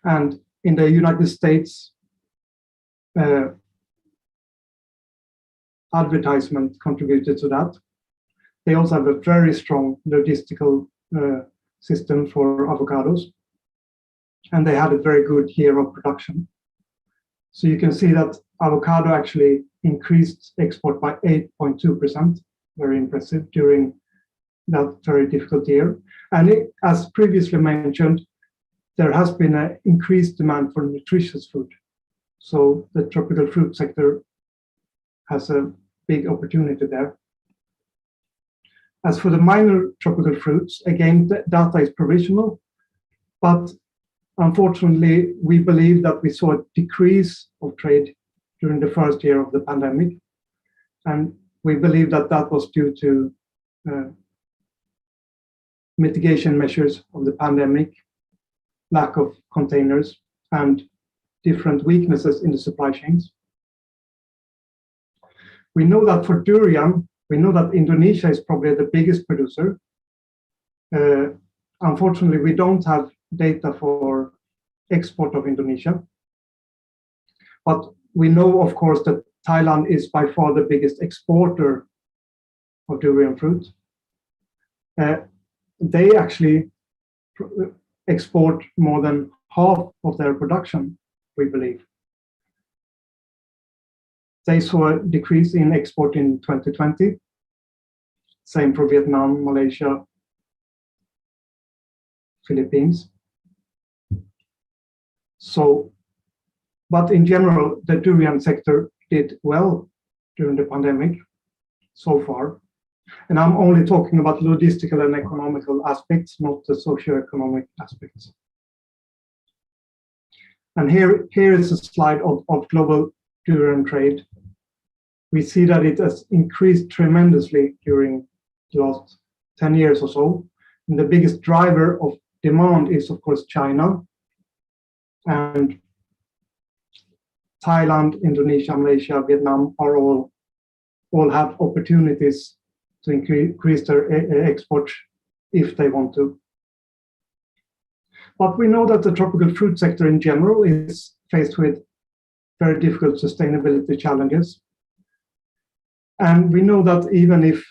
And in the United States, advertisement contributed to that. They also have a very strong logistical system for avocados, and they had a very good year of production. So you can see that avocado actually increased export by 8.2%, very impressive, during that very difficult year. And as previously mentioned, there has been an increased demand for nutritious food. So the tropical fruit sector has a big opportunity there. As for the minor tropical fruits, again, the data is provisional, but unfortunately, we believe that we saw a decrease of trade during the first year of the pandemic. And we believe that that was due to mitigation measures of the pandemic, lack of containers, and different weaknesses in the supply chains. We know that for durian, we know that Indonesia is probably the biggest producer. Unfortunately, we don't have data for export of Indonesia. But we know, of course, that Thailand is by far the biggest exporter of durian fruit. They actually export more than half of their production, we believe. They saw a decrease in export in 2020. Same for Vietnam, Malaysia, Philippines. So, but in general, the durian sector did well during the pandemic so far. And I'm only talking about logistical and economical aspects, not the socio-economic aspects. And here is a slide of global durian trade. We see that it has increased tremendously during the last 10 years or so. And the biggest driver of demand is, of course, China. And Thailand, Indonesia, Malaysia, Vietnam are all have opportunities to increase their exports if they want to. But we know that the tropical fruit sector in general is faced with very difficult sustainability challenges. And we know that even if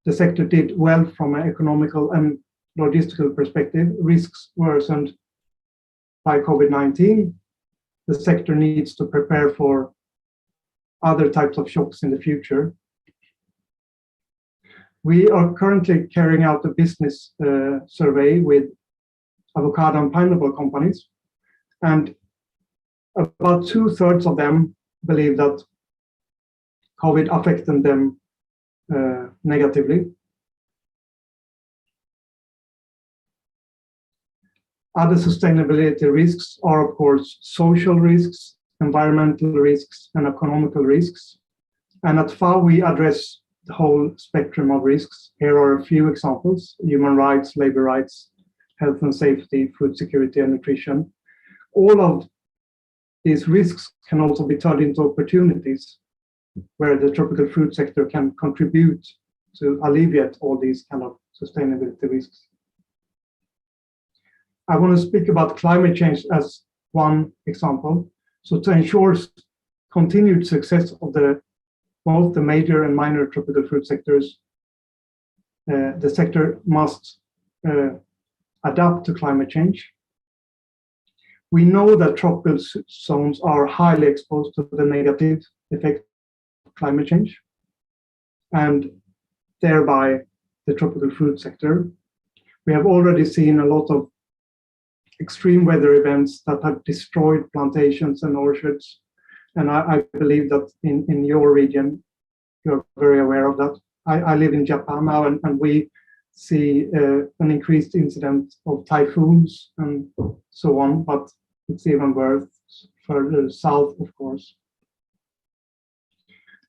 the sector did well from an economical and logistical perspective, risks worsened by COVID-19. The sector needs to prepare for other types of shocks in the future. We are currently carrying out a business survey with avocado and pineapple companies, and about 2/3 of them believe that COVID affected them negatively. Other sustainability risks are, of course, social risks, environmental risks, and economical risks. And at FAO, we address the whole spectrum of risks. Here are a few examples: human rights, labor rights, health and safety, food security, and nutrition. All of these risks can also be turned into opportunities where the tropical fruit sector can contribute to alleviate all these kind of sustainability risks. I want to speak about climate change as one example. So to ensure continued success of both the major and minor tropical fruit sectors, the sector must adapt to climate change. We know that tropical zones are highly exposed to the negative effect of climate change, and thereby the tropical fruit sector. We have already seen a lot of extreme weather events that have destroyed plantations and orchards. And I believe that in your region, you're very aware of that. I live in Japan now, and we see an increased incidence of typhoons and so on, but it's even worse further south, of course.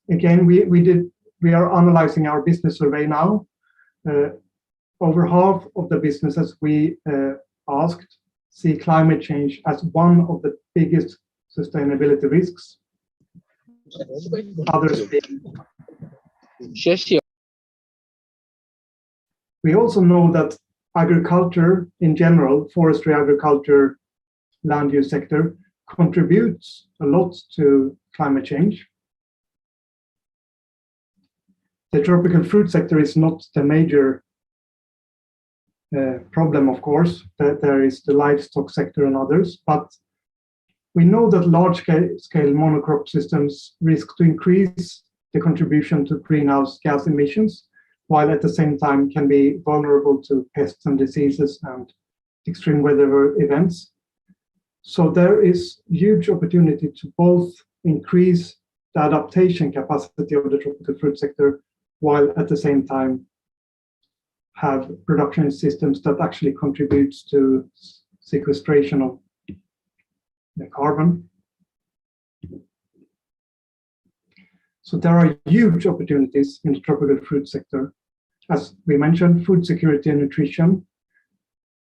Again, we are analyzing our business survey now. Over half of the businesses we asked see climate change as one of the biggest sustainability risks. Others being. We also know that agriculture in general, forestry agriculture, land use sector contributes a lot to climate change. The tropical fruit sector is not the major problem, of course. There is the livestock sector and others, but we know that large-scale monocrop systems risk to increase the contribution to greenhouse gas emissions, while at the same time can be vulnerable to pests and diseases and extreme weather events. So there is huge opportunity to both increase the adaptation capacity of the tropical fruit sector, while at the same time have production systems that actually contributes to sequestration of the carbon. So there are huge opportunities in the tropical fruit sector. As we mentioned, food security and nutrition,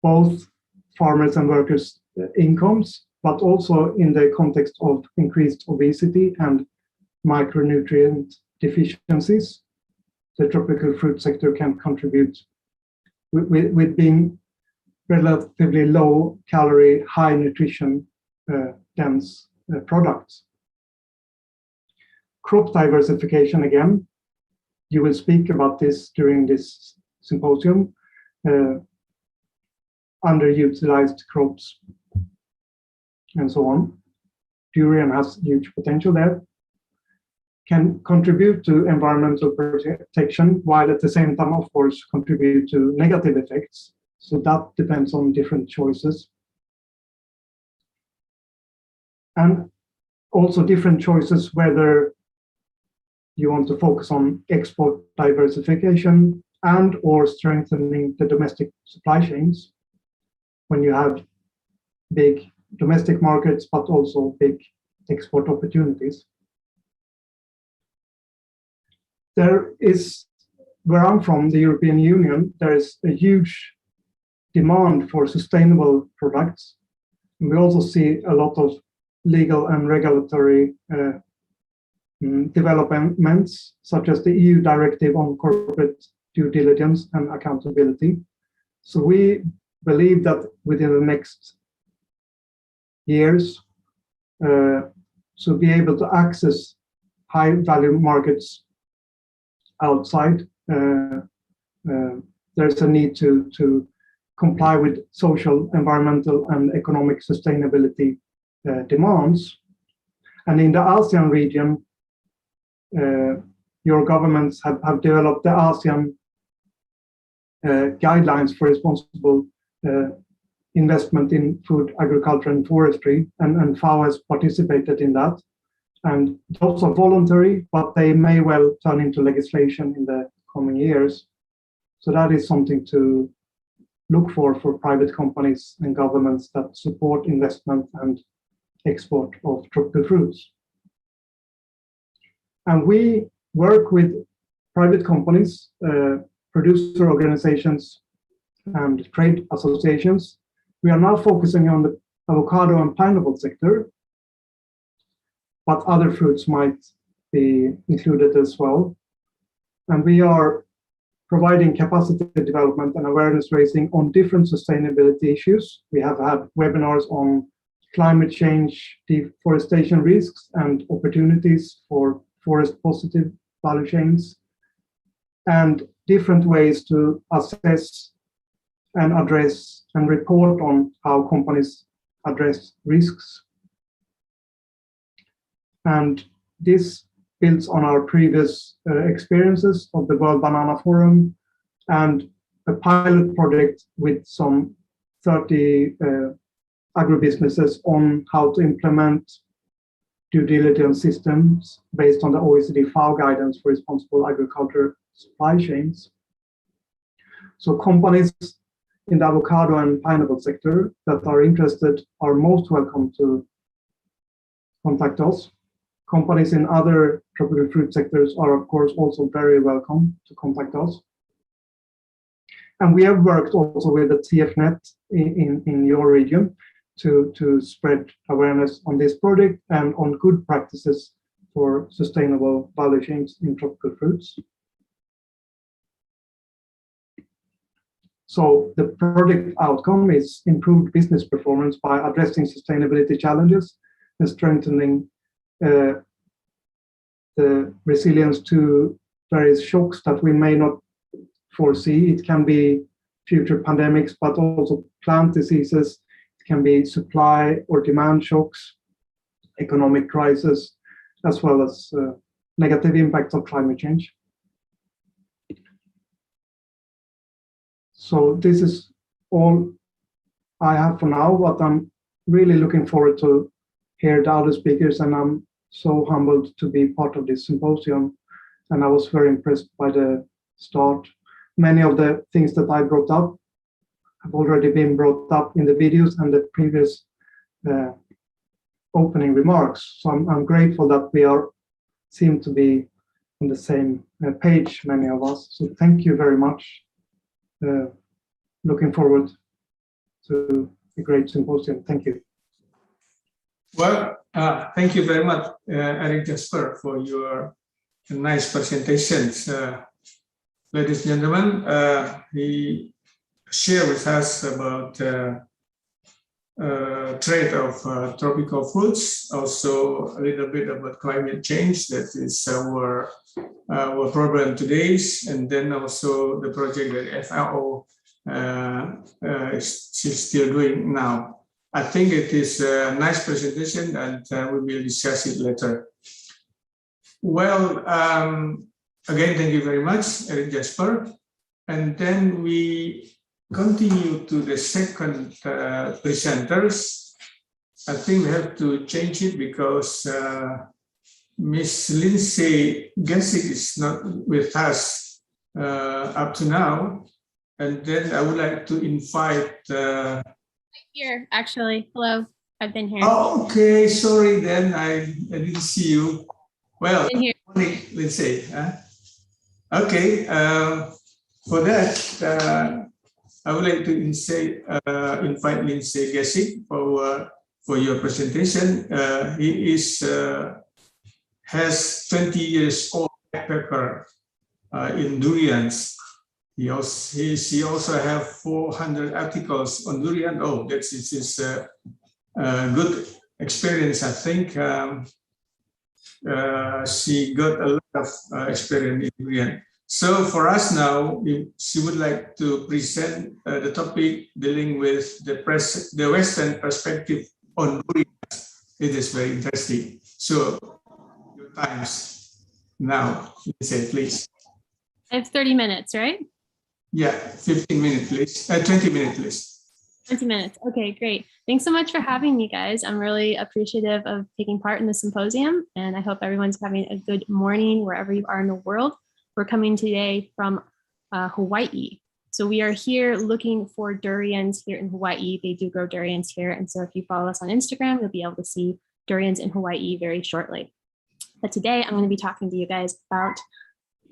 both farmers and workers' incomes, but also in the context of increased obesity and micronutrient deficiencies. The tropical fruit sector can contribute with being relatively low calorie, high nutrition dense products. Crop diversification, again, you will speak about this during this symposium. Underutilized crops and so on. Durian has huge potential there. Can contribute to environmental protection, while at the same time, of course, contribute to negative effects. So that depends on different choices. And also different choices whether you want to focus on export diversification and or strengthening the domestic supply chains when you have big domestic markets, but also big export opportunities. There is, where I'm from, the European Union, there is a huge demand for sustainable products. And we also see a lot of legal and regulatory developments, such as the EU Directive on Corporate Due Diligence and Accountability. So we believe that within the next years, to be able to access high-value markets outside, there's a need to comply with social, environmental, and economic sustainability demands. And in the ASEAN region, your governments have developed the ASEAN guidelines for responsible investment in food, agriculture, and forestry, and FAO has participated in that. And those are voluntary, but they may well turn into legislation in the coming years. So that is something to look for private companies and governments that support investment and export of tropical fruits. And we work with private companies, producer organizations, and trade associations. We are now focusing on the avocado and pineapple sector, but other fruits might be included as well. And we are providing capacity development and awareness raising on different sustainability issues. We have had webinars on climate change, deforestation risks, and opportunities for forest positive value chains, and different ways to assess and address and report on how companies address risks. And this builds on our previous experiences of the World Banana Forum and a pilot project with some 30 agribusinesses on how to implement due diligence systems based on the OECD FAO guidance for responsible agriculture supply chains. So companies in the avocado and pineapple sector that are interested are most welcome to contact us. Companies in other tropical fruit sectors are, of course, also very welcome to contact us. And we have worked also with the TFNet in your region to spread awareness on this project and on good practices for sustainable value chains in tropical fruits. So the project outcome is improved business performance by addressing sustainability challenges and strengthening the resilience to various shocks that we may not foresee. It can be future pandemics, but also plant diseases. It can be supply or demand shocks, economic crisis, as well as negative impacts of climate change. So this is all I have for now, but I'm really looking forward to hear the other speakers, and I'm so humbled to be part of this symposium. And I was very impressed by the start. Many of the things that I brought up have already been brought up in the videos and the previous opening remarks. So I'm grateful that we seem to be on the same page, many of us. So thank you very much. Looking forward to a great symposium. Thank you. Well, thank you very much, Eric Jesper, for your nice presentations. Ladies and gentlemen, he shared with us about trade of tropical fruits, also a little bit about climate change, that is our problem today, and then also the project that FAO is still doing now. I think it is a nice presentation, and we will discuss it later. Well, again, thank you very much, Eric Jesper. And then we continue to the second presenters. I think we have to change it because Miss Lindsay Gessick is not with us up to now. And then I would like to invite here, actually. Hello, I've been here. Oh, okay, sorry then, I didn't see you. Well, Good morning, Lindsay. Okay, for that, I would like to invite Lindsay Gessick for your presentation. He has 20 years old backpacker in durians. He also have 400 articles on durian. Oh, that's his good experience, I think. She got a lot of experience in durian. So for us now, she would like to present the topic dealing with the Western perspective on durian. It is very interesting. So your times now, Lindsay, please. I have 30 minutes, right? Yeah, 15 minutes, please. 20 minutes, please. 20 minutes. Okay, great. Thanks so much for having me, guys. I'm really appreciative of taking part in the symposium, and I hope everyone's having a good morning wherever you are in the world. We're coming today from Hawaii. So we are here looking for durians here in Hawaii. They do grow durians here. And so if you follow us on Instagram, you'll be able to see durians in Hawaii very shortly. But today I'm going to be talking to you guys about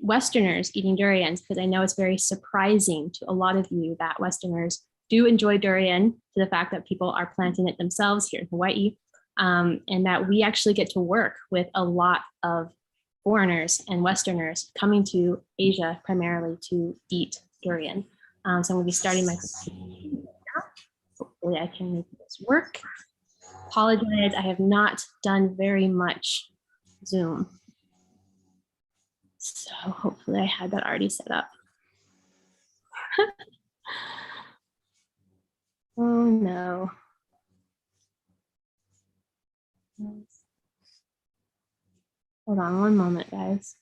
Westerners eating durians, because I know it's very surprising to a lot of you that Westerners do enjoy durian, to the fact that people are planting it themselves here in Hawaii, and that we actually get to work with a lot of foreigners and Westerners coming to Asia primarily to eat durian. So I'm going to be starting my presentation now. Hopefully I can make this work. Apologize, I have not done very much Zoom. So hopefully I had that already set up. Oh no. Hold on one moment, guys.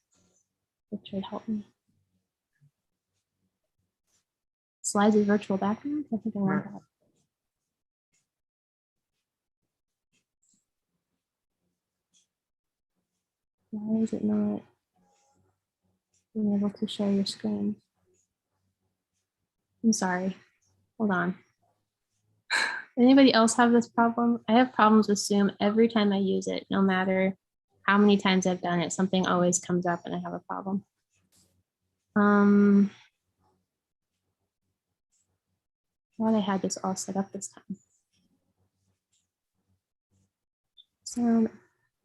Richard, help me. Slides with virtual background? I think I want that. Why is it not being able to share your screen? I'm sorry. Hold on. Anybody else have this problem? I have problems with Zoom every time I use it, no matter how many times I've done it. Something always comes up and I have a problem. Thought I had this all set up this time. So,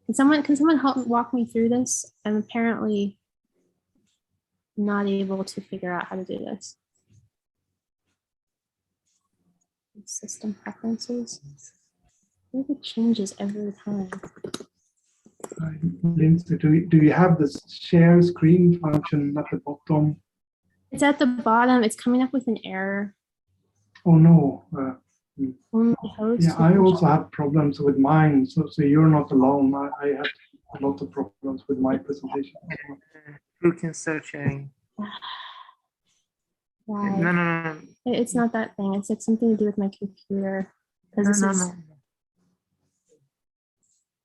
can someone help walk me through this? I'm apparently not able to figure out how to do this. System preferences. It changes every time. Lindsay, do you have this share screen function at the bottom? It's at the bottom. It's coming up with an error. Oh no. Only host. Yeah, I also have problems with mine, so you're not alone. I have a lot of problems with my presentation. You can start sharing. Why? No. It's not that thing. It's like something to do with my computer. No.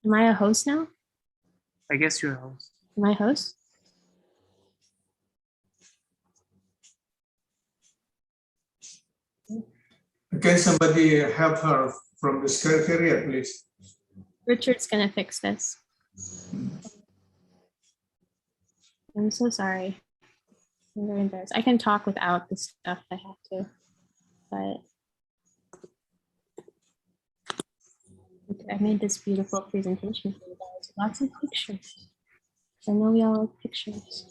Am I a host now? I guess you're a host. Am I a host? Can somebody help her from the secretariat, please? Richard's gonna fix this. I'm so sorry. I'm very embarrassed. I can talk without the stuff I have to, but I made this beautiful presentation for you guys. Lots of pictures. I know we all like pictures.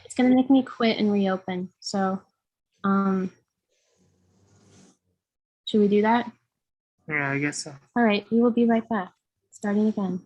It's gonna make me quit and reopen. So, should we do that? Yeah, I guess so. All right, we will be right back. Starting again.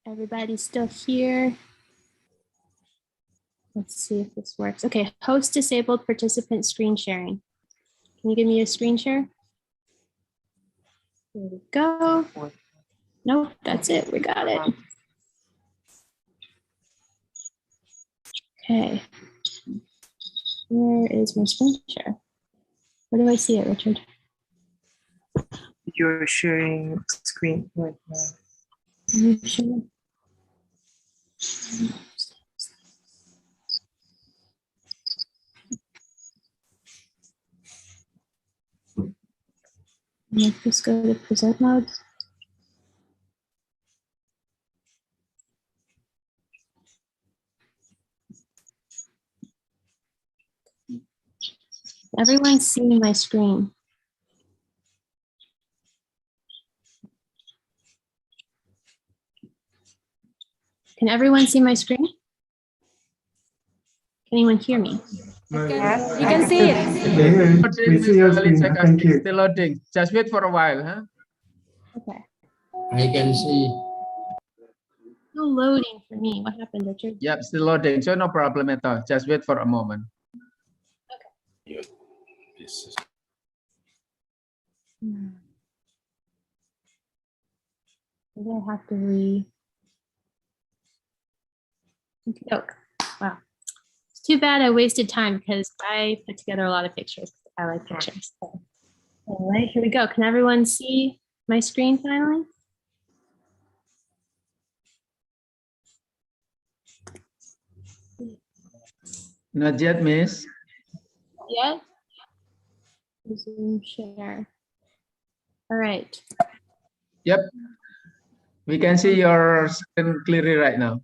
Everybody's still here. Let's see if this works. Okay, host disabled participant screen sharing. Can you give me a screen share? There we go. Nope, that's it. We got it. Okay. Where is my screen share? Where do I see it, Richard? You're sharing screen right now. Are you sure? Let's just go to present mode. Everyone's seeing my screen. Can everyone see my screen? Can anyone hear me? No, You can see it. We see your screen. Thank you. Still loading. Just wait for a while, huh? Okay. I can see. No loading for me. What happened, Richard? Yep, still loading. So no problem at all. Just wait for a moment. Maybe I have to re. Okay. Wow. It's too bad I wasted time because I put together a lot of pictures. I like pictures. So, anyway, here we go. Can everyone see my screen finally? Not yet, miss. Yeah. Zoom share. All right. Yep. We can see your screen clearly right now.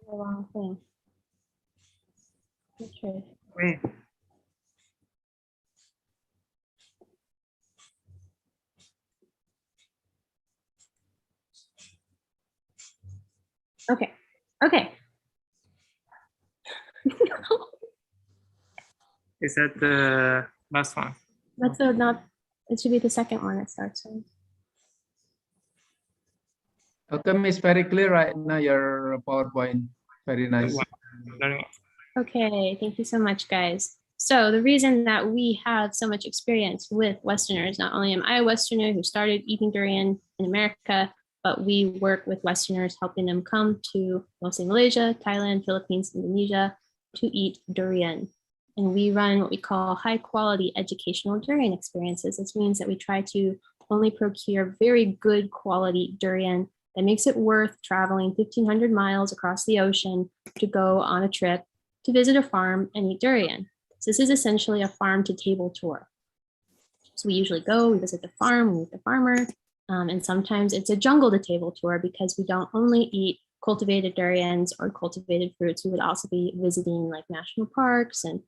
The wrong thing. Okay. Wait. Okay. Okay. Is that the last one? That's not, it should be the second one that starts with. How come it's very clear right now, your PowerPoint? Very nice. Okay, thank you so much, guys. So the reason that we have so much experience with Westerners, not only am I a Westerner who started eating durian in America, but we work with Westerners, helping them come to mostly Malaysia, Thailand, Philippines, Indonesia to eat durian. And we run what we call high quality educational durian experiences. This means that we try to only procure very good quality durian that makes it worth traveling 1,500 miles across the ocean to go on a trip to visit a farm and eat durian. So this is essentially a farm to table tour. So we usually go, we visit the farm, we meet the farmer, and sometimes it's a jungle to table tour because we don't only eat cultivated durians or cultivated fruits. We would also be visiting like national parks and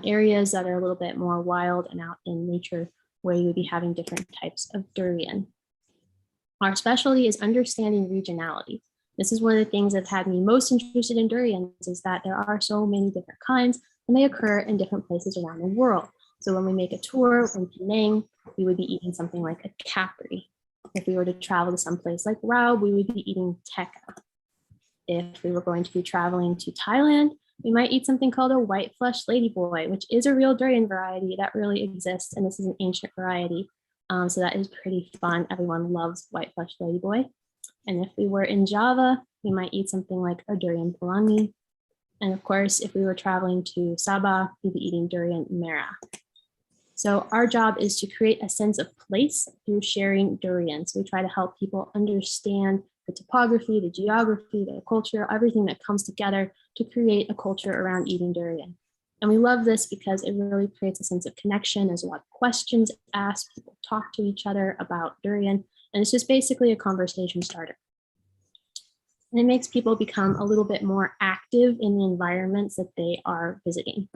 areas that are a little bit more wild and out in nature where you would be having different types of durian. Our specialty is understanding regionality. This is one of the things that had me most interested in durians, is that there are so many different kinds and they occur in different places around the world. So when we make a tour in Penang, we would be eating something like a capri. If we were to travel to some place like Raub, we would be eating tekka. If we were going to be traveling to Thailand, we might eat something called a white-fleshed ladyboy, which is a real durian variety that really exists, and this is an ancient variety. So that is pretty fun. Everyone loves white-fleshed ladyboy. And if we were in Java, we might eat something like a durian pelangi. And of course, if we were traveling to Sabah, we'd be eating durian merah. So our job is to create a sense of place through sharing durian. So we try to help people understand the topography, the geography, the culture, everything that comes together to create a culture around eating durian. And we love this because it really creates a sense of connection. There's a lot of questions asked, people talk to each other about durian, and it's just basically a conversation starter. And it makes people become a little bit more active in the environments that they are visiting.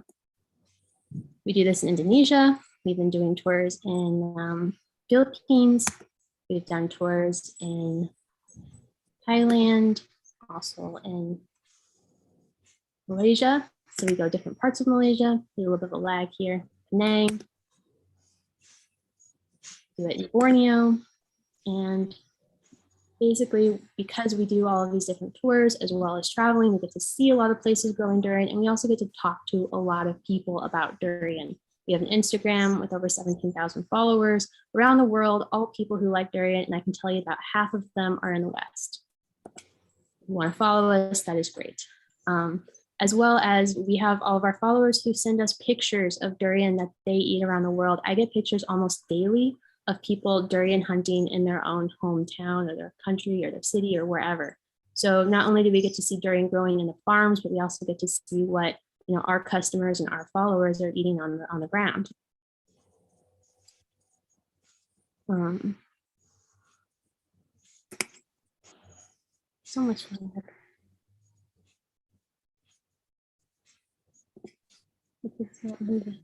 We do this in Indonesia. We've been doing tours in Philippines. We've done tours in Thailand, also in Malaysia. So we go different parts of Malaysia. There's a little bit of a lag here. Penang. Do it in Borneo. And basically, because we do all of these different tours, as well as traveling, we get to see a lot of places growing durian, and we also get to talk to a lot of people about durian. We have an Instagram with over 17,000 followers around the world, all people who like durian, and I can tell you about half of them are in the West. If you want to follow us, that is great. As well as we have all of our followers who send us pictures of durian that they eat around the world. I get pictures almost daily of people durian hunting in their own hometown or their country or their city or wherever. So not only do we get to see durian growing in the farms, but we also get to see what our customers and our followers are eating on the ground. So much fun. It's not moving.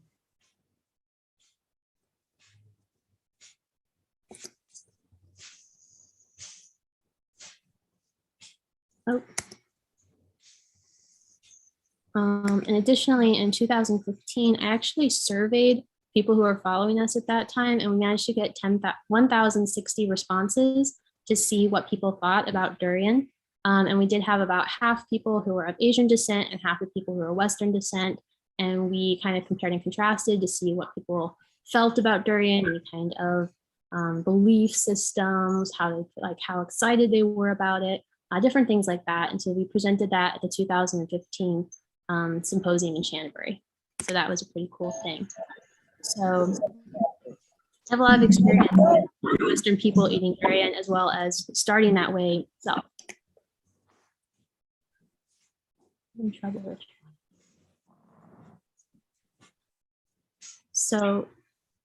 Oh. And additionally, in 2015, I actually surveyed people who were following us at that time, and we managed to get 1,060 responses to see what people thought about durian. And we did have about half people who were of Asian descent and half the people who were Western descent. And we kind of compared and contrasted to see what people felt about durian, any kind of belief systems, how excited they were about it, different things like that. And so we presented that at the 2015 symposium in Shanbury. So that was a pretty cool thing. So I have a lot of experience with Western people eating durian, as well as starting that way. So I'm in trouble with. So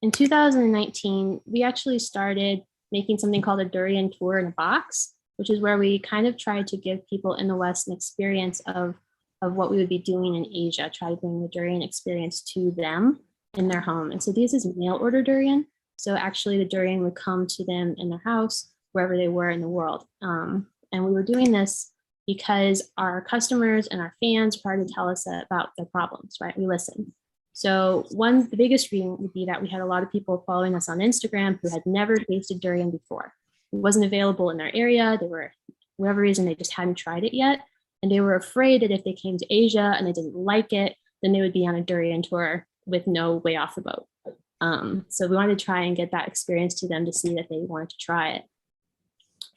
in 2019, we actually started making something called a durian tour in a box, which is where we kind of tried to give people in the West an experience of what we would be doing in Asia, try to bring the durian experience to them in their home. And so this is mail order durian. So actually the durian would come to them in their house, wherever they were in the world. And we were doing this because our customers and our fans started to tell us about their problems, right? We listened. So the biggest reason would be that we had a lot of people following us on Instagram who had never tasted durian before. It wasn't available in their area. They were, for whatever reason, they just hadn't tried it yet. And they were afraid that if they came to Asia and they didn't like it, then they would be on a durian tour with no way off the boat. So we wanted to try and get that experience to them to see that they wanted to try it.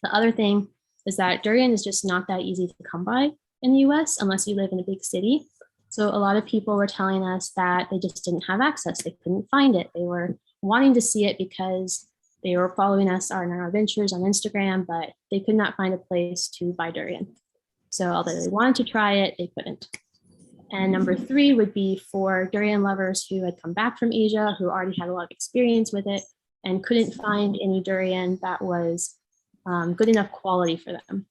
The other thing is that durian is just not that easy to come by in the US unless you live in a big city. So a lot of people were telling us that they just didn't have access. They couldn't find it. They were wanting to see it because they were following us on our adventures on Instagram, but they could not find a place to buy durian. So although they wanted to try it, they couldn't. And number 3 would be for durian lovers who had come back from Asia, who already had a lot of experience with it and couldn't find any durian that was good enough quality for them.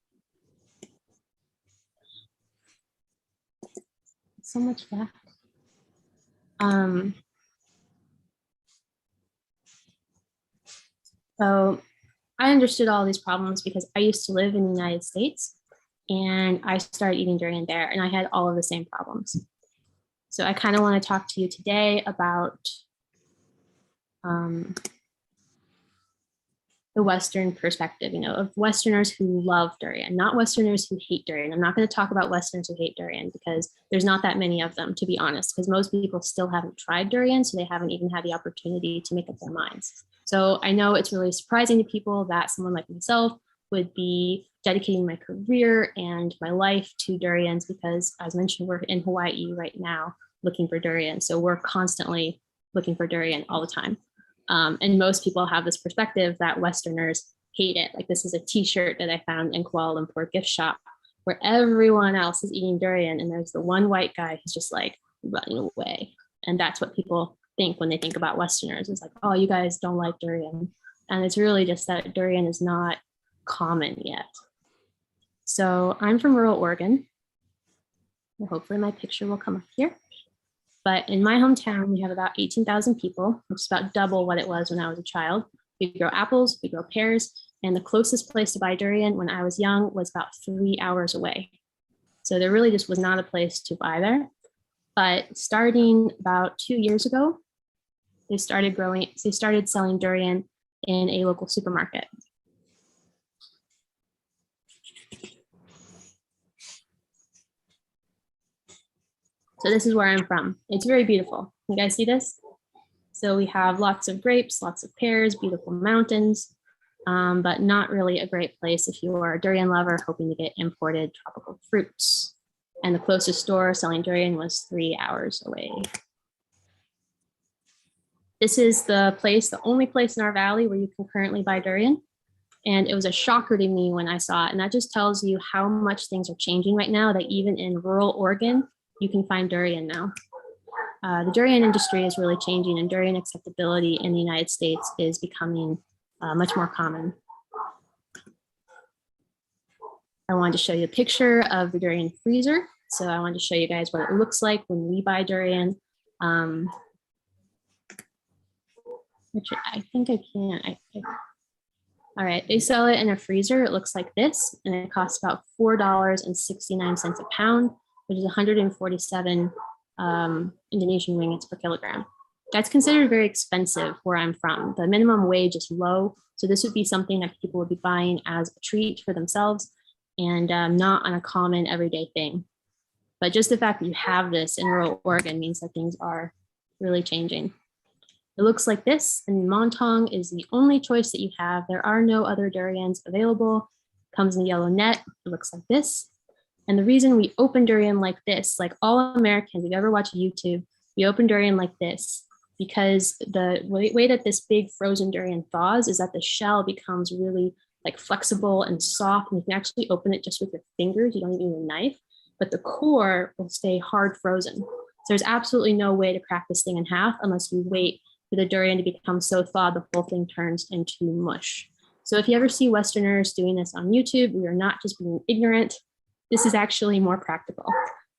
So much left. So I understood all these problems because I used to live in the United States and I started eating durian there and I had all of the same problems. So I kind of want to talk to you today about the Western perspective, of Westerners who love durian, not Westerners who hate durian. I'm not going to talk about Westerners who hate durian because there's not that many of them, to be honest, because most people still haven't tried durian, so they haven't even had the opportunity to make up their minds. So I know it's really surprising to people that someone like myself would be dedicating my career and my life to durians because, as mentioned, we're in Hawaii right now looking for durian. So we're constantly looking for durian all the time. And most people have this perspective that Westerners hate it. Like this is a t-shirt that I found in Kuala Lumpur gift shop where everyone else is eating durian and there's the one white guy who's just like running away. And that's what people think when they think about Westerners. It's like, oh, you guys don't like durian. And it's really just that durian is not common yet. So I'm from rural Oregon. Well, hopefully my picture will come up here. But in my hometown, we have about 18,000 people, which is about double what it was when I was a child. We grow apples, we grow pears, and the closest place to buy durian when I was young was about 3 hours away. So there really just was not a place to buy there. But starting about 2 years ago, they started selling durian in a local supermarket. So this is where I'm from. It's very beautiful. You guys see this? So we have lots of grapes, lots of pears, beautiful mountains, but not really a great place if you are a durian lover hoping to get imported tropical fruits. And the closest store selling durian was 3 hours away. This is the only place in our valley where you can currently buy durian. And it was a shocker to me when I saw it. And that just tells you how much things are changing right now, that even in rural Oregon, you can find durian now. The durian industry is really changing and durian acceptability in the United States is becoming much more common. I wanted to show you a picture of the durian freezer. So I wanted to show you guys what it looks like when we buy durian. Which I think I can. All right, they sell it in a freezer. It looks like this, and it costs about $4.69 a pound, which is 147 Indonesian ringgits per kilogram. That's considered very expensive where I'm from. The minimum wage is low, so this would be something that people would be buying as a treat for themselves and not on a common everyday thing. But just the fact that you have this in rural Oregon means that things are really changing. It looks like this, and Montong is the only choice that you have. There are no other durians available. It comes in a yellow net. It looks like this. And the reason we open durian like this, like all Americans, if you ever watch YouTube, we open durian like this because the way that this big frozen durian thaws is that the shell becomes really like flexible and soft, and you can actually open it just with your fingers. You don't even need a knife, but the core will stay hard frozen. So there's absolutely no way to crack this thing in half unless you wait for the durian to become so thawed the whole thing turns into mush. So if you ever see Westerners doing this on YouTube, we are not just being ignorant. This is actually more practical.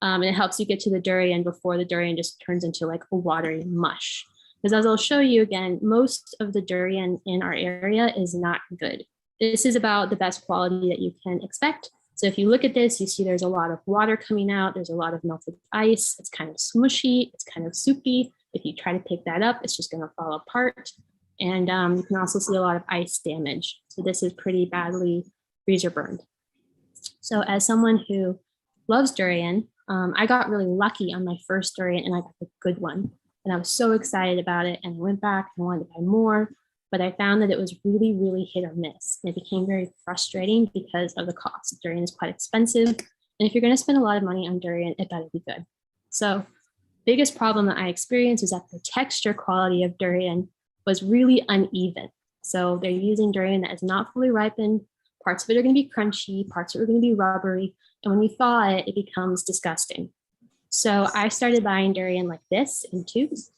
And it helps you get to the durian before the durian just turns into like a watery mush. Because as I'll show you again, most of the durian in our area is not good. This is about the best quality that you can expect. So if you look at this, you see there's a lot of water coming out. There's a lot of melted ice. It's kind of smushy. It's kind of soupy. If you try to pick that up, it's just going to fall apart. And you can also see a lot of ice damage. So this is pretty badly freezer burned. So as someone who loves durian, I got really lucky on my first durian and I got the good one. And I was so excited about it. And I went back and wanted to buy more, but I found that it was really, really hit or miss. And it became very frustrating because of the cost. Durian is quite expensive. And if you're going to spend a lot of money on durian, it better be good. So biggest problem that I experienced was that the texture quality of durian was really uneven. So they're using durian that is not fully ripened. Parts of it are going to be crunchy, parts of it are going to be rubbery. And when you thaw it, it becomes disgusting. So I started buying durian like this in tubes,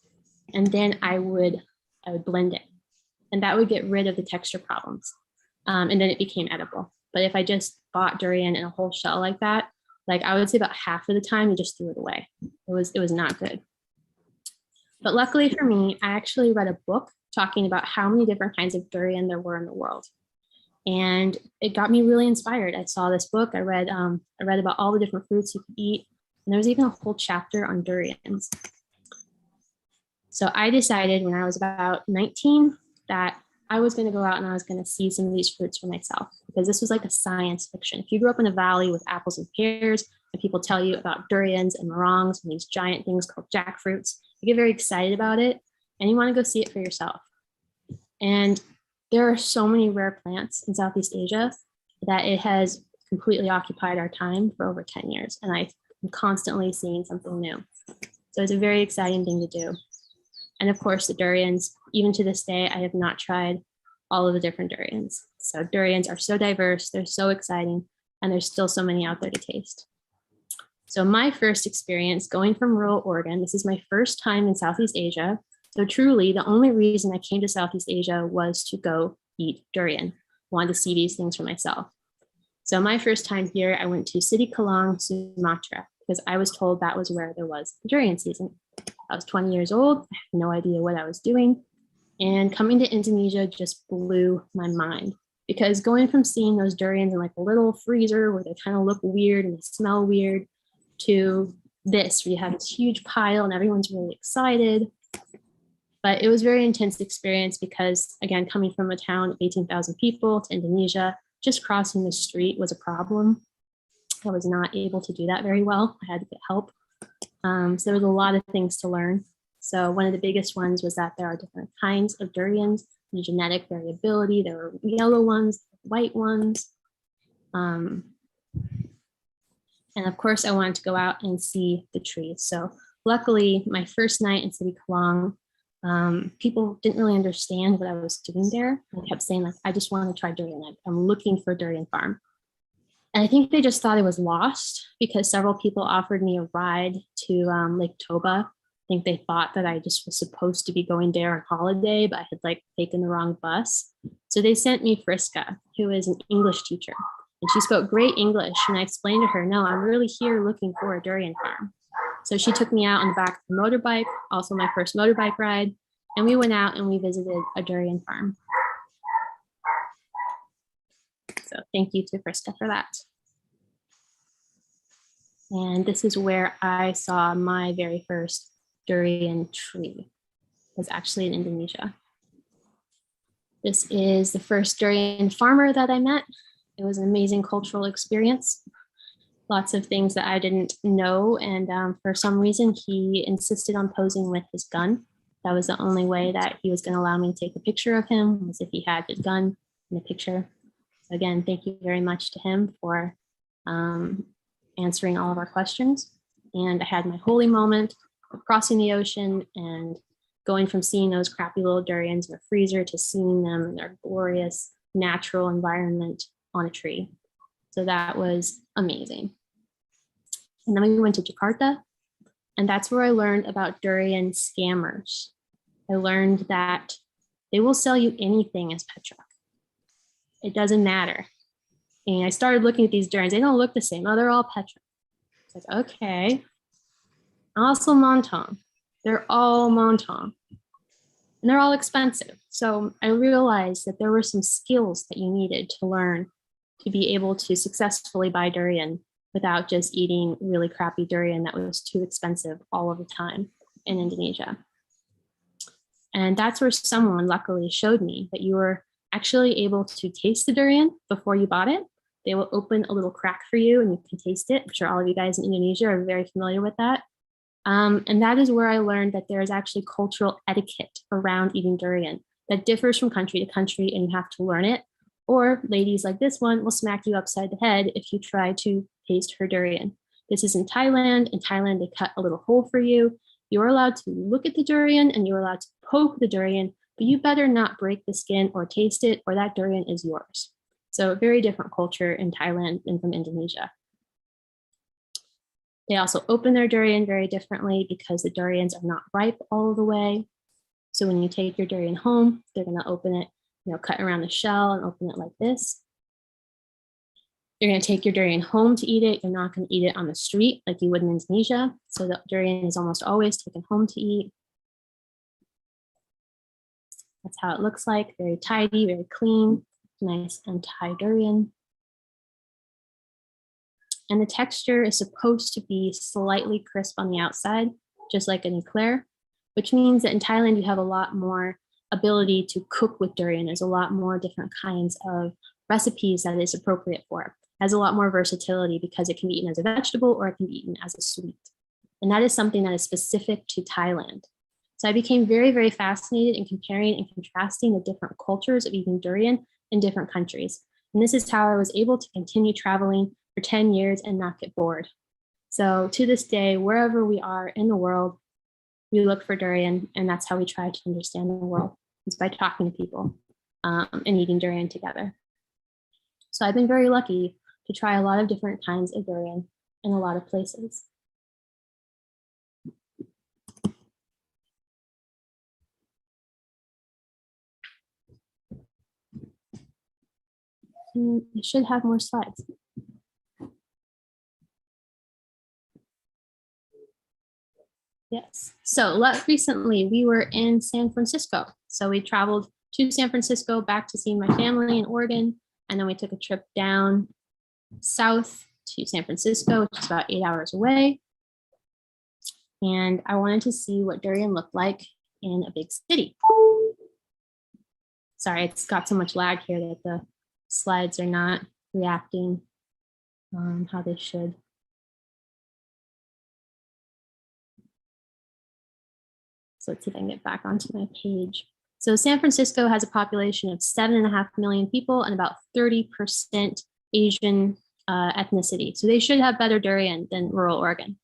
and then I would blend it. And that would get rid of the texture problems. And then it became edible. But if I just bought durian in a whole shell like that, like I would say about half of the time, you just threw it away. It was not good. But luckily for me, I actually read a book talking about how many different kinds of durian there were in the world. And it got me really inspired. I saw this book, I read about all the different fruits you could eat. And there was even a whole chapter on durians. So I decided when I was about 19 that I was going to go out and I was going to see some of these fruits for myself, because this was like a science fiction. If you grew up in a valley with apples and pears and people tell you about durians and merongs and these giant things called jackfruits, you get very excited about it and you want to go see it for yourself. And there are so many rare plants in Southeast Asia that it has completely occupied our time for over 10 years. And I'm constantly seeing something new. So it's a very exciting thing to do. And of course, the durians, even to this day, I have not tried all of the different durians. So durians are so diverse, they're so exciting, and there's still so many out there to taste. So my first experience going from rural Oregon, this is my first time in Southeast Asia. So truly, the only reason I came to Southeast Asia was to go eat durian. I wanted to see these things for myself. So my first time here, I went to City Kelang, Sumatra, because I was told that was where there was durian season. I was 20 years old, I had no idea what I was doing. And coming to Indonesia just blew my mind, because going from seeing those durians in like a little freezer where they kind of look weird and they smell weird to this, where you have this huge pile and everyone's really excited. But it was a very intense experience because, again, coming from a town of 18,000 people to Indonesia, just crossing the street was a problem. I was not able to do that very well. I had to get help. So there was a lot of things to learn. So one of the biggest ones was that there are different kinds of durians, the genetic variability. There were yellow ones, white ones. And of course, I wanted to go out and see the trees. So luckily, my first night in City Kelang, people didn't really understand what I was doing there. I kept saying, like, I just want to try durian. I'm looking for a durian farm. And I think they just thought I was lost, because several people offered me a ride to Lake Toba. I think they thought that I just was supposed to be going there on holiday, but I had like taken the wrong bus. So they sent me Friska, who is an English teacher. And she spoke great English. And I explained to her, no, I'm really here looking for a durian farm. So she took me out on the back of the motorbike, also my first motorbike ride. And we went out and we visited a durian farm. So thank you to Friska for that. And this is where I saw my very first durian tree. It was actually in Indonesia. This is the first durian farmer that I met. It was an amazing cultural experience. Lots of things that I didn't know. And for some reason, he insisted on posing with his gun. That was the only way that he was going to allow me to take a picture of him, was if he had his gun in the picture. So again, thank you very much to him for answering all of our questions. And I had my holy moment of crossing the ocean and going from seeing those crappy little durians in a freezer to seeing them in their glorious natural environment on a tree. So that was amazing. And then we went to Jakarta, and that's where I learned about durian scammers. I learned that they will sell you anything as Petroc. It doesn't matter. And I started looking at these durians. They don't look the same. Oh, they're all Petroc. It's like, okay. Also Montong. They're all Montong. And they're all expensive. So I realized that there were some skills that you needed to learn to be able to successfully buy durian without just eating really crappy durian that was too expensive all of the time in Indonesia. And that's where someone luckily showed me that you were actually able to taste the durian before you bought it. They will open a little crack for you and you can taste it. I'm sure all of you guys in Indonesia are very familiar with that. And that is where I learned that there is actually cultural etiquette around eating durian that differs from country to country, and you have to learn it. Or ladies like this one will smack you upside the head if you try to taste her durian. This is in Thailand. In Thailand, they cut a little hole for you. You're allowed to look at the durian and you're allowed to poke the durian, but you better not break the skin or taste it, or that durian is yours. So a very different culture in Thailand than from Indonesia. They also open their durian very differently because the durians are not ripe all the way. So when you take your durian home, they're going to open it, cut around the shell and open it like this. You're going to take your durian home to eat it. You're not going to eat it on the street like you would in Indonesia. So the durian is almost always taken home to eat. That's how it looks like. Very tidy, very clean, nice and Thai durian. And the texture is supposed to be slightly crisp on the outside, just like an eclair, which means that in Thailand, you have a lot more ability to cook with durian. There's a lot more different kinds of recipes that it's appropriate for. It has a lot more versatility because it can be eaten as a vegetable or it can be eaten as a sweet. And that is something that is specific to Thailand. So I became very, very fascinated in comparing and contrasting the different cultures of eating durian in different countries. And this is how I was able to continue traveling for 10 years and not get bored. So to this day, wherever we are in the world, we look for durian, and that's how we try to understand the world, is by talking to people and eating durian together. So I've been very lucky to try a lot of different kinds of durian in a lot of places. I should have more slides. Yes, so recently we were in San Francisco. So we traveled to San Francisco, back to see my family in Oregon, and then we took a trip down south to San Francisco, which is about 8 hours away. And I wanted to see what durian looked like in a big city. Sorry, it's got so much lag here that the slides are not reacting how they should. So let's see if I can get back onto my page. So San Francisco has a population of 7.5 million people and about 30% Asian ethnicity. So they should have better durian than rural Oregon.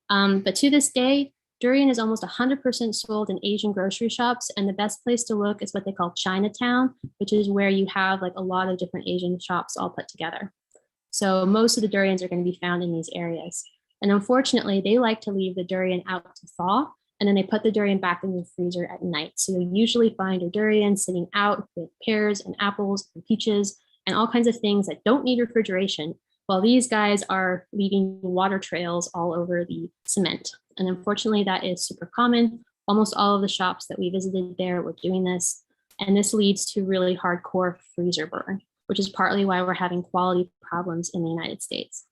But to this day, durian is almost 100% sold in Asian grocery shops. And the best place to look is what they call Chinatown, which is where you have like a lot of different Asian shops all put together. So most of the durians are going to be found in these areas. And unfortunately, they like to leave the durian out to thaw, and then they put the durian back in the freezer at night. So you'll usually find your durian sitting out with pears and apples and peaches and all kinds of things that don't need refrigeration, while these guys are leaving water trails all over the cement. And unfortunately, that is super common. Almost all of the shops that we visited there were doing this. And this leads to really hardcore freezer burn, which is partly why we're having quality problems in the United States.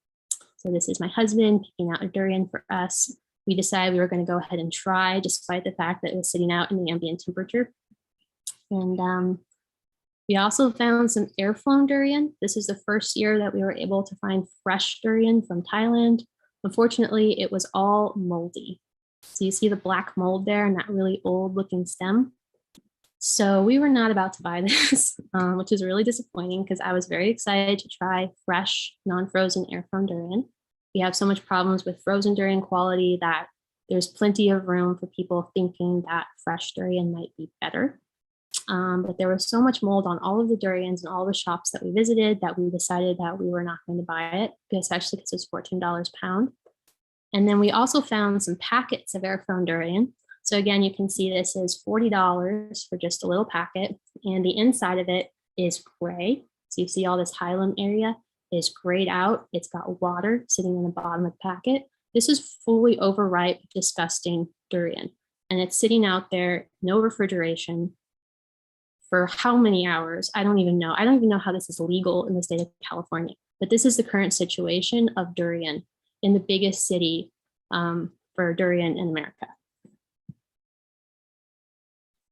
So this is my husband picking out a durian for us. We decided we were going to go ahead and try, despite the fact that it was sitting out in the ambient temperature. And we also found some air-flown durian. This is the first year that we were able to find fresh durian from Thailand. Unfortunately, it was all moldy. So you see the black mold there and that really old looking stem. So we were not about to buy this, which is really disappointing because I was very excited to try fresh, non-frozen air-flown durian. We have so much problems with frozen durian quality that there's plenty of room for people thinking that fresh durian might be better. But there was so much mold on all of the durians and all the shops that we visited that we decided that we were not going to buy it, especially because it was $14 a pound. And then we also found some packets of air-flown durian. So again, you can see this is $40 for just a little packet, and the inside of it is gray. So you see all this hilum area is grayed out. It's got water sitting in the bottom of the packet. This is fully overripe, disgusting durian, and it's sitting out there, no refrigeration, for how many hours? I don't even know. I don't even know how this is legal in the state of California, but this is the current situation of durian in the biggest city for durian in America.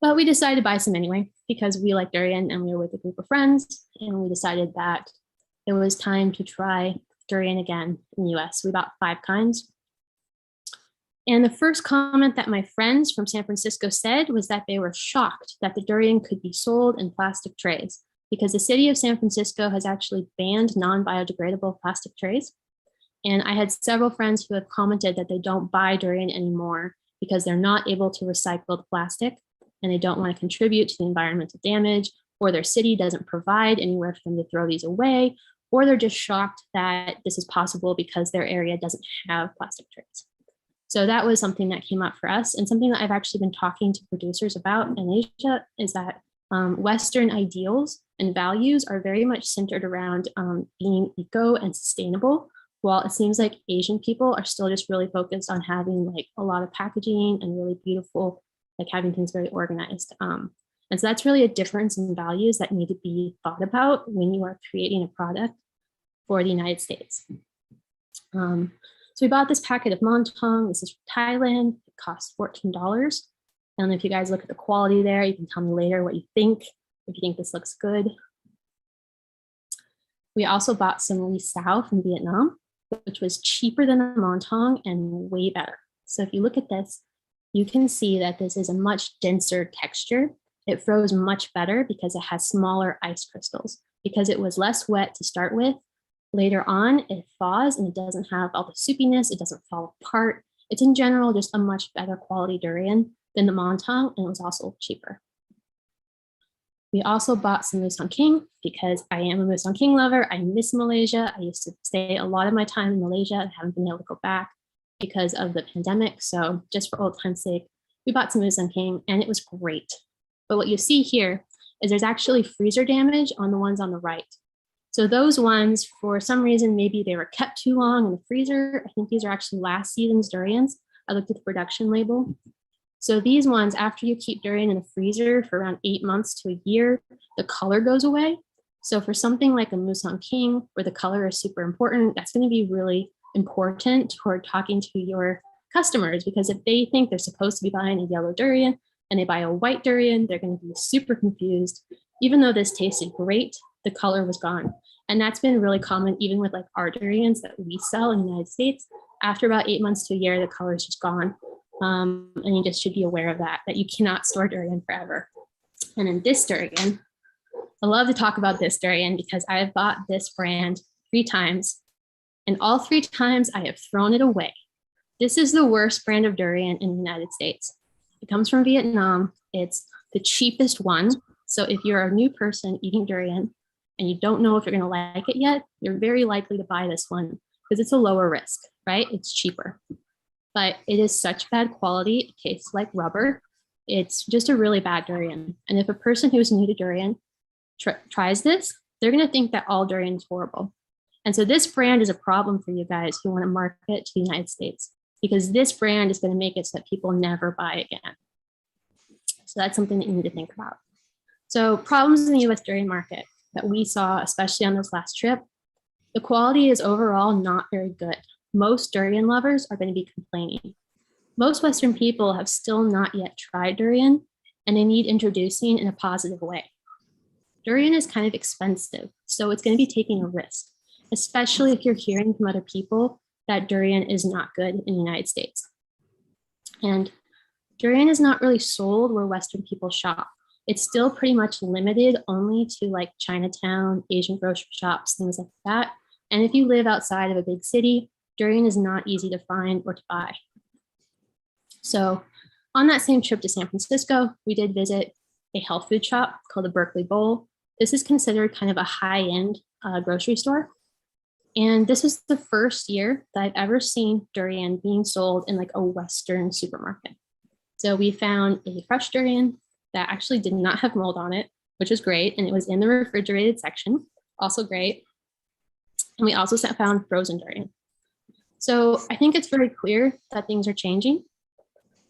But we decided to buy some anyway, because we like durian and we were with a group of friends, and we decided that it was time to try durian again in the US. We bought 5 kinds. And the first comment that my friends from San Francisco said was that they were shocked that the durian could be sold in plastic trays, because the city of San Francisco has actually banned non-biodegradable plastic trays. And I had several friends who have commented that they don't buy durian anymore because they're not able to recycle the plastic, and they don't want to contribute to the environmental damage, or their city doesn't provide anywhere for them to throw these away, or they're just shocked that this is possible because their area doesn't have plastic trays. So that was something that came up for us, and something that I've actually been talking to producers about in Asia is that Western ideals and values are very much centered around being eco and sustainable, while it seems like Asian people are still just really focused on having like a lot of packaging and really beautiful, like having things very organized. And so that's really a difference in values that need to be thought about when you are creating a product for the United States. So we bought this packet of Montong. This is from Thailand. It costs $14. And if you guys look at the quality there, you can tell me later what you think, if you think this looks good. We also bought some Ly Sao from Vietnam, which was cheaper than the Montong and way better. So if you look at this, you can see that this is a much denser texture. It froze much better because it has smaller ice crystals. Because it was less wet to start with, later on it thaws and it doesn't have all the soupiness, it doesn't fall apart. It's in general just a much better quality durian than the Montong, and it was also cheaper. We also bought some Musang King because I am a Musang King lover. I miss Malaysia. I used to stay a lot of my time in Malaysia and haven't been able to go back because of the pandemic. So just for old time's sake, we bought some Musang King and it was great. But what you see here is there's actually freezer damage on the ones on the right. So those ones, for some reason, maybe they were kept too long in the freezer. I think these are actually last season's durians. I looked at the production label. So these ones, after you keep durian in the freezer for around 8 months to a year, the color goes away. So for something like a Musang King, where the color is super important, that's going to be really important toward talking to your customers, because if they think they're supposed to be buying a yellow durian and they buy a white durian, they're going to be super confused. Even though this tasted great, the color was gone. And that's been really common even with like our durians that we sell in the United States. After about 8 months to a year, the color is just gone. And you just should be aware of that you cannot store durian forever. And in this durian, I love to talk about this durian because I have bought this brand 3 times, and all 3 times I have thrown it away. This is the worst brand of durian in the United States. It comes from Vietnam. It's the cheapest one. So if you're a new person eating durian and you don't know if you're going to like it yet, you're very likely to buy this one because it's a lower risk, right? It's cheaper. But it is such bad quality. It tastes like rubber. It's just a really bad durian. And if a person who's new to durian tries this, they're going to think that all durian is horrible. And so this brand is a problem for you guys who want to market to the United States, because this brand is going to make it so that people never buy again. So that's something that you need to think about. So problems in the US durian market that we saw, especially on this last trip, the quality is overall not very good. Most durian lovers are going to be complaining. Most Western people have still not yet tried durian, and they need introducing in a positive way. Durian is kind of expensive, so it's going to be taking a risk, especially if you're hearing from other people that durian is not good in the United States. And durian is not really sold where Western people shop. It's still pretty much limited only to like Chinatown, Asian grocery shops, things like that. And if you live outside of a big city, durian is not easy to find or to buy. So on that same trip to San Francisco, we did visit a health food shop called the Berkeley Bowl. This is considered kind of a high-end grocery store. And this is the first year that I've ever seen durian being sold in like a Western supermarket. So we found a fresh durian that actually did not have mold on it, which was great. And it was in the refrigerated section, also great. And we also found frozen durian. So I think it's very clear that things are changing.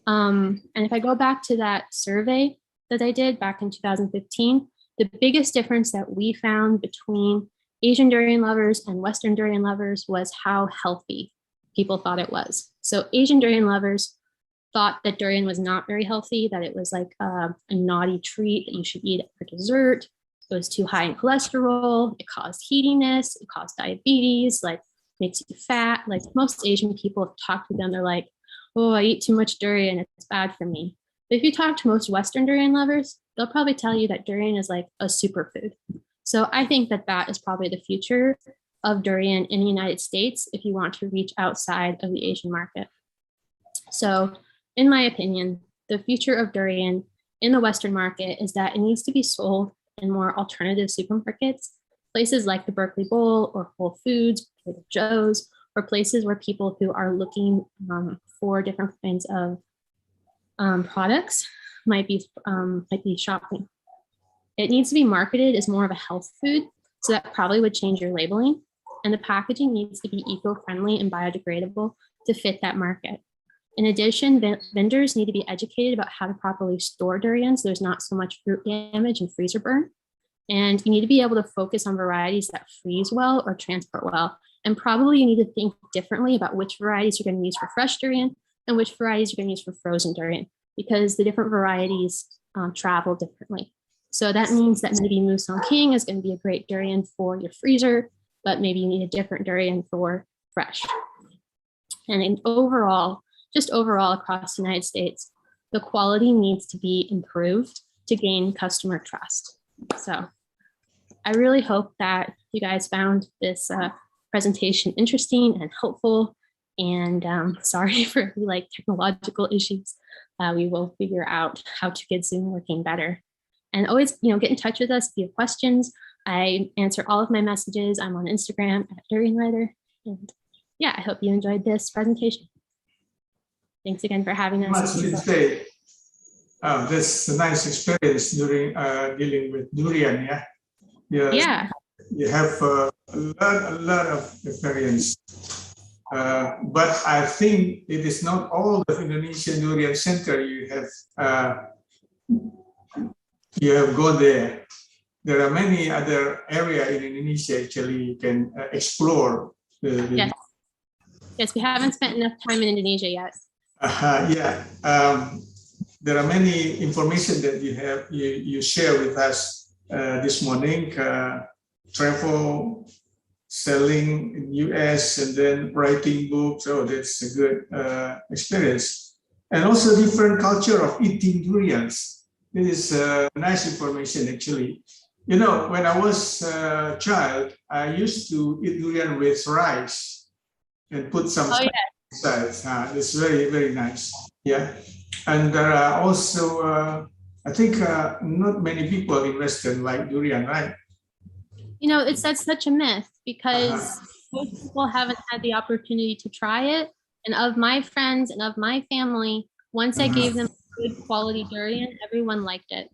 And if I go back to that survey that I did back in 2015, the biggest difference that we found between Asian durian lovers and Western durian lovers was how healthy people thought it was. So Asian durian lovers thought that durian was not very healthy, that it was like a naughty treat that you should eat for dessert. It was too high in cholesterol. It caused heatiness. It caused diabetes, like makes you fat. Like most Asian people have talked to them, they're like, oh, I eat too much durian. It's bad for me. But if you talk to most Western durian lovers, they'll probably tell you that durian is like a superfood. So I think that that is probably the future of durian in the United States if you want to reach outside of the Asian market. So in my opinion, the future of durian in the Western market is that it needs to be sold in more alternative supermarkets, places like the Berkeley Bowl or Whole Foods or the Joe's, or places where people who are looking for different kinds of products might be shopping. It needs to be marketed as more of a health food, so that probably would change your labeling. And the packaging needs to be eco-friendly and biodegradable to fit that market. In addition, vendors need to be educated about how to properly store durian so there's not so much fruit damage and freezer burn. And you need to be able to focus on varieties that freeze well or transport well. And probably you need to think differently about which varieties you're going to use for fresh durian and which varieties you're going to use for frozen durian, because the different varieties travel differently. So that means that maybe Musang King is going to be a great durian for your freezer, but maybe you need a different durian for fresh. And in overall, just overall across the United States, the quality needs to be improved to gain customer trust. So I really hope that you guys found this presentation interesting and helpful. And sorry for like technological issues. We will figure out how to get Zoom working better. And always, get in touch with us if you have questions. I answer all of my messages. I'm on Instagram at Durian Writer. And yeah, I hope you enjoyed this presentation. Thanks again for having us. That's a nice experience during dealing with durian, yeah? Yeah. You have a lot of experience. But I think it is not all the Indonesian Durian Center you have gone there. There are many other areas in Indonesia actually you can explore. Yes, we haven't spent enough time in Indonesia yet. There are many information that you share with us this morning. Travel, selling in US, and then writing books. Oh, that's a good experience. And also different culture of eating durians. This is nice information actually. When I was a child, I used to eat durian with rice and put some spice. It's very, very nice. Yeah. And there are also, I think not many people in Western like durian, right? That's such a myth because most people haven't had the opportunity to try it. And of my friends and of my family, once I gave them good quality durian, everyone liked it.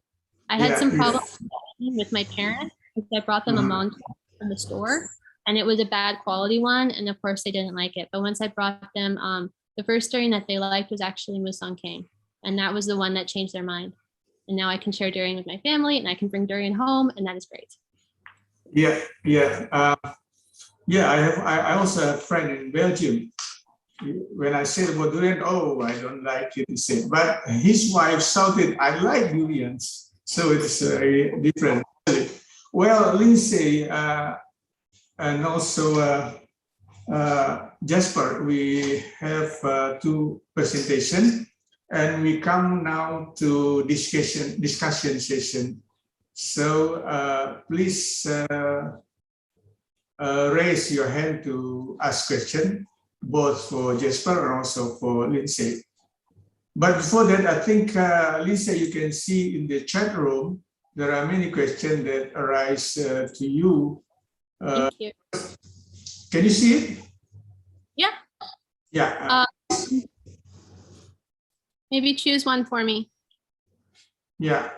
I had some problems with my parents because I brought them a monk from the store and it was a bad quality one. And of course they didn't like it. But once I brought them, the first durian that they liked was actually Musang King. And that was the one that changed their mind. And now I can share durian with my family and I can bring durian home, and that is great. I also have a friend in Belgium. When I said about durian, oh, I don't like it, he said. But his wife shouted, I like durians. So it's very different. Well, Lindsay and also Jasper, we have two presentations, and we come now to discussion session. So please raise your hand to ask question, both for Jasper and also for Lindsay. But before that, I think, Lisa, you can see in the chat room, there are many questions that arise to you. Thank you. Can you see it? Yeah. Yeah. Maybe choose one for me. Yeah.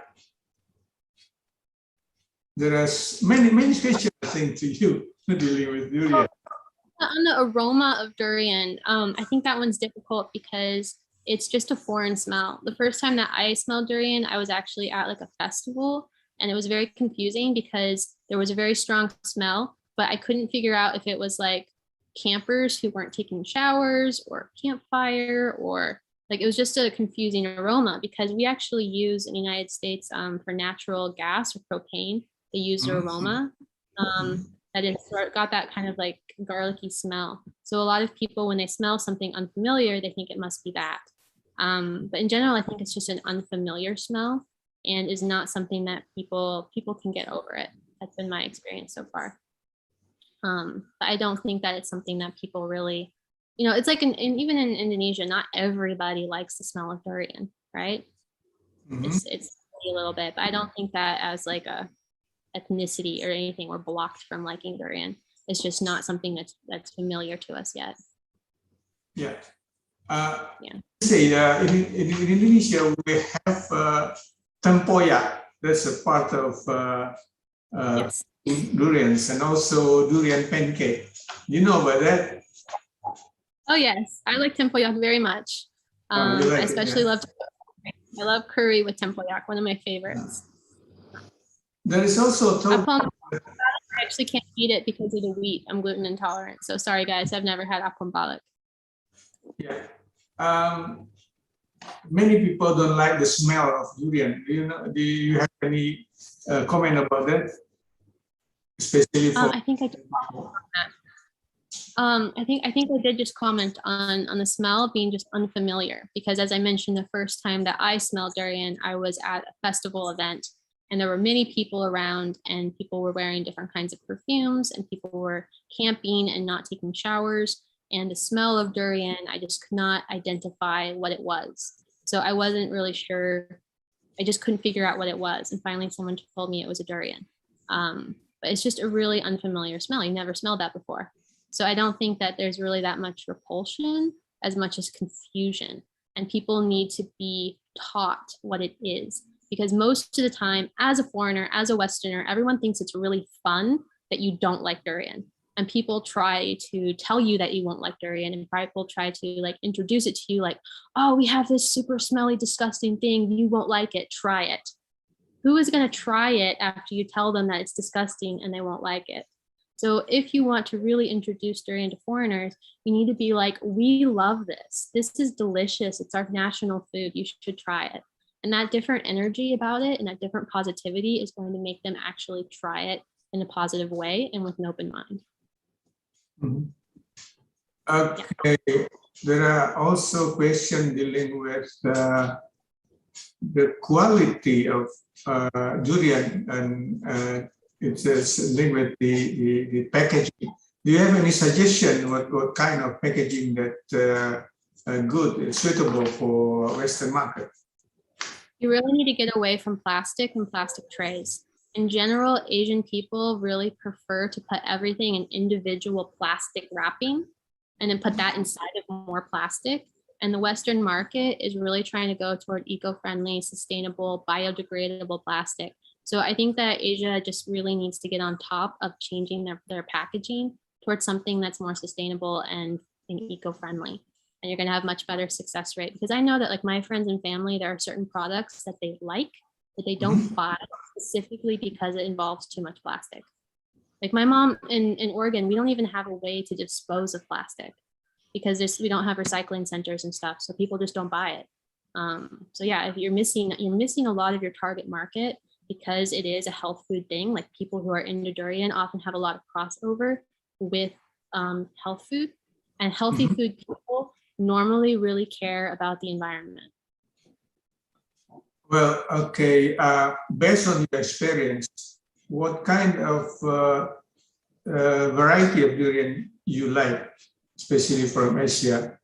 There are many questions, I think, to you dealing with durian. On the aroma of durian, I think that one's difficult because it's just a foreign smell. The first time that I smelled durian, I was actually at like a festival, and it was very confusing because there was a very strong smell, but I couldn't figure out if it was like campers who weren't taking showers or campfire, or like it was just a confusing aroma, because we actually use in the United States for natural gas or propane, they use aroma. That it got that kind of like garlicky smell. So a lot of people, when they smell something unfamiliar, they think it must be that. But in general, I think it's just an unfamiliar smell and is not something that people can get over it. That's been my experience so far. But I don't think that it's something that people really, you know, it's like even in Indonesia, not everybody likes the smell of durian, right? It's a little bit, but I don't think that as like a ethnicity or anything, we're blocked from liking durian. It's just not something that's familiar to us yet. Yeah. Yeah. Say in Indonesia we have tempoyak. That's a part of Yes. durians, and also durian pancake. You know about that? Oh yes, I like tempoyak very much. You like I it, especially yeah. I love curry with tempoyak, one of my favorites. There is also talk. I actually can't eat it because of the wheat. I'm gluten intolerant. So sorry guys, I've never had apom balik. Yeah. Many people don't like the smell of durian. Do you have any comment about that? Especially for I think I did comment on that. I think I did just comment on the smell being just unfamiliar, because as I mentioned, the first time that I smelled durian, I was at a festival event, and there were many people around, and people were wearing different kinds of perfumes, and people were camping and not taking showers. And the smell of durian, I just could not identify what it was. So I wasn't really sure. I just couldn't figure out what it was. And finally, someone told me it was a durian. But it's just a really unfamiliar smell. You never smelled that before. So I don't think that there's really that much repulsion as much as confusion. And people need to be taught what it is. Because most of the time, as a foreigner, as a Westerner, everyone thinks it's really fun that you don't like durian. And people try to tell you that you won't like durian, and people try to like introduce it to you like, oh, we have this super smelly, disgusting thing. You won't like it. Try it. Who is going to try it after you tell them that it's disgusting and they won't like it? So if you want to really introduce durian to foreigners, you need to be like, we love this. This is delicious. It's our national food. You should try it. And that different energy about it and that different positivity is going to make them actually try it in a positive way and with an open mind. Okay, there are also questions dealing with the quality of durian, and it's linked with the packaging. Do you have any suggestion what kind of packaging that good, suitable for Western market? You really need to get away from plastic and plastic trays. In general, Asian people really prefer to put everything in individual plastic wrapping and then put that inside of more plastic. And the Western market is really trying to go toward eco-friendly, sustainable, biodegradable plastic. So I think that Asia just really needs to get on top of changing their packaging towards something that's more sustainable and eco-friendly. And you're gonna have much better success rate, because I know that like my friends and family, there are certain products that they like that they don't buy specifically because it involves too much plastic. Like my mom in Oregon, we don't even have a way to dispose of plastic because we don't have recycling centers and stuff. So people just don't buy it. So yeah, if you're missing a lot of your target market because it is a health food thing. Like people who are into durian often have a lot of crossover with health food, and healthy food people normally really care about the environment. Well, okay, based on your experience, what kind of variety of durian you like, especially from Asia?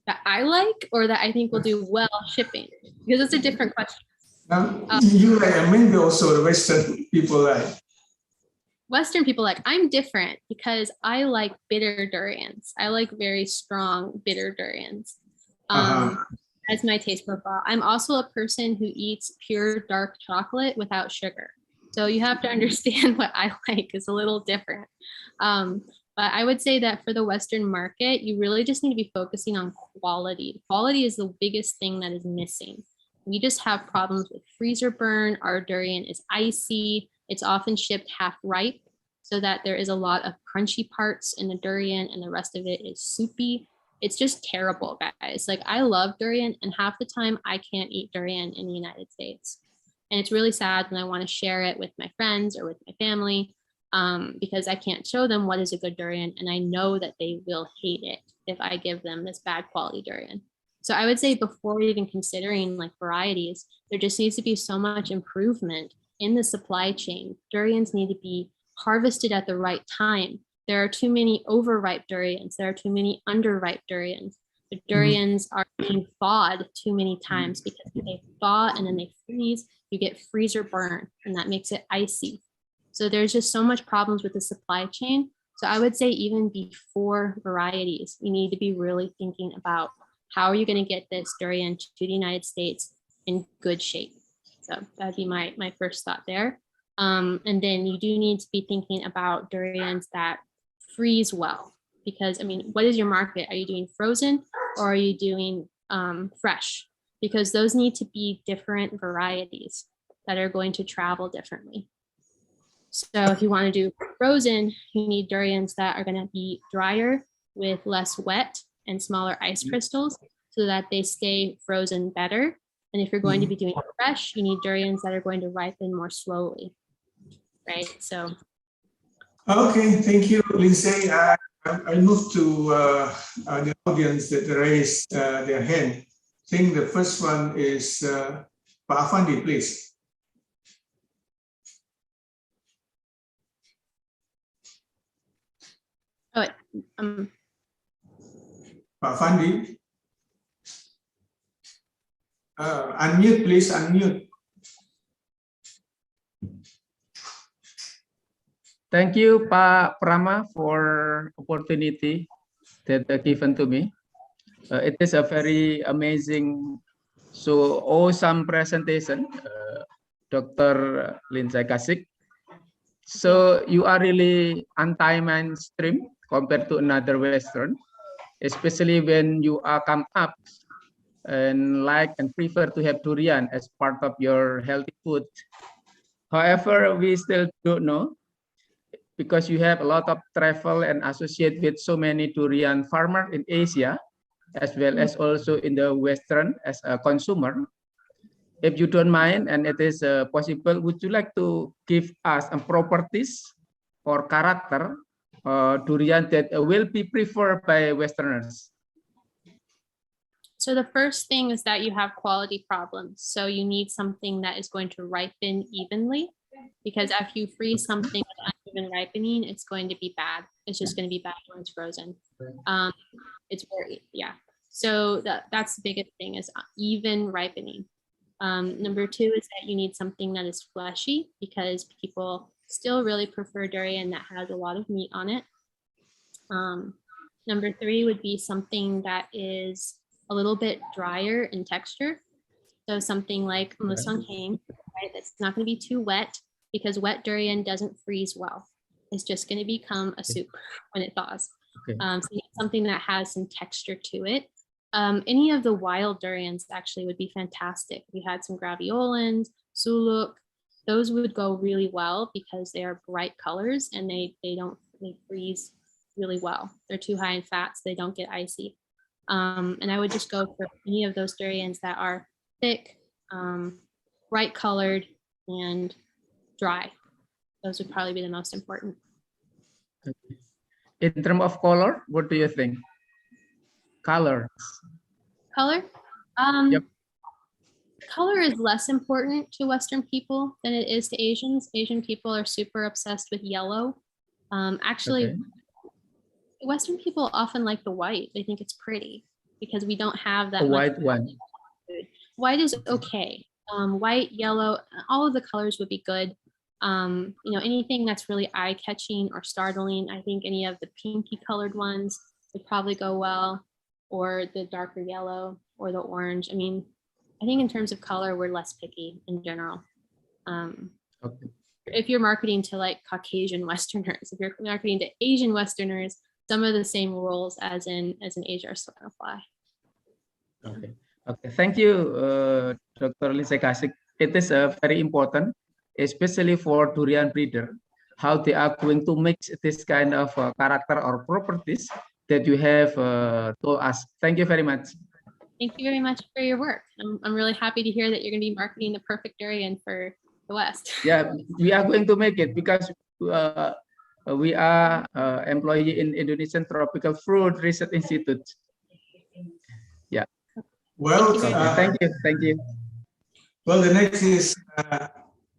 That I like, or that I think will do well shipping? Because it's a different question. You like, and maybe also the Western people like. Western people like, I'm different because I like bitter durians. I like very strong bitter durians. That's my taste profile. I'm also a person who eats pure dark chocolate without sugar. So you have to understand what I like is a little different. But But I would say that for the Western market, you really just need to be focusing on quality. Quality is the biggest thing that is missing. We just have problems with freezer burn. Our durian is icy. It's often shipped half ripe, so that there is a lot of crunchy parts in the durian and the rest of it is soupy. It's just terrible, guys. Like, I love durian, and half the time I can't eat durian in the United States. And it's really sad when I want to share it with my friends or with my family, because I can't show them what is a good durian, and I know that they will hate it if I give them this bad quality durian. So I would say before even considering like varieties, there just needs to be so much improvement in the supply chain. Durians need to be harvested at the right time. There are too many overripe durians. There are too many underripe durians. The durians are being thawed too many times, because if they thaw and then they freeze, you get freezer burn, and that makes it icy. So there's just so much problems with the supply chain. So I would say even before varieties, you need to be really thinking about how are you going to get this durian to the United States in good shape. So that'd be my first thought there. And then you do need to be thinking about durians that freeze well, because I mean, what is your market? Are you doing frozen or are you doing fresh? Because those need to be different varieties that are going to travel differently. So if you want to do frozen, you need durians that are going to be drier with less wet and smaller ice crystals, so that they stay frozen better. And if you're going to be doing fresh, you need durians that are going to ripen more slowly, right? So. Okay, thank you, Lindsay. I move to the audience that raised their hand. I think the first one is Pak Afandi, please. Oh, Pak Afandi. Unmute, please, unmute. Thank you, Pak Prama, for opportunity that given to me. It is a very amazing, so awesome presentation, Dr. Lindsay Kasik. So you are really anti-mainstream compared to another Western, especially when you are come up and like and prefer to have durian as part of your healthy food. However, we still don't know, because you have a lot of travel and associate with so many durian farmers in Asia, as well as also in the Western as a consumer. If you don't mind, and it is possible, would you like to give us some properties or character durian that will be preferred by Westerners? So the first thing is that you have quality problems. So you need something that is going to ripen evenly, because if you freeze something with uneven ripening, it's going to be bad. It's just going to be bad when it's frozen. It's very, yeah. So that's the biggest thing, is even ripening. Number two is that you need something that is fleshy, because people still really prefer durian that has a lot of meat on it. Number three would be something that is a little bit drier in texture. So something like musangking, right? That's not going to be too wet, because wet durian doesn't freeze well. It's just going to become a soup when it thaws. Okay. So you need something that has some texture to it. Any of the wild durians actually would be fantastic. We had some graviolans, suluk. Those would go really well, because they are bright colors and they freeze really well. They're too high in fats, they don't get icy. And I would just go for any of those durians that are thick, bright colored, and dry. Those would probably be the most important. In terms of color, what do you think? Color. Color? Yep. Color is less important to Western people than it is to Asians. Asian people are super obsessed with yellow. Actually, okay. Western people often like the white. They think it's pretty, because we don't have that white one. White is okay. White, yellow, all of the colors would be good. You know, anything that's really eye-catching or startling, I think any of the pinky colored ones would probably go well, or the darker yellow or the orange. I mean, I think in terms of color, we're less picky in general. Okay. if you're marketing to like Caucasian Westerners, if you're marketing to Asian Westerners, some of the same rules as in Asia are still gonna apply. Okay. Okay. Thank you, Dr. Lisa Kasik. It is very important, especially for durian breeder, how they are going to mix this kind of character or properties that you have told us. Thank you very much. Thank you very much for your work. I'm really happy to hear that you're going to be marketing the perfect durian for the West. Yeah, we are going to make it because we are employee in Indonesian Tropical Fruit Research Institute. Yeah. Well, Thank you. Thank you. Well, the next is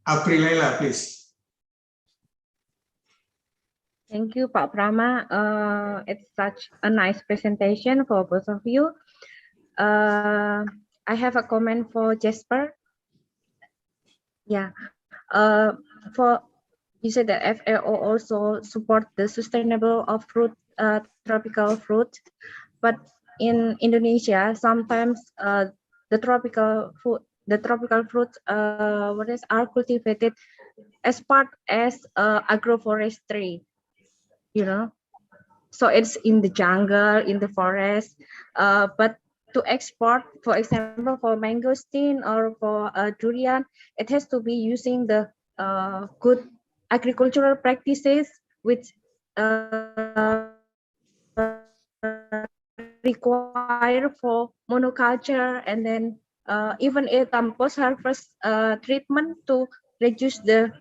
Aprilela, please. Thank you, Pak Prama. It's such a nice presentation for both of you. I have a comment for Jasper. Yeah. For you said that FAO also support the sustainable of fruit, tropical fruit, but in Indonesia sometimes the tropical fruits are cultivated as part as agroforestry, you know, so it's in the jungle, in the forest, but to export, for example, for mangosteen or for durian, it has to be using the good agricultural practices which require for monoculture, and then even a post-harvest treatment to reduce the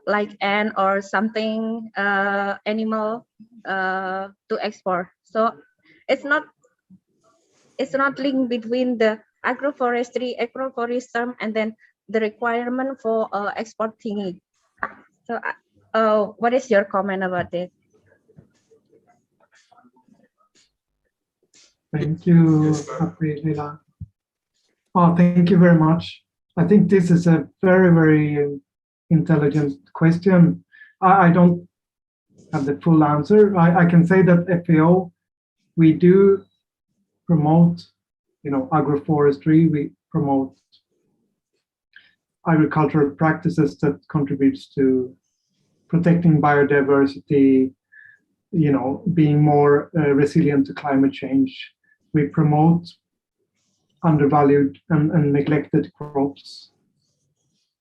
like ant or something animal to export. So it's not linked between the agroforism and then the requirement for exporting it. So what is your comment about it? Thank you, Aprilela. Oh, thank you very much. I think this is a very, very intelligent question. I don't have the full answer. I can say that FAO, we do promote, agroforestry. We promote agricultural practices that contributes to protecting biodiversity, being more resilient to climate change. We promote undervalued and neglected crops.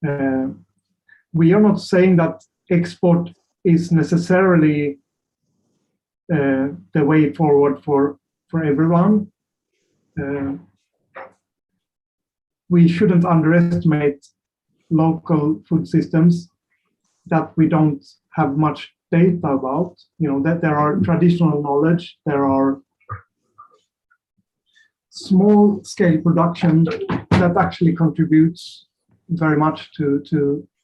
We are not saying that export is necessarily the way forward for everyone. We shouldn't underestimate local food systems that we don't have much data about. That there are traditional knowledge, there are small scale production that actually contributes very much to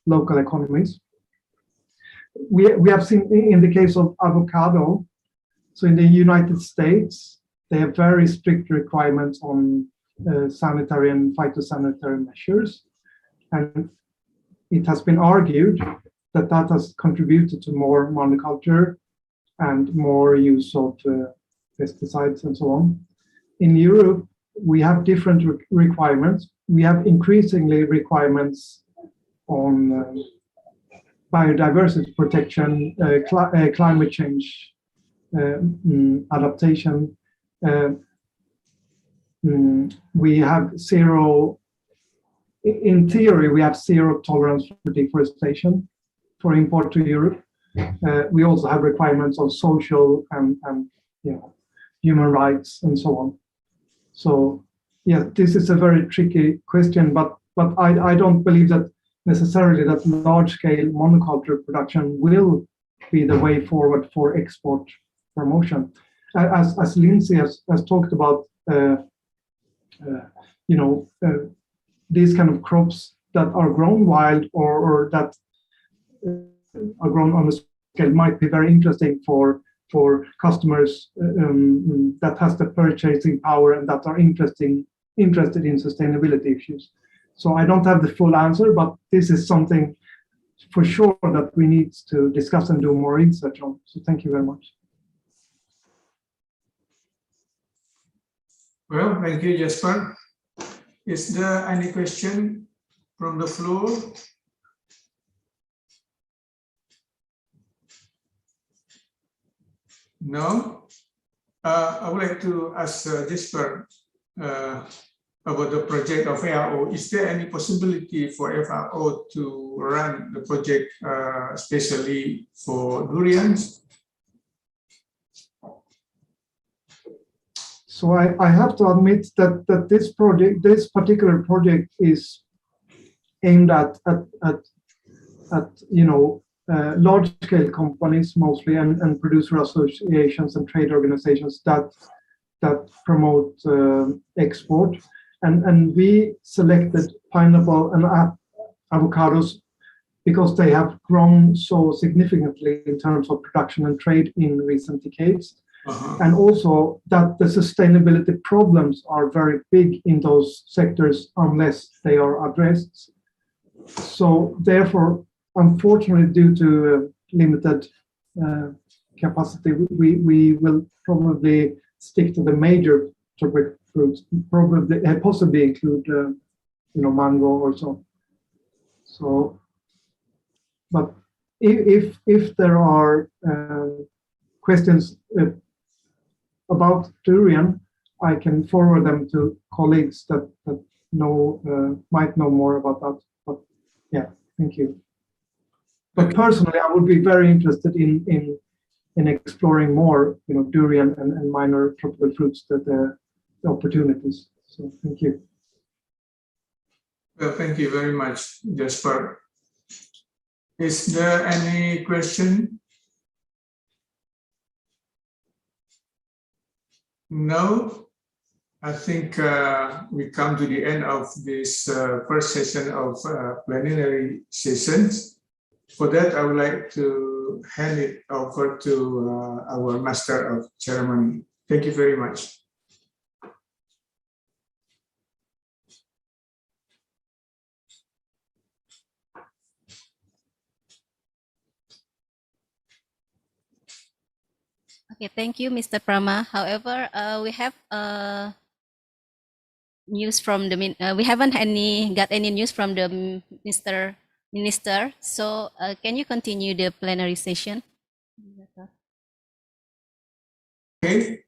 local economies. We have seen in the case of avocado, so in the United States, they have very strict requirements on sanitary and phytosanitary measures. And it has been argued that that has contributed to more monoculture and more use of pesticides and so on. In Europe, we have different requirements. We have increasingly requirements on biodiversity protection, climate change adaptation. We have zero, in theory, we have zero tolerance for deforestation for import to Europe. We also have requirements on social and human rights and so on. So yeah, this is a very tricky question, but I don't believe that necessarily that large-scale monoculture production will be the way forward for export promotion. As Lindsay has talked about, these kind of crops that are grown wild or that are grown on a scale might be very interesting for customers that has the purchasing power and that are interested in sustainability issues. So I don't have the full answer, but this is something for sure that we need to discuss and do more research on. So thank you very much. Well, thank you, Jasper. Is there any question from the floor? No? I would like to ask Jesper about the project of FRO. Is there any possibility for FRO to run the project, especially for durians? So I have to admit that this particular project is aimed at large-scale companies mostly, and producer associations and trade organizations that promote export. And we selected pineapple and avocados because they have grown so significantly in terms of production and trade in recent decades. And also that the sustainability problems are very big in those sectors unless they are addressed. So therefore, unfortunately, due to limited capacity, we will probably stick to the major tropical fruits, possibly include mango or so. So, but if there are questions about durian, I can forward them to colleagues that might know more about that. But yeah, thank you. But personally, I would be very interested in exploring more, durian and minor tropical fruits, the opportunities. So thank you. Well, thank you very much, Jesper. Is there any question? No, I think we come to the end of this first session of plenary sessions. For that, I would like to hand it over to our Master of Ceremony. Thank you very much. Okay, thank you, Mr. Prama. However, we have news from the we haven't got any news from the Minister. So can you continue the plenary session? Okay.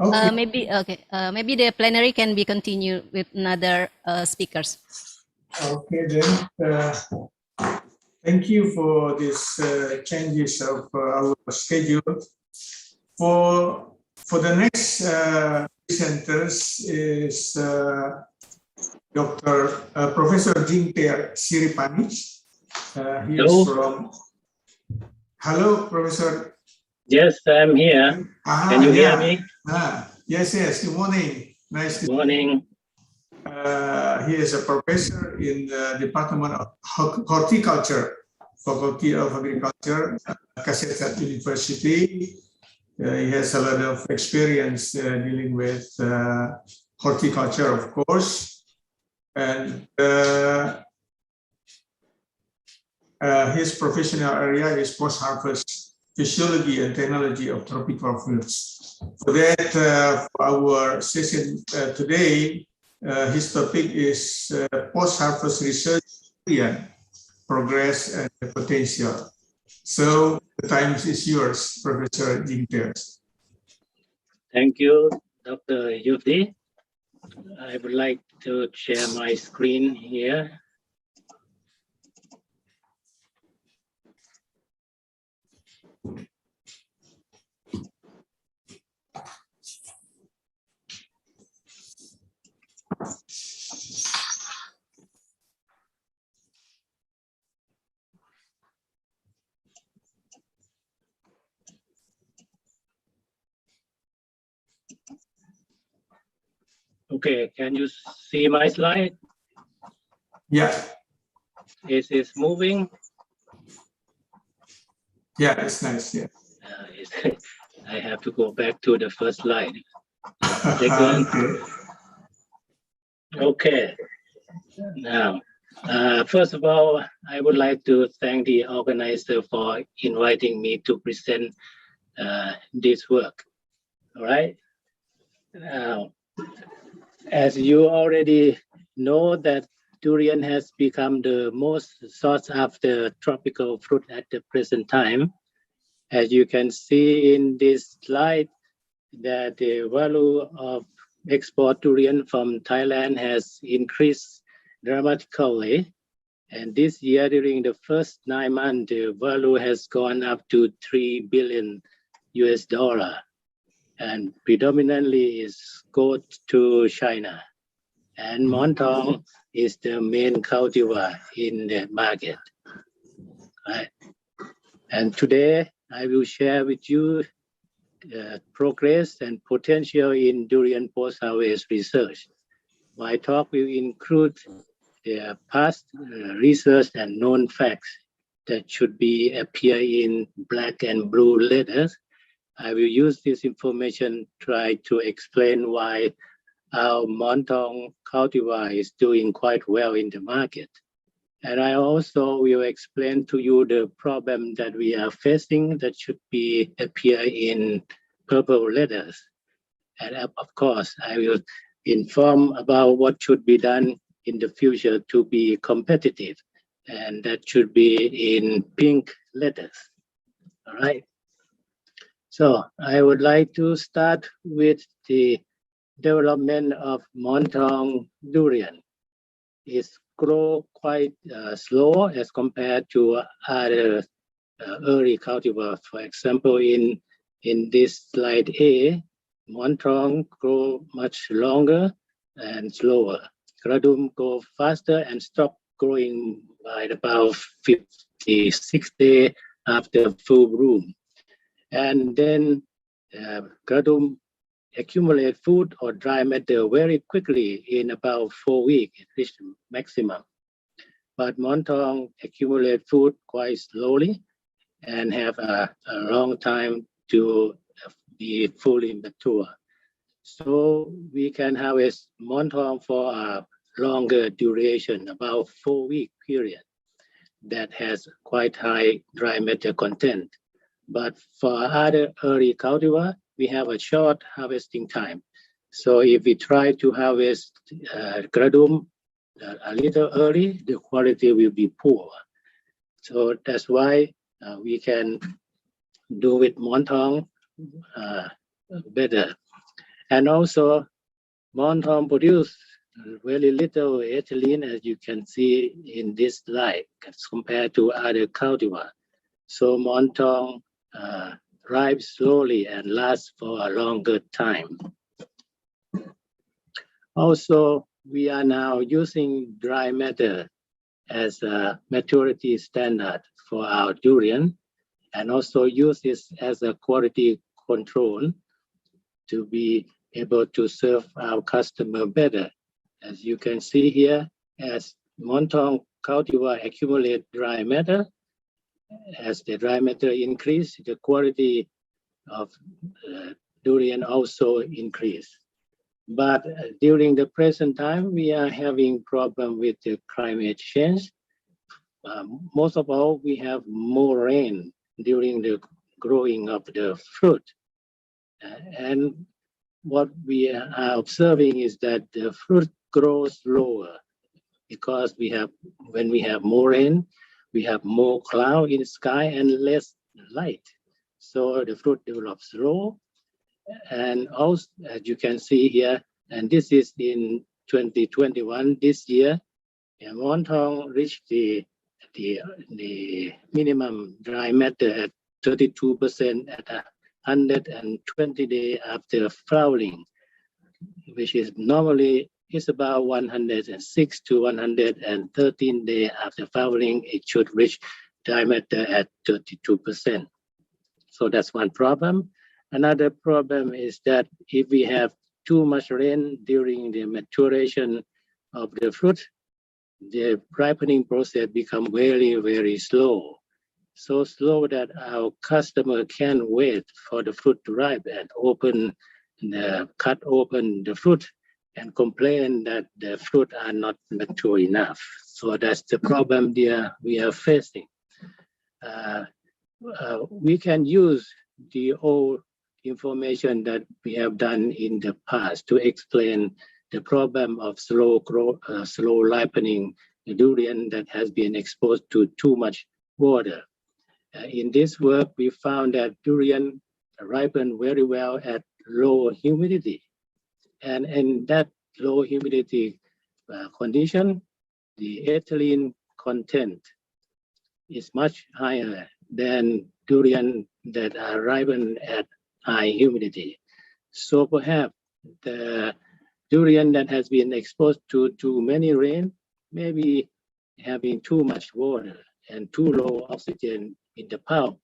Okay. Maybe the plenary can be continued with another speakers. Okay, then. Thank you for these changes of our schedule. For the next presenters is Professor Jingter Siripanich. He is from. Hello, Professor. Yes, I'm here. Can you hear me? Yes. Good morning. Nice. Good morning. He is a professor in the Department of Horticulture, Faculty of Agriculture, Kasetsat University. He has a lot of experience dealing with horticulture, of course, and his professional area is post-harvest physiology and technology of tropical fruits. For that, for our session today, his topic is post-harvest research, progress and potential. So the time is yours, Professor Jingter. Thank you, Dr. Yufdi. I would like to share my screen here. Okay, can you see my slide? Yeah. Is it moving? Yeah, it's nice. Yeah. I have to go back to the first slide. Second. Okay. Now, first of all, I would like to thank the organizer for inviting me to present this work. All right. Now, as you already know that durian has become the most sought after tropical fruit at the present time. As you can see in this slide, that the value of export durian from Thailand has increased dramatically. And this year, during the first 9 months, the value has gone up to $3 billion US. And predominantly is go to China. And Montong is the main cultivar in the market. Right. And today, I will share with you progress and potential in durian post-harvest research. My talk will include the past research and known facts that should be appear in black and blue letters. I will use this information try to explain why our Montong cultivar is doing quite well in the market. And I also will explain to you the problem that we are facing that should be appear in purple letters. And of course, I will inform about what should be done in the future to be competitive. And that should be in pink letters. All right. So I would like to start with the development of Montong durian. It's grow quite slow as compared to other early cultivars. For example, in this slide A, Montong grow much longer and slower. Gradum go faster and stop growing by about 56 days after full bloom. And then Gradum accumulate food or dry matter very quickly in about 4 weeks, it reaches maximum. But Montong accumulate food quite slowly and have a long time to be fully mature. So we can harvest Montong for a longer duration, about 4-week period, that has quite high dry matter content. But for other early cultivar, we have a short harvesting time. So if we try to harvest Gradum a little early, the quality will be poor. So that's why we can do with Montong better. And also, Montong produce very little ethylene, as you can see in this slide, as compared to other cultivar. So Montong ripe slowly and lasts for a longer time. Also, we are now using dry matter as a maturity standard for our durian, and also use this as a quality control to be able to serve our customer better. As you can see here, as Montong cultivar accumulate dry matter, as the dry matter increase, the quality of durian also increase. But during the present time, we are having problem with the climate change. Most of all, we have more rain during the growing of the fruit. And what we are observing is that the fruit grows slower because when we have more rain, we have more cloud in the sky and less light. So the fruit develops slow. And also, as you can see here, and this is in 2021, this year, Montong reached the minimum dry matter at 32% at 120 days after flowering, which is normally is about 106 to 113 days after flowering. It should reach dry matter at 32%. So that's one problem. Another problem is that if we have too much rain during the maturation of the fruit, the ripening process becomes very, very slow. So slow that our customer can't wait for the fruit to ripe and cut open the fruit and complain that the fruit are not mature enough. So that's the problem there we are facing. We can use the old information that we have done in the past to explain the problem of slow growth, slow ripening durian that has been exposed to too much water. In this work, we found that durian ripen very well at low humidity. And in that low humidity condition, the ethylene content is much higher than durian that are ripened at high humidity. So perhaps the durian that has been exposed to too many rain may be having too much water and too low oxygen in the pulp,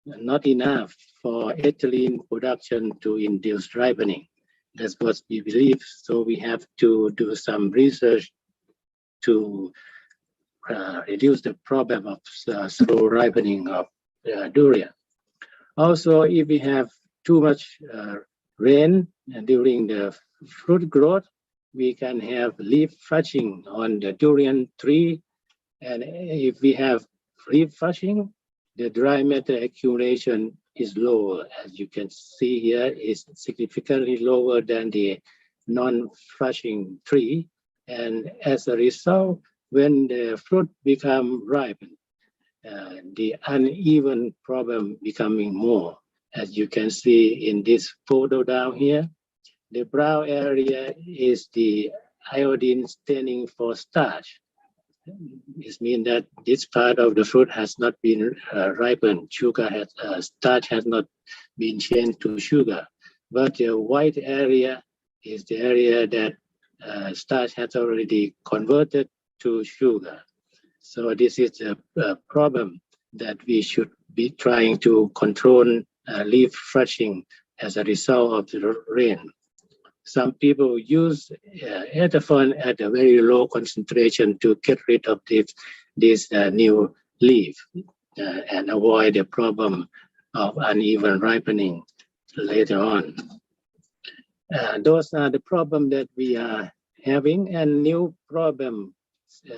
not enough for ethylene production to induce ripening. That's what we believe. So we have to do some research to reduce the problem of slow ripening of durian. Also, if we have too much rain during the fruit growth, we can have leaf flushing on the durian tree. And if we have leaf flushing, the dry matter accumulation is lower. As you can see here, is significantly lower than the non-flushing tree. And as a result, when the fruit become ripened, the uneven problem becoming more. As you can see in this photo down here, the brown area is the iodine staining for starch. This means that this part of the fruit has not been ripened. Starch has not been changed to sugar. But the white area is the area that starch has already converted to sugar. So this is a problem that we should be trying to control leaf flushing as a result of the rain. Some people use ethanol at a very low concentration to get rid of this new leaf and avoid the problem of uneven ripening later on. Those are the problems that we are having, and new problems,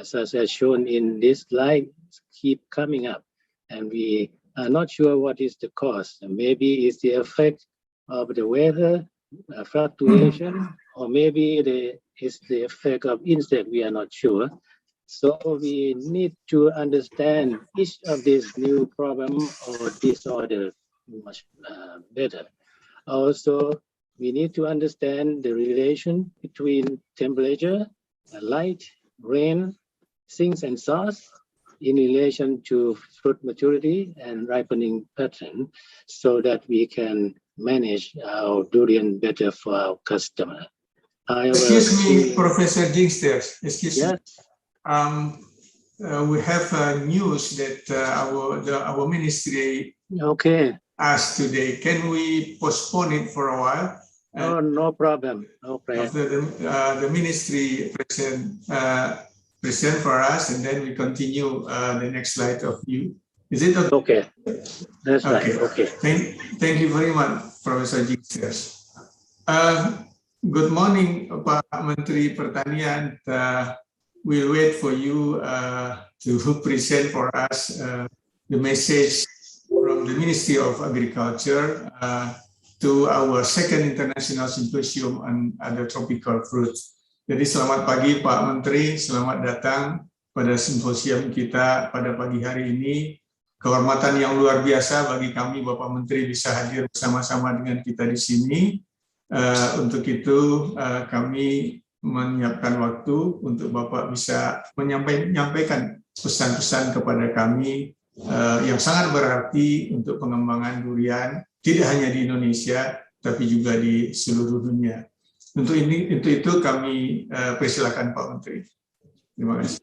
such as shown in this slide, keep coming up, and we are not sure what is the cause. Maybe it's the effect of the weather fluctuation, or maybe it's the effect of insect. We are not sure. So we need to understand each of these new problem or disorder much better. Also, we need to understand the relation between temperature, light, rain, sinks and sauce in relation to fruit maturity and ripening pattern, so that we can manage our durian better for our customer. Excuse me, Professor Jingsters. Excuse me. We have news that our ministry asked today. Can we postpone it for a while? No problem. No problem. After the ministry present for us, and then we continue the next slide of you. Is it okay? Okay. That's okay. Right. Okay. Thank you very much, Professor Jingsters. Good morning, Pak Menteri Pertanian. We'll wait for you to present for us the message from the Ministry of Agriculture to our second international symposium on other tropical fruits. Jadi selamat pagi Pak Menteri, selamat datang pada simposium kita pada pagi hari ini. Kehormatan yang luar biasa bagi kami Bapak Menteri bisa hadir bersama-sama dengan kita di sini. Untuk itu kami menyiapkan waktu untuk Bapak bisa menyampaikan pesan-pesan kepada kami yang sangat berarti untuk pengembangan durian, tidak hanya di Indonesia, tapi juga di seluruh dunia. Untuk itu kami persilakan Pak Menteri. Terima kasih.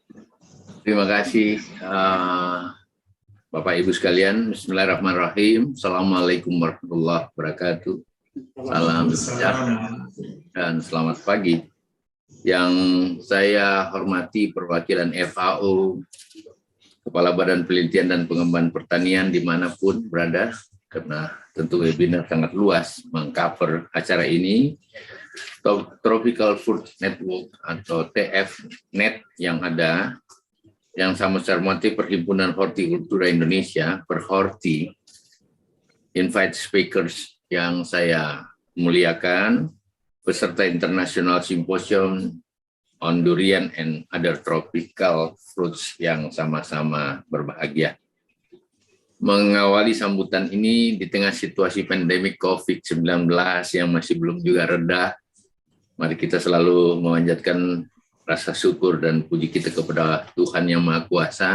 Terima kasih Bapak Ibu sekalian. Bismillahirrahmanirrahim. Assalamualaikum warahmatullahi wabarakatuh. Salam sejahtera dan selamat pagi. Yang saya hormati perwakilan FAO, Kepala Badan Penelitian dan Pengembangan Pertanian dimanapun berada, karena tentu webinar sangat luas mengcover acara ini. Tropical Fruit Network atau TF-NET yang ada, yang sama saya hormati Perhimpunan Hortikultura Indonesia, Perhorti, invite speakers yang saya muliakan, peserta International Symposium on Durian and Other Tropical Fruits yang sama-sama berbahagia. Mengawali sambutan ini di tengah situasi pandemik COVID-19 yang masih belum juga reda, mari kita selalu memanjatkan rasa syukur dan puji kita kepada Tuhan Yang Maha Kuasa,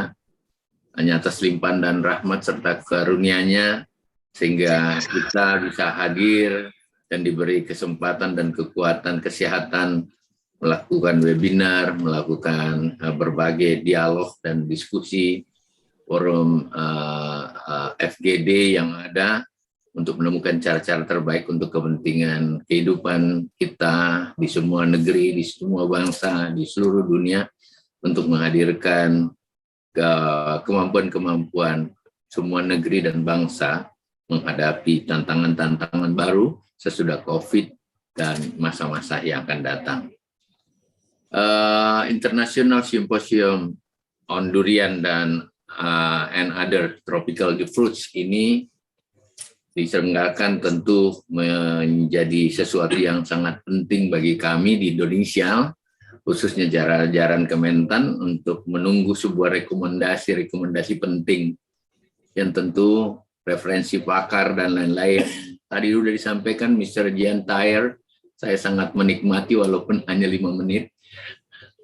hanya atas limpahan dan rahmat serta karunia-Nya, sehingga kita bisa hadir dan diberi kesempatan dan kekuatan kesehatan melakukan webinar, melakukan berbagai dialog dan diskusi forum FGD yang ada untuk menemukan cara-cara terbaik untuk kepentingan kehidupan kita di semua negeri, di semua bangsa, di seluruh dunia, untuk menghadirkan kemampuan-kemampuan semua negeri dan bangsa menghadapi tantangan-tantangan baru sesudah COVID dan masa-masa yang akan datang. International Symposium on Durian and Other Tropical Fruits ini diselenggarakan tentu menjadi sesuatu yang sangat penting bagi kami di Indonesia, khususnya jajaran Kementan, untuk menunggu sebuah rekomendasi penting yang tentu referensi pakar dan lain-lain. Tadi sudah disampaikan Mr. Jian Tair, saya sangat menikmati walaupun hanya 5 menit.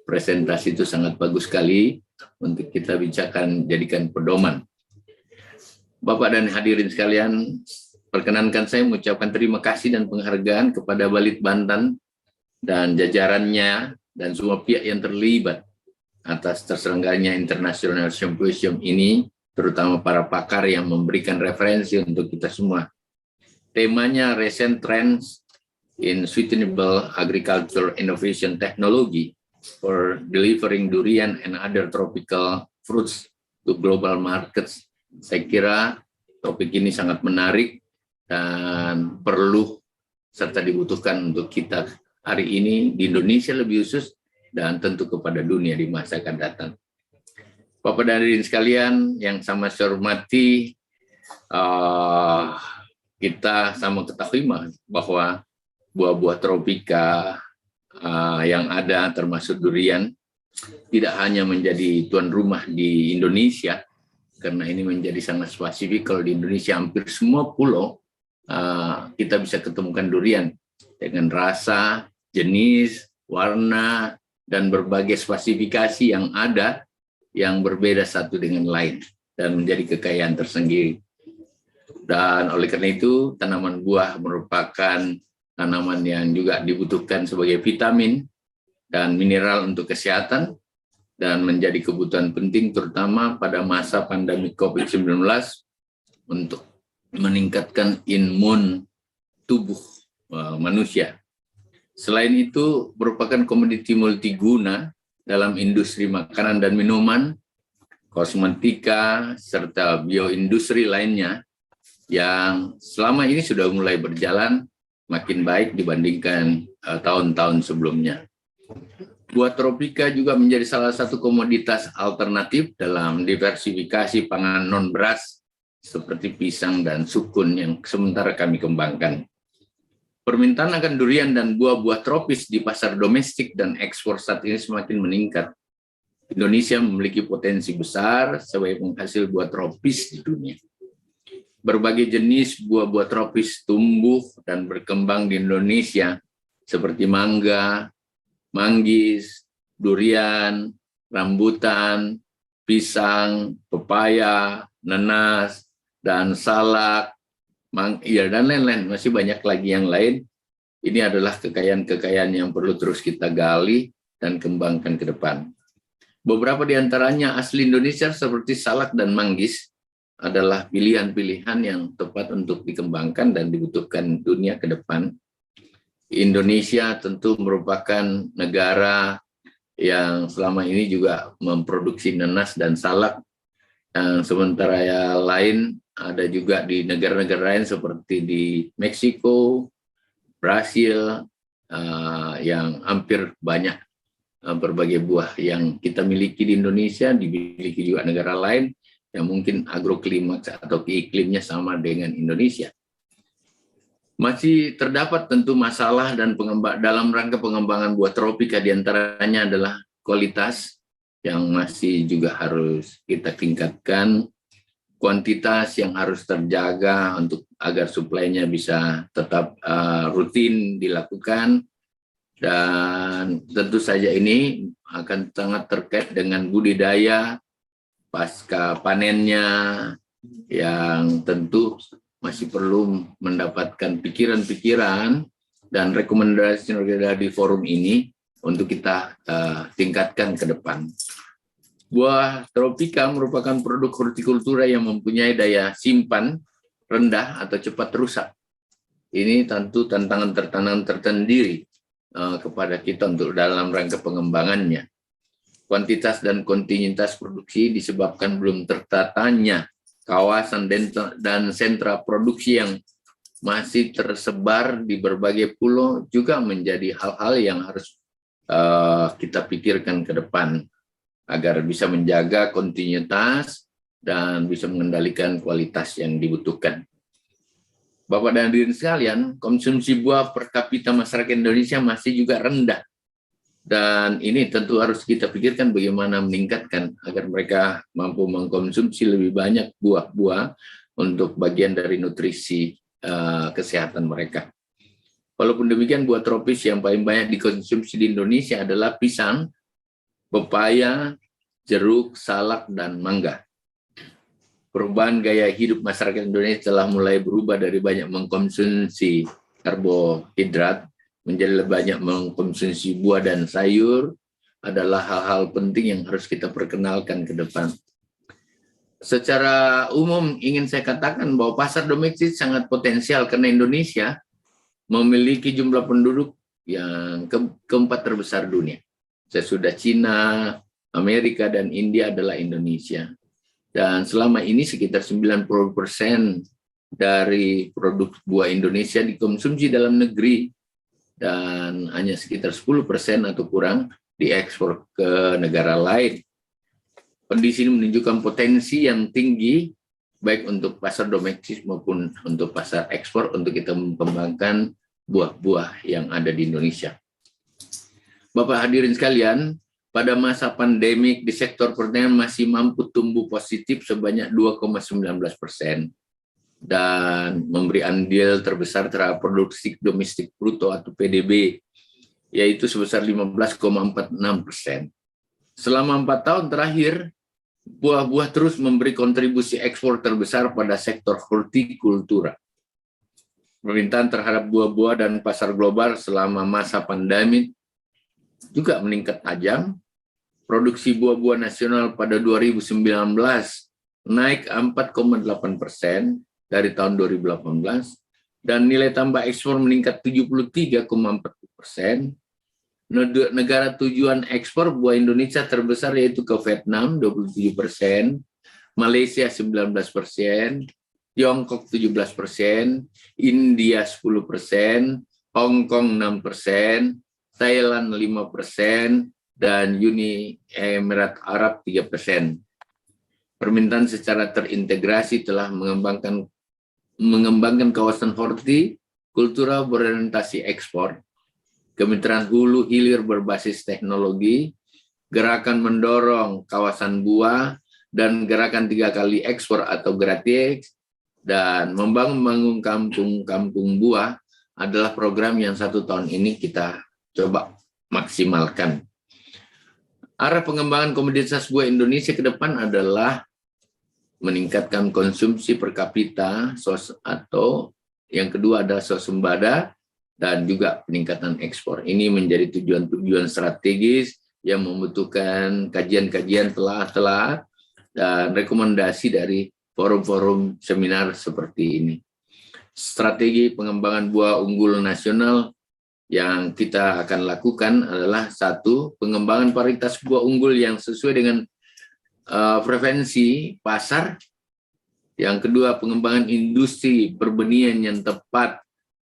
Presentasi itu sangat bagus sekali untuk kita jadikan pedoman. Bapak dan hadirin sekalian, perkenankan saya mengucapkan terima kasih dan penghargaan kepada Balit Banten dan jajarannya dan semua pihak yang terlibat atas terselenggaranya International Symposium ini, terutama para pakar yang memberikan referensi untuk kita semua. Temanya Recent Trends in Sustainable Agriculture Innovation Technology for Delivering Durian and Other Tropical Fruits to Global Markets. Saya kira topik ini sangat menarik dan perlu serta dibutuhkan untuk kita hari ini di Indonesia lebih khusus, dan tentu kepada dunia di masa akan datang. Bapak dan hadirin sekalian yang sama saya hormati, kita sama ketahui bahwa buah-buah tropika yang ada termasuk durian tidak hanya menjadi tuan rumah di Indonesia, karena ini menjadi sangat spesifik. Kalau di Indonesia hampir semua pulau kita bisa ketemukan durian dengan rasa, jenis, warna, dan berbagai spesifikasi yang ada yang berbeda satu dengan lain dan menjadi kekayaan tersendiri. Dan oleh karena itu, tanaman buah merupakan tanaman yang juga dibutuhkan sebagai vitamin dan mineral untuk kesehatan dan menjadi kebutuhan penting terutama pada masa pandemi COVID-19 untuk meningkatkan imun tubuh manusia. Selain itu, merupakan komoditi multiguna dalam industri makanan dan minuman, kosmetika, serta bioindustri lainnya yang selama ini sudah mulai berjalan makin baik dibandingkan tahun-tahun sebelumnya. Buah tropika juga menjadi salah satu komoditas alternatif dalam diversifikasi pangan non-beras seperti pisang dan sukun yang sementara kami kembangkan. Permintaan akan durian dan buah-buah tropis di pasar domestik dan ekspor saat ini semakin meningkat. Indonesia memiliki potensi besar sebagai penghasil buah tropis di dunia. Berbagai jenis buah-buah tropis tumbuh dan berkembang di Indonesia seperti mangga, manggis, durian, rambutan, pisang, pepaya, nanas, dan salak, dan lain-lain. Masih banyak lagi yang lain. Ini adalah kekayaan-kekayaan yang perlu terus kita gali dan kembangkan ke depan. Beberapa di antaranya asli Indonesia seperti salak dan manggis adalah pilihan-pilihan yang tepat untuk dikembangkan dan dibutuhkan dunia ke depan. Indonesia tentu merupakan negara yang selama ini juga memproduksi nanas dan salak. Sementara yang lain ada juga di negara-negara lain seperti di Meksiko, Brasil, yang hampir banyak berbagai buah yang kita miliki di Indonesia, dimiliki juga negara lain yang mungkin agroklimaks atau iklimnya sama dengan Indonesia. Masih terdapat tentu masalah dan dalam rangka pengembangan buah tropika, diantaranya adalah kualitas yang masih juga harus kita tingkatkan, kuantitas yang harus terjaga untuk agar suplainya bisa tetap rutin dilakukan, dan tentu saja ini akan sangat terkait dengan budidaya pasca panennya yang tentu masih perlu mendapatkan pikiran-pikiran dan rekomendasi di forum ini untuk kita tingkatkan ke depan. Buah tropika merupakan produk hortikultura yang mempunyai daya simpan rendah atau cepat rusak. Ini tentu tantangan tersendiri kepada kita untuk dalam rangka pengembangannya. Kuantitas dan kontinuitas produksi disebabkan belum tertatanya kawasan dan sentra produksi yang masih tersebar di berbagai pulau juga menjadi hal-hal yang harus kita pikirkan ke depan agar bisa menjaga kontinuitas dan bisa mengendalikan kualitas yang dibutuhkan. Bapak dan hadirin sekalian, konsumsi buah per kapita masyarakat Indonesia masih juga rendah. Dan ini tentu harus kita pikirkan bagaimana meningkatkan agar mereka mampu mengkonsumsi lebih banyak buah-buah untuk bagian dari nutrisi kesehatan mereka. Walaupun demikian, buah tropis yang paling banyak dikonsumsi di Indonesia adalah pisang, pepaya, jeruk, salak, dan mangga. Perubahan gaya hidup masyarakat Indonesia telah mulai berubah dari banyak mengkonsumsi karbohidrat menjadi lebih banyak mengkonsumsi buah dan sayur adalah hal-hal penting yang harus kita perkenalkan ke depan. Secara umum ingin saya katakan bahwa pasar domestik sangat potensial karena Indonesia memiliki jumlah penduduk yang keempat terbesar dunia. Sesudah Cina, Amerika, dan India adalah Indonesia. Dan selama ini sekitar 90% dari produk buah Indonesia dikonsumsi dalam negeri, dan hanya sekitar 10% atau kurang diekspor ke negara lain. Kondisi ini menunjukkan potensi yang tinggi baik untuk pasar domestik maupun untuk pasar ekspor untuk kita mengembangkan buah-buah yang ada di Indonesia. Bapak hadirin sekalian, pada masa pandemik di sektor pertanian masih mampu tumbuh positif sebanyak 2,19%. Dan memberi andil terbesar terhadap produksi domestik bruto atau PDB, yaitu sebesar 15,46%. Selama 4 tahun terakhir, buah-buah terus memberi kontribusi ekspor terbesar pada sektor hortikultura. Permintaan terhadap buah-buah dan pasar global selama masa pandemi juga meningkat tajam. Produksi buah-buah nasional pada 2019 naik 4,8%, dari tahun 2018, dan nilai tambah ekspor meningkat 73,4%. Negara tujuan ekspor buah Indonesia terbesar yaitu ke Vietnam 27%, Malaysia 19%, Tiongkok 17%, India 10%, Hong Kong 6%, Thailand 5%, dan Uni Emirat Arab 3%. Permintaan secara terintegrasi telah mengembangkan kawasan hortikultura berorientasi ekspor, kemitraan hulu hilir berbasis teknologi, gerakan mendorong kawasan buah, dan gerakan 3 kali ekspor atau gratis, dan membangun kampung-kampung buah adalah program yang 1 tahun ini kita coba maksimalkan. Arah pengembangan komoditas buah Indonesia ke depan adalah meningkatkan konsumsi per kapita, atau yang kedua adalah swasembada, dan juga peningkatan ekspor. Ini menjadi tujuan-tujuan strategis yang membutuhkan kajian-kajian telah dan rekomendasi dari forum-forum seminar seperti ini. Strategi pengembangan buah unggul nasional yang kita akan lakukan adalah 1, pengembangan varietas buah unggul yang sesuai dengan preferensi pasar. Yang kedua, pengembangan industri perbenihan yang tepat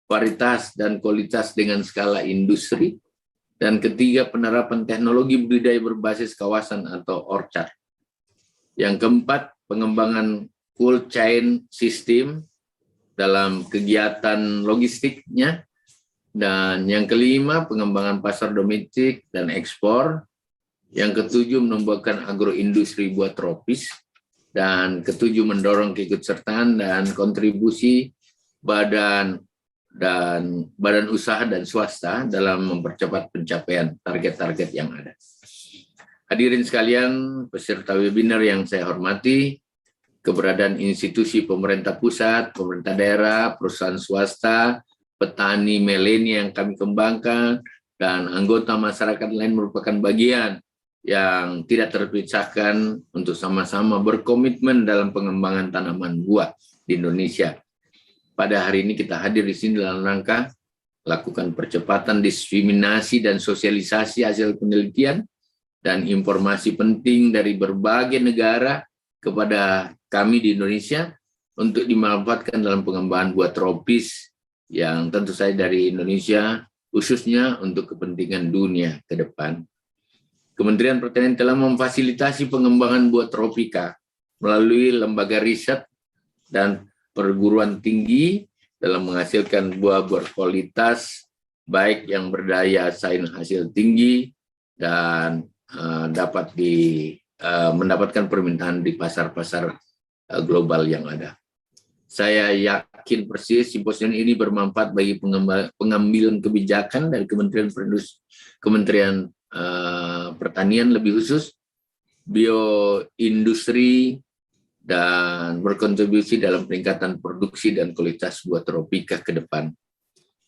varietas dan kualitas dengan skala industri. Dan ketiga, penerapan teknologi budidaya berbasis kawasan atau orchard. Yang keempat, pengembangan cold chain system dalam kegiatan logistiknya. Dan yang kelima, pengembangan pasar domestik dan ekspor. Yang ketujuh, menumbuhkan agroindustri buah tropis. Dan ketujuh, mendorong keikutsertaan dan kontribusi badan usaha dan swasta dalam mempercepat pencapaian target-target yang ada. Hadirin sekalian, peserta webinar yang saya hormati, keberadaan institusi pemerintah pusat, pemerintah daerah, perusahaan swasta, petani milenial yang kami kembangkan, dan anggota masyarakat lain merupakan bagian yang tidak terpisahkan untuk sama-sama berkomitmen dalam pengembangan tanaman buah di Indonesia. Pada hari ini kita hadir di sini dalam rangka lakukan percepatan diseminasi dan sosialisasi hasil penelitian dan informasi penting dari berbagai negara kepada kami di Indonesia untuk dimanfaatkan dalam pengembangan buah tropis yang tentu saja dari Indonesia, khususnya untuk kepentingan dunia ke depan. Kementerian Pertanian telah memfasilitasi pengembangan buah tropika melalui lembaga riset dan perguruan tinggi dalam menghasilkan buah berkualitas, baik yang berdaya saing hasil tinggi, dan dapat mendapatkan permintaan di pasar-pasar global yang ada. Saya yakin persis simposium ini bermanfaat bagi pengambilan kebijakan dari Kementerian Pertanian, lebih khusus bioindustri, dan berkontribusi dalam peningkatan produksi dan kualitas buah tropika ke depan.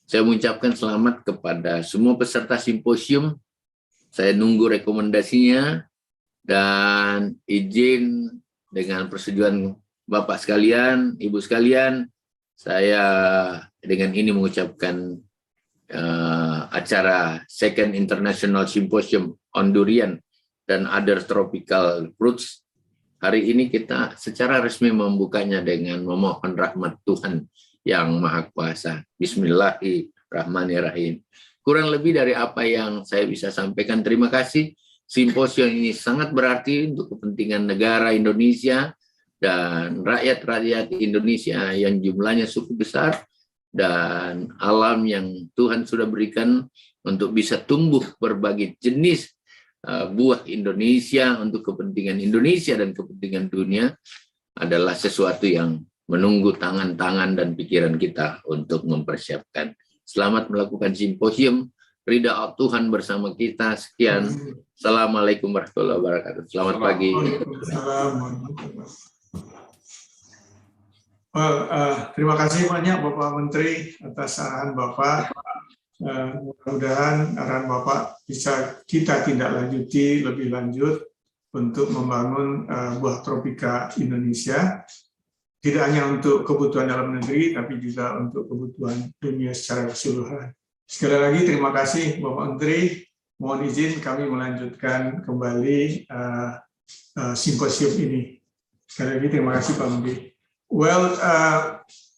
Saya mengucapkan selamat kepada semua peserta simposium. Saya nunggu rekomendasinya, dan izin dengan persetujuan Bapak sekalian, Ibu sekalian, saya dengan ini mengucapkan acara Second International Symposium on Durian dan Other Tropical Fruits. Hari ini kita secara resmi membukanya dengan memohon rahmat Tuhan yang Maha Kuasa. Bismillahirrahmanirrahim. Kurang lebih dari apa yang saya bisa sampaikan. Terima kasih. Simposium ini sangat berarti untuk kepentingan negara Indonesia dan rakyat-rakyat Indonesia yang jumlahnya cukup besar, dan alam yang Tuhan sudah berikan untuk bisa tumbuh berbagai jenis buah Indonesia untuk kepentingan Indonesia dan kepentingan dunia adalah sesuatu yang menunggu tangan-tangan dan pikiran kita untuk mempersiapkan. Selamat melakukan simposium. Ridha Tuhan bersama kita. Sekian. Assalamualaikum warahmatullahi wabarakatuh. Selamat pagi. Terima kasih banyak Bapak Menteri atas arahan Bapak. Mudah-mudahan arahan Bapak bisa kita tindak lanjuti lebih lanjut untuk membangun buah tropika Indonesia. Tidak hanya untuk kebutuhan dalam negeri, tapi juga untuk kebutuhan dunia secara keseluruhan. Sekali lagi terima kasih Bapak Menteri. Mohon izin kami melanjutkan kembali simposium ini. Sekali lagi terima kasih Pak Menteri. Well,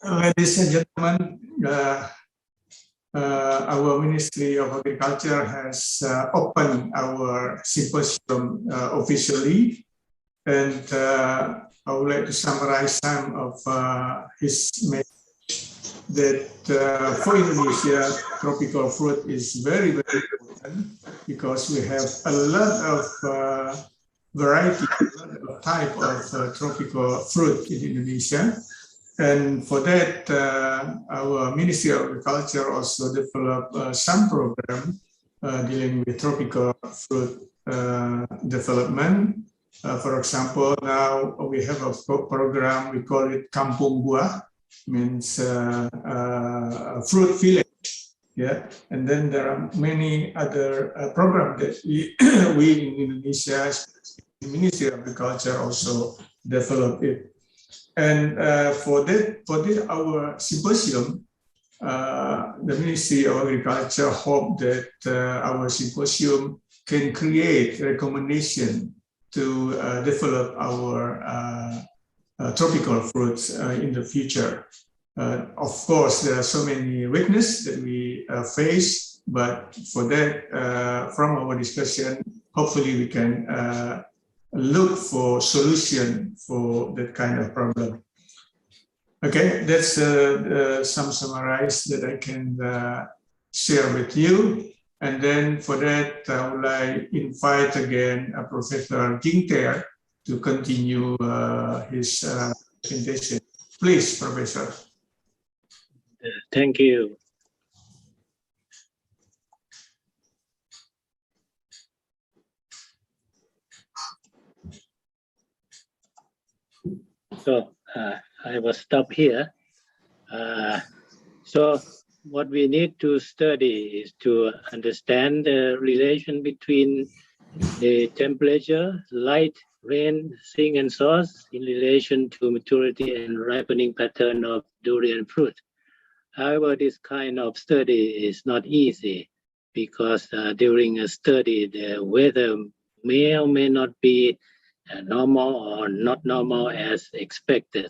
ladies and gentlemen, our Ministry of Agriculture has opened our symposium officially, and I would like to summarize some of his message that for Indonesia, tropical fruit is very, very important because we have a lot of variety, a lot of type of tropical fruit in Indonesia. And for that, our Ministry of Agriculture also developed some program dealing with tropical fruit development. For example, now we have a program, we call it Kampung Buah, means fruit village. Yeah, and then there are many other programs that we in Indonesia, the Ministry of Agriculture also develop it. And for this, our symposium, the Ministry of Agriculture hope that our symposium can create recommendation to develop our tropical fruits in the future. Of course, there are so many weaknesses that we face, but for that, from our discussion, hopefully we can look for solution for that kind of problem. Okay, that's some summarize that I can share with you. And then for that, I would like invite again Professor Jing Ter to continue his presentation. Please, Professor. Thank you. So I will stop here. So what we need to study is to understand the relation between the temperature, light, rain, sink, and source in relation to maturity and ripening pattern of durian fruit. However, this kind of study is not easy because during a study, the weather may or may not be normal or not normal as expected.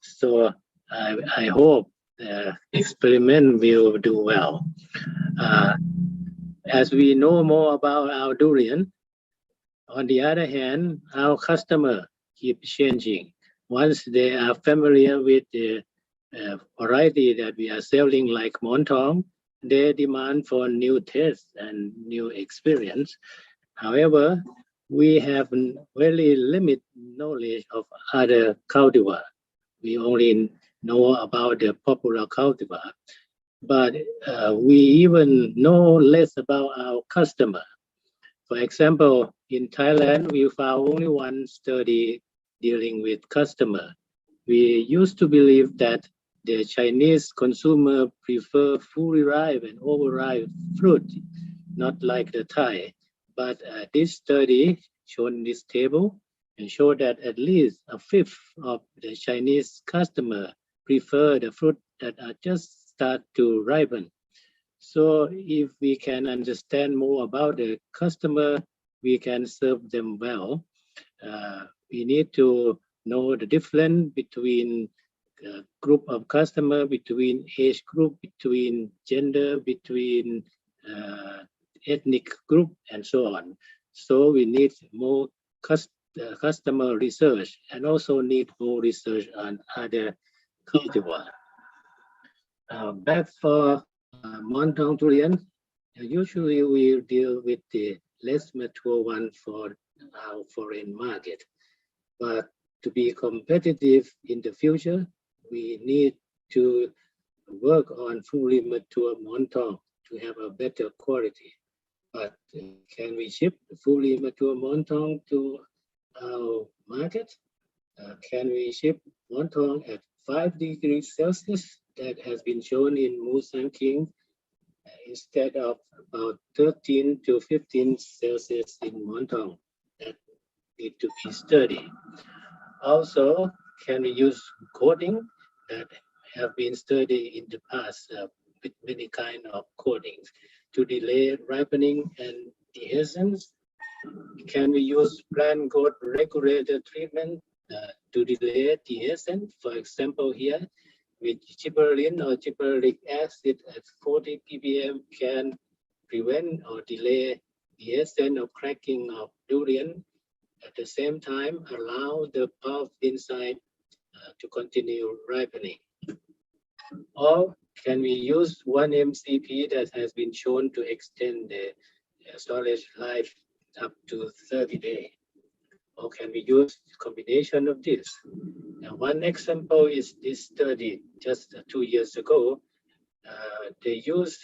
So I hope the experiment will do well. As we know more about our durian, on the other hand, our customer keep changing. Once they are familiar with the variety that we are selling like Montong, they demand for new tastes and new experience. However, we have very limited knowledge of other cultivar. We only know about the popular cultivar, but we even know less about our customer. For example, in Thailand, we found only one study dealing with customer. We used to believe that the Chinese consumer prefer fully ripe and overripe fruit, not like the Thai. But this study shown in this table and showed that at least a fifth of the Chinese customer prefer the fruit that are just start to ripen. So if we can understand more about the customer, we can serve them well. We need to know the difference between group of customer, between age group, between gender, between ethnic group, and so on. So we need more customer research and also need more research on other cultivar. Back for Montong durian, usually we deal with the less mature one for our foreign market. But to be competitive in the future, we need to work on fully mature Montong to have a better quality. But can we ship fully mature Montong to our market? Can we ship Montong at 5 degrees Celsius that has been shown in Musang King instead of about 13 to 15 Celsius in Montong? That need to be studied. Also, can we use coating that have been studied in the past with many kind of coatings to delay ripening and dehiscence? Can we use plant growth regulator treatment to delay dehiscence? For example, here with gibberellin or gibberellic acid at 40 ppm can prevent or delay dehiscence or cracking of durian. At the same time, allow the pulp inside to continue ripening. Or can we use 1-MCP that has been shown to extend the storage life up to 30 days? Or can we use a combination of this? Now, one example is this study just 2 years ago. They used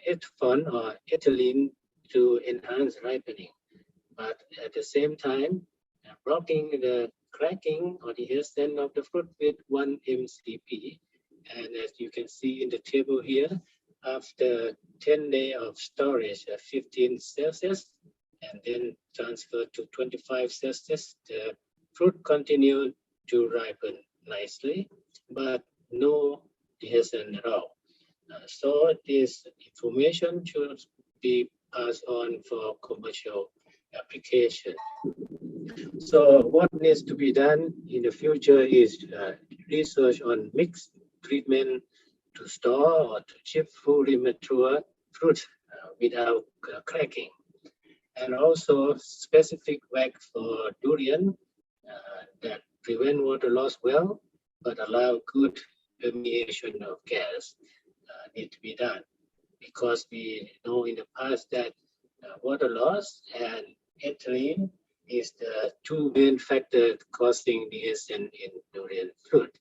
ethylene or ethylene to enhance ripening, but at the same time, blocking the cracking or dehiscence of the fruit with 1-MCP. And as you can see in the table here, after 10 days of storage at 15 Celsius, and then transferred to 25 Celsius, the fruit continued to ripen nicely, but no dehiscence at all. So this information should be passed on for commercial application. So what needs to be done in the future is research on mixed treatment to store or to ship fully mature fruit without cracking. And also specific wax for durian that prevent water loss well, but allow good permeation of gas need to be done, because we know in the past that water loss and ethylene is the two main factors causing this in durian fruit.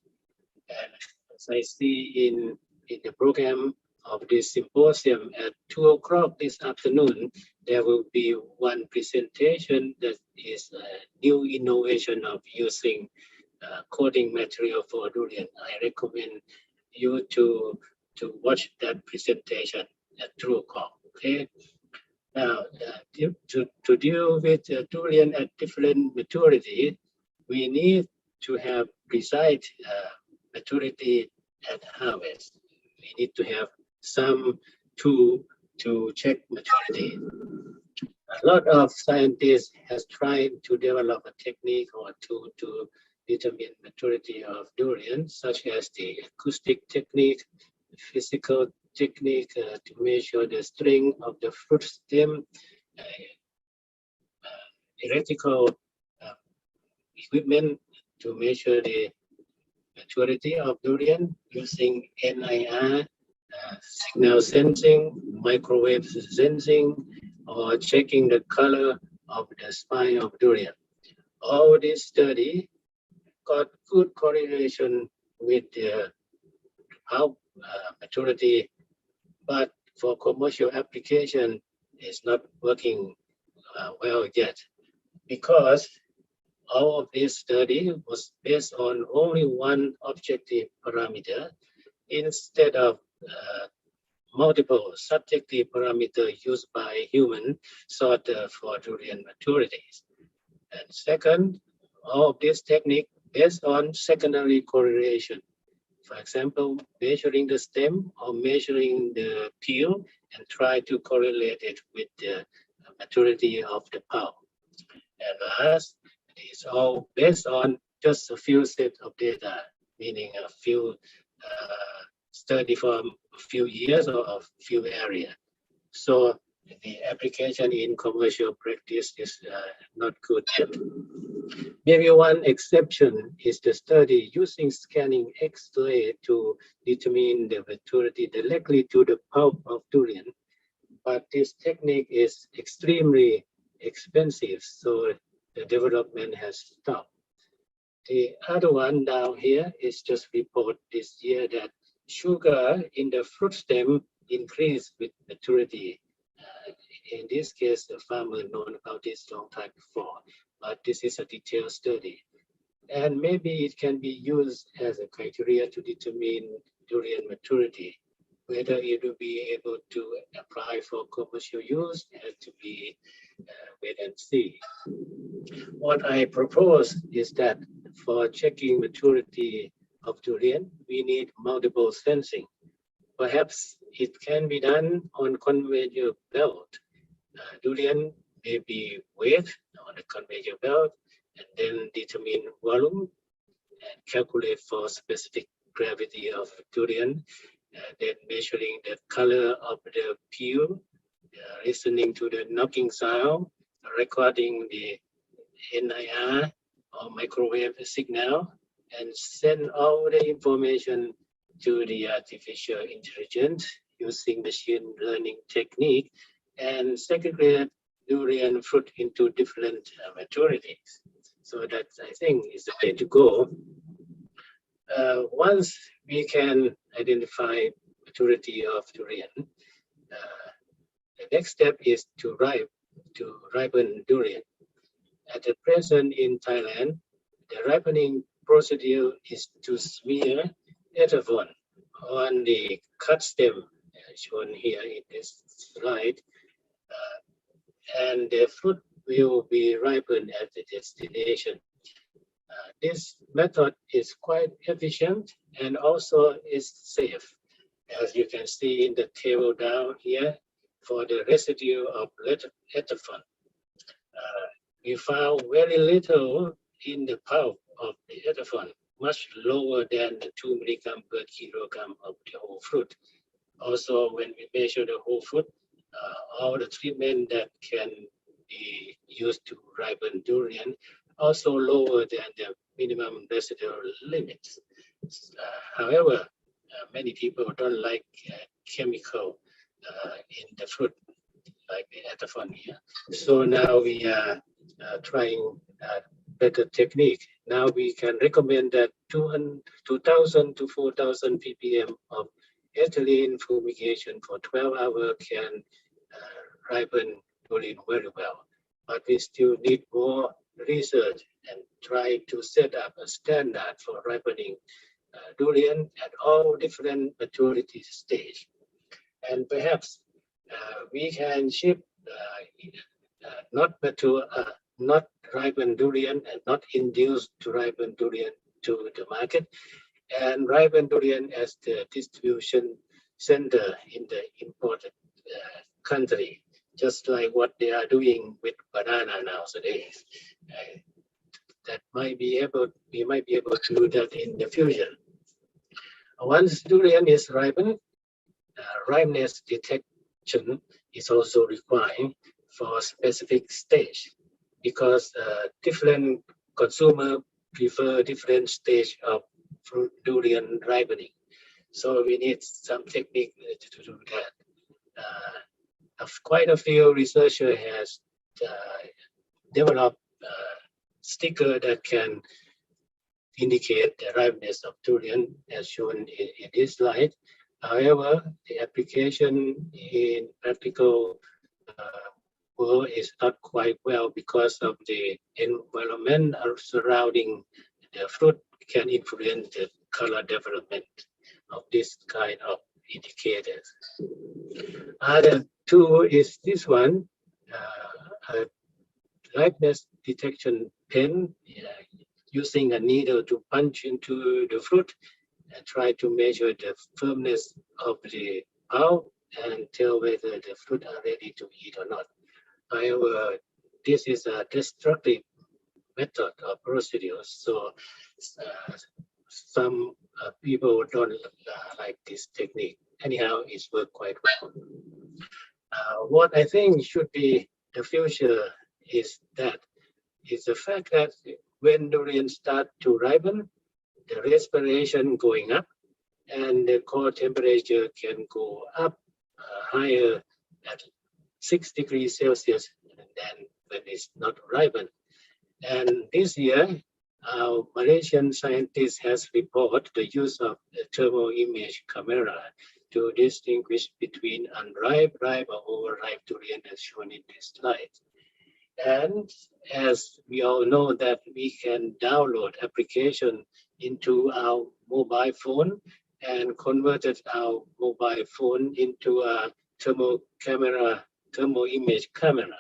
And as I see in the program of this symposium at 2 o'clock this afternoon, there will be one presentation that is a new innovation of using coating material for durian. I recommend you to watch that presentation at 2 o'clock. Okay. Now, to deal with durian at different maturity, we need to have precise maturity at harvest. We need to have some tool to check maturity. A lot of scientists has tried to develop a technique or tool to determine maturity of durian, such as the acoustic technique, physical technique to measure the strength of the fruit stem, electrical equipment to measure the maturity of durian using NIR, signal sensing, microwave sensing, or checking the color of the spine of durian. All this study got good correlation with the pulp maturity, but for commercial application, it's not working well yet, because all of this study was based on only one objective parameter instead of multiple subjective parameters used by human sort for durian maturities. And second, all of this technique based on secondary correlation. For example, measuring the stem or measuring the peel and try to correlate it with the maturity of the pulp. And last, it's all based on just a few sets of data, meaning a few study from a few years or a few areas. So the application in commercial practice is not good yet. Maybe one exception is the study using scanning X-ray to determine the maturity directly to the pulp of durian. But this technique is extremely expensive, so the development has stopped. The other one down here is just report this year that sugar in the fruit stem increased with maturity. In this case, the farmer known about this long time before, but this is a detailed study. And maybe it can be used as a criteria to determine durian maturity. Whether it will be able to apply for commercial use has to be wait and see. What I propose is that for checking maturity of durian, we need multiple sensing. Perhaps it can be done on conveyor belt. Durian may be weighed on a conveyor belt and then determine volume and calculate for specific gravity of durian, then measuring the color of the peel, listening to the knocking sound, recording the NIR or microwave signal, and send all the information to the artificial intelligence using machine learning technique and segregate durian fruit into different maturities. So that, I think, is the way to go. Once we can identify maturity of durian, the next step is to ripen durian. At the present in Thailand, the ripening procedure is to smear ethanol on the cut stem shown here in this slide, and the fruit will be ripened at the destination. This method is quite efficient and also is safe. As you can see in the table down here, for the residue of ethanol, we found very little in the pulp of the ethanol, much lower than the 2 milligram per kilogram of the whole fruit. Also, when we measure the whole fruit, all the treatment that can be used to ripen durian also lower than the minimum residual limits. However, many people don't like chemical in the fruit, like the ethanol here. So now we are trying better technique. Now we can recommend that 2,000 to 4,000 ppm of ethylene fumigation for 12 hours can ripen durian very well. But we still need more research and try to set up a standard for ripening durian at all different maturity stage. And perhaps we can ship not ripened durian and not induced to ripen durian to the market, and ripen durian as the distribution center in the imported country, just like what they are doing with banana nowadays. That we might be able to do that in the future. Once durian is ripened, ripeness detection is also required for a specific stage, because different consumers prefer different stage of fruit durian ripening. So we need some technique to do that. Quite a few researchers has developed sticker that can indicate the ripeness of durian, as shown in this slide. However, the application in practical world is not quite well, because of the environment surrounding the fruit can influence the color development of this kind of indicators. Other two is this one, ripeness detection pen, using a needle to punch into the fruit and try to measure the firmness of the pulp and tell whether the fruit are ready to eat or not. However, this is a destructive method or procedure, so some people don't like this technique. Anyhow, it's worked quite well. What I think should be the future is the fact that when durian start to ripen, the respiration going up, and the core temperature can go up higher at 6 degrees Celsius than when it's not ripened. And this year, our Malaysian scientists has reported the use of the thermal image camera to distinguish between unripe, ripe, or overripe durian, as shown in this slide. And as we all know that we can download application into our mobile phone and converted our mobile phone into a thermal image camera.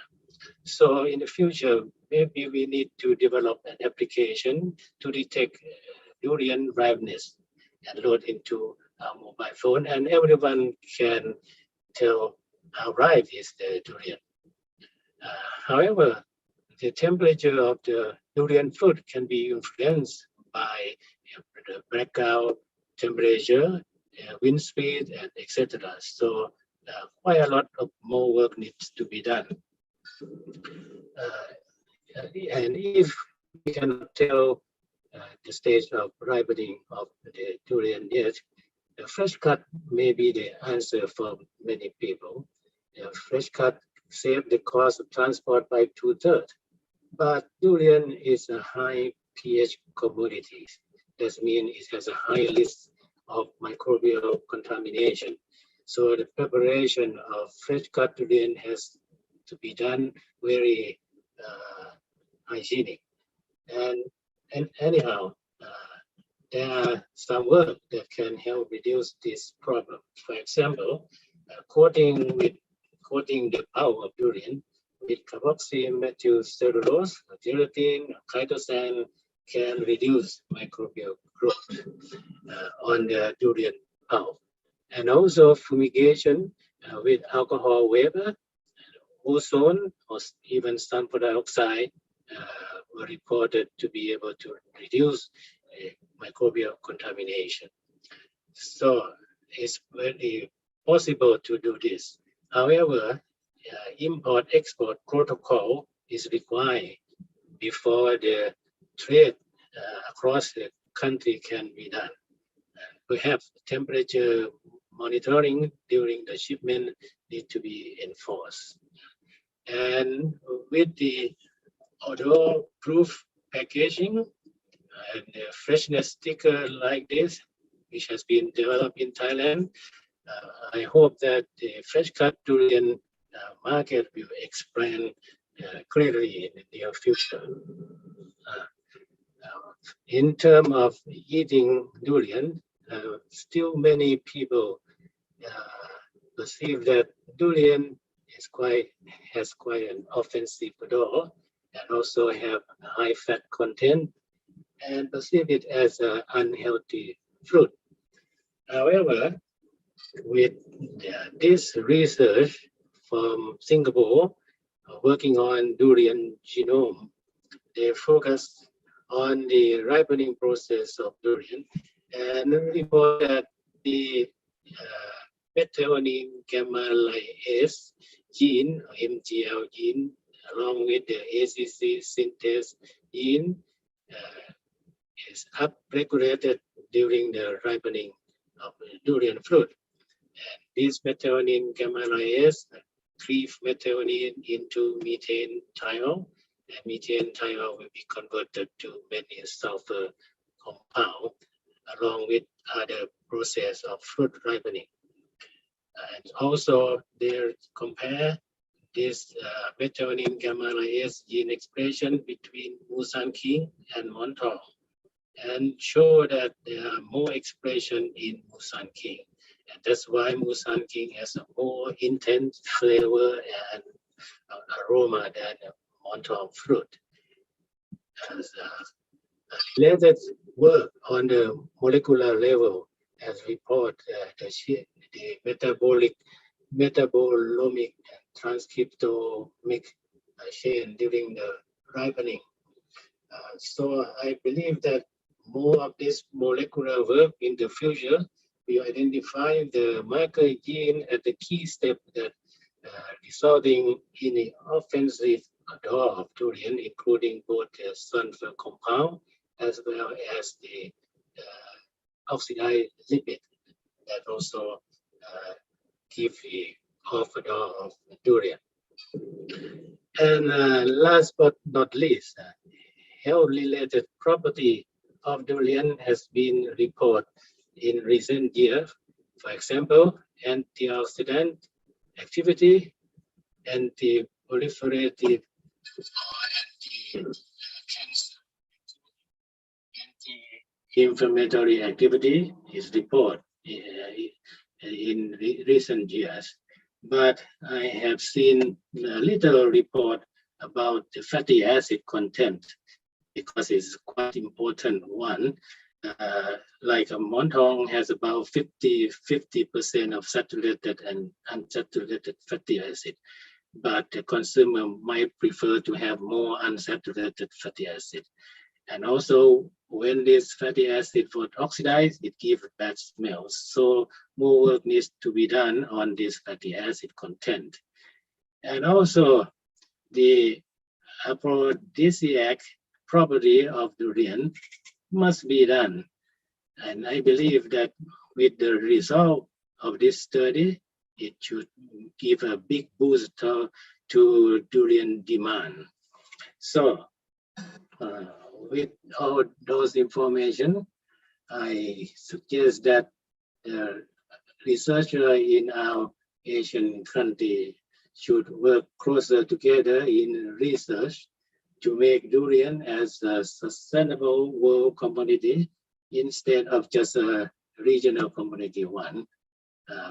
So in the future, maybe we need to develop an application to detect durian ripeness and load into our mobile phone, and everyone can tell how ripe is the durian. However, the temperature of the durian fruit can be influenced by the breakout temperature, wind speed, and etc. So quite a lot of more work needs to be done. And if we cannot tell the stage of ripening of the durian yet, the fresh cut may be the answer for many people. Fresh cut save the cost of transport by 2/3. But durian is a high pH commodity. That means it has a high risk of microbial contamination. So the preparation of fresh cut durian has to be done very hygienic. And anyhow, there are some work that can help reduce this problem. For example, coating the pulp of durian with carboxymethylcellulose, gelatin, chitosan can reduce microbial growth on the durian pulp. And also fumigation with alcohol vapor, ozone, or even sulfur dioxide were reported to be able to reduce microbial contamination. So it's very possible to do this. However, import-export protocol is required before the trade across the country can be done. perhaps temperature monitoring during the shipment need to be enforced. And with the odor-proof packaging and a freshness sticker like this, which has been developed in Thailand, I hope that the fresh cut durian market will expand greatly in the near future. In terms of eating durian, still many people perceive that durian has quite an offensive odor and also have high fat content and perceive it as an unhealthy fruit. However, with this research from Singapore working on durian genome, they focus on the ripening process of durian and report that the methionine gamma lyase gene, MGL gene, along with the ACC synthase gene, is upregulated during the ripening of the durian fruit. And this methionine gamma lyase cleave methionine into methane thiol, and methane thiol will be converted to many sulfur compound along with other process of fruit ripening. And also they compare this methionine gamma lyase gene expression between Musan king and Montong and show that there are more expression in Musan king. And that's why Musan king has a more intense flavor and aroma than Montong fruit. As related work on the molecular level has reported the metabolomic and transcriptomic chain during the ripening. So I believe that more of this molecular work in the future will identify the marker gene at the key step that resulting in the offensive odor of durian, including both the sulfur compound as well as the oxidized lipid that also give the off odor of durian. And last but not least, health-related property of durian has been reported in recent years. For example, antioxidant activity, anti-proliferative, anti-cancer, anti-inflammatory activity is reported in recent years. But I have seen a little report about the fatty acid content because it's quite important one. Like a Montong has about 50% of saturated and unsaturated fatty acid, but the consumer might prefer to have more unsaturated fatty acid. And also, when this fatty acid would oxidize, it gives bad smells. So more work needs to be done on this fatty acid content. And also, the aphrodisiac property of durian must be done. And I believe that with the result of this study, it should give a big boost to durian demand. So with all those information, I suggest that researchers in our Asian country should work closer together in research to make durian as a sustainable world commodity instead of just a regional commodity one.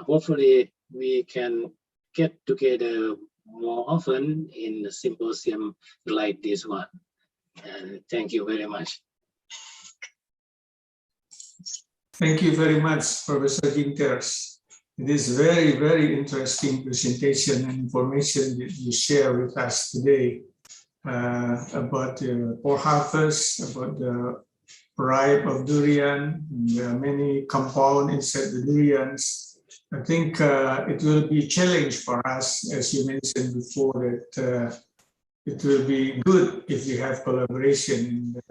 Hopefully, we can get together more often in a symposium like this one. And thank you very much. Thank you very much, Professor Ginters. It is very, very interesting presentation and information that you share with us today about the post-harvest, about the ripe of durian. There are many compounds inside the durians. I think it will be a challenge for us, as you mentioned before, that it will be good if we have collaboration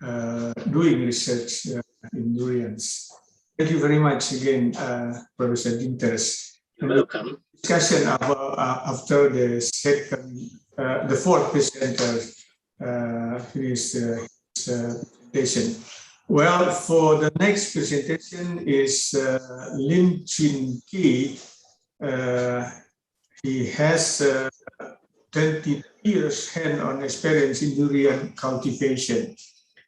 in doing research in durians. Thank you very much again, Professor Dinters. You're welcome. Discussion about after the second, the fourth presenter his presentation. Well, for the next presentation is Lim Chin Ki. He has 20 years hand-on experience in durian cultivation.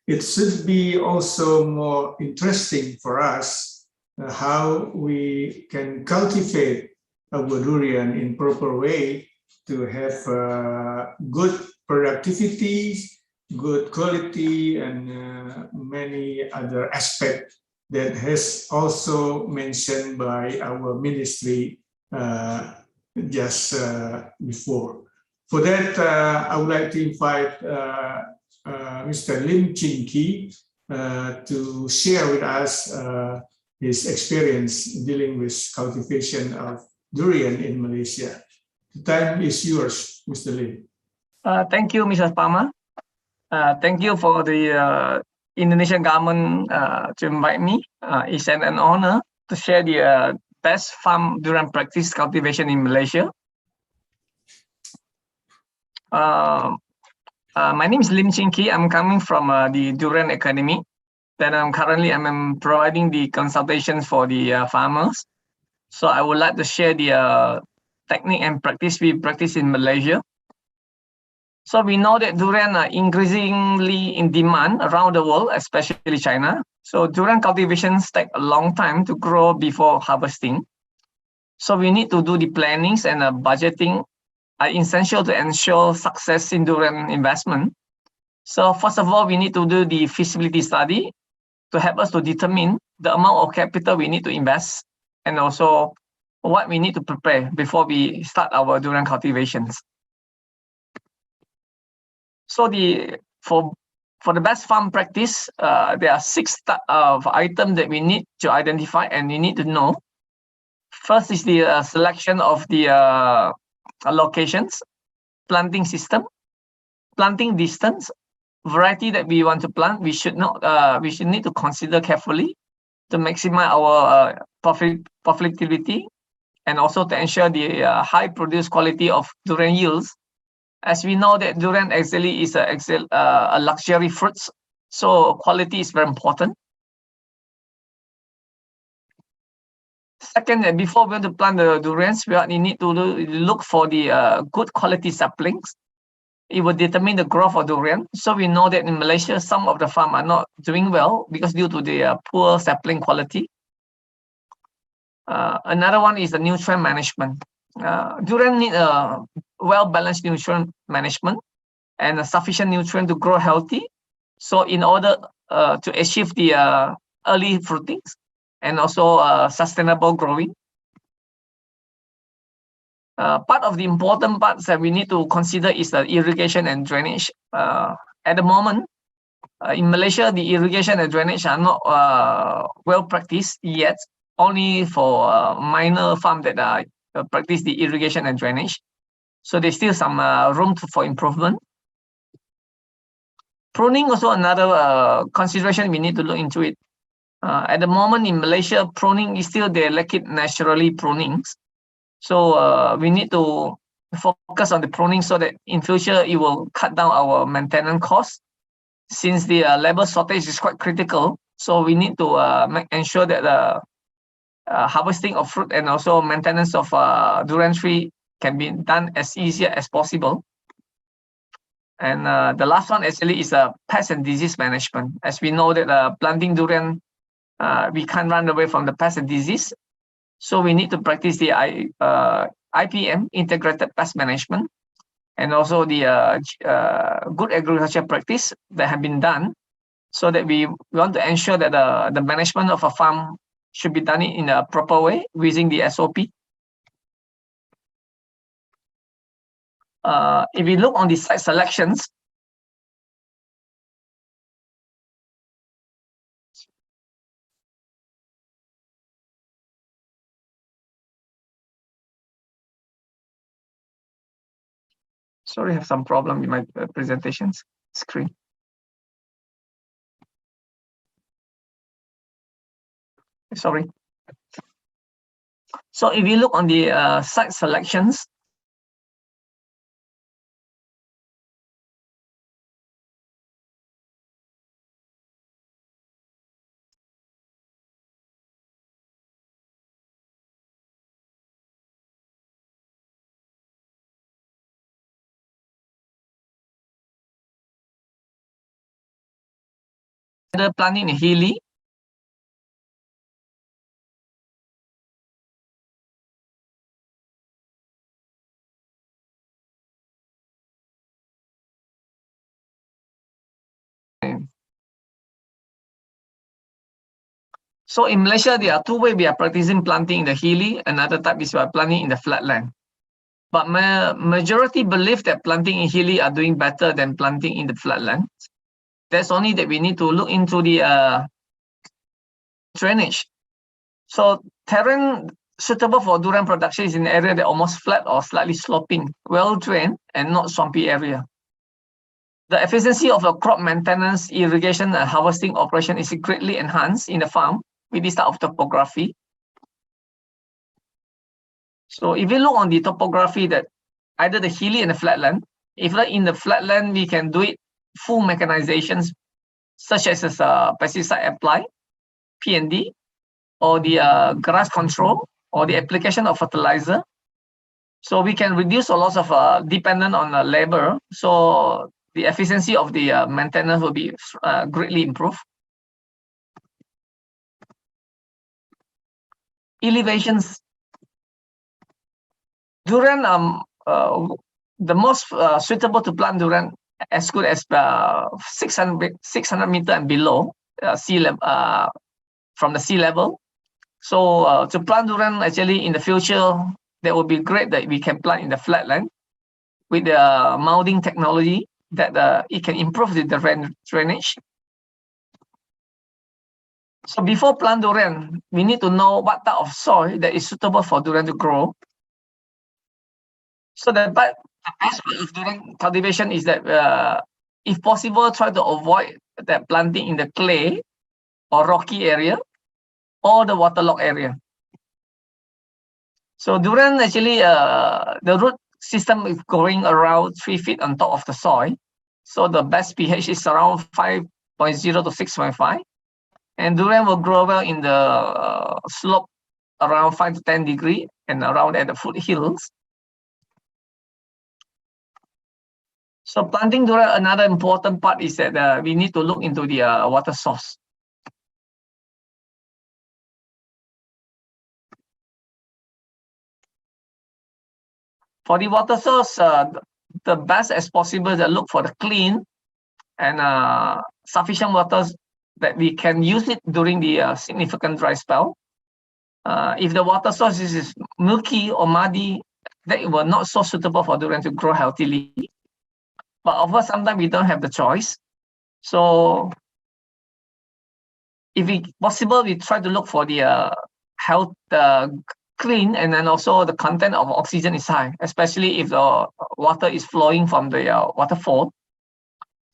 It should be also more interesting for us how we can cultivate our durian in proper way to have good productivity, good quality, and many other aspects that has also mentioned by our ministry just before. For that, I would like to invite Mr. Lim Chin Ki to share with us his experience dealing with cultivation of durian in Malaysia. The time is yours, Mr. Lim. Thank you, Mr. Palmer. Thank you for the Indonesian government to invite me. It's an honor to share the best farm durian practice cultivation in Malaysia. My name is Lim Chin Ki. I'm coming from the Durian Academy. Then I'm providing the consultations for the farmers. So I would like to share the technique and practice we practice in Malaysia. So we know that durian are increasingly in demand around the world, especially China. So durian cultivations take a long time to grow before harvesting. So we need to do the plannings and budgeting are essential to ensure success in durian investment. So first of all, we need to do the feasibility study to help us to determine the amount of capital we need to invest and also what we need to prepare before we start our durian cultivations. So for the best farm practice, there are 6 types of items that we need to identify and we need to know. First is the selection of the locations, planting system, planting distance, variety that we want to plant. We should need to consider carefully to maximize our profitability and also to ensure the high produce quality of durian yields. As we know that durian actually is a luxury fruit, so quality is very important. Second, before we want to plant the durians, we need to look for the good quality saplings. It will determine the growth of durian. So we know that in Malaysia, some of the farms are not doing well because due to the poor sapling quality. Another one is the nutrient management. Durian need a well-balanced nutrient management and a sufficient nutrient to grow healthy. So in order to achieve the early fruitings and also sustainable growing. Part of the important parts that we need to consider is the irrigation and drainage. At the moment, in Malaysia, the irrigation and drainage are not well practiced yet, only for minor farms that practice the irrigation and drainage. So there's still some room for improvement. Pruning also another consideration we need to look into it. At the moment in Malaysia, pruning is still they lack it naturally prunings. So we need to focus on the pruning so that in future it will cut down our maintenance costs. Since the labor shortage is quite critical, so we need to ensure that the harvesting of fruit and also maintenance of durian tree can be done as easy as possible. And the last one actually is pest and disease management. As we know that planting durian, we can't run away from the pest and disease. So we need to practice the IPM, integrated pest management, and also the good agriculture practice that have been done, so that we want to ensure that the management of a farm should be done in a proper way using the SOP. If we look on the site selections, sorry, I have some problem with my presentations screen. Sorry. So if you look on the site selections, the planting in hilly. So in Malaysia, there are two ways we are practicing planting in the hilly. Another type is by planting in the flatland. But majority believe that planting in hilly are doing better than planting in the flatland. That's only that we need to look into the drainage. So terrain suitable for durian production is in an area that almost flat or slightly sloping, well drained, and not swampy area. The efficiency of a crop maintenance, irrigation, and harvesting operation is greatly enhanced in the farm with this type of topography. So if you look on the topography that either the hilly and the flatland, if like in the flatland, we can do it full mechanizations, such as pesticide apply, P&D, or the grass control, or the application of fertilizer. So we can reduce a lot of dependent on labor. So the efficiency of the maintenance will be greatly improved. Elevations. Durian, the most suitable to plant durian as good as 600 meter and below sea level, from the sea level. So to plant durian, actually in the future, that would be great that we can plant in the flatland with the molding technology that it can improve the drainage. So before plant durian, we need to know what type of soil that is suitable for durian to grow. So the best way of durian cultivation is that, if possible, try to avoid that planting in the clay or rocky area or the waterlogged area. So durian actually, the root system is growing around 3 feet on top of the soil. So the best pH is around 5.0 to 6.5. And durian will grow well in the slope around 5 to 10 degrees and around at the foothills. So planting durian, another important part is that we need to look into the water source. For the water source, the best as possible to look for the clean and sufficient waters that we can use it during the significant dry spell. If the water source is milky or muddy, that it will not so suitable for durian to grow healthily. But of course, sometimes we don't have the choice. So if it's possible, we try to look for the clean, and then also the content of oxygen is high, especially if the water is flowing from the waterfall.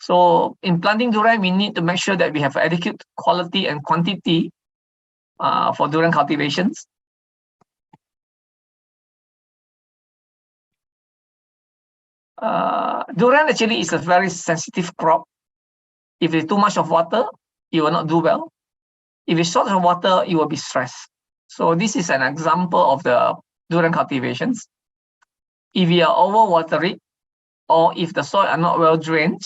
So in planting durian, we need to make sure that we have adequate quality and quantity for durian cultivations. Durian actually is a very sensitive crop. If it's too much of water, it will not do well. If it's short of water, it will be stressed. So this is an example of the durian cultivations. If we are overwatering, or if the soil are not well drained,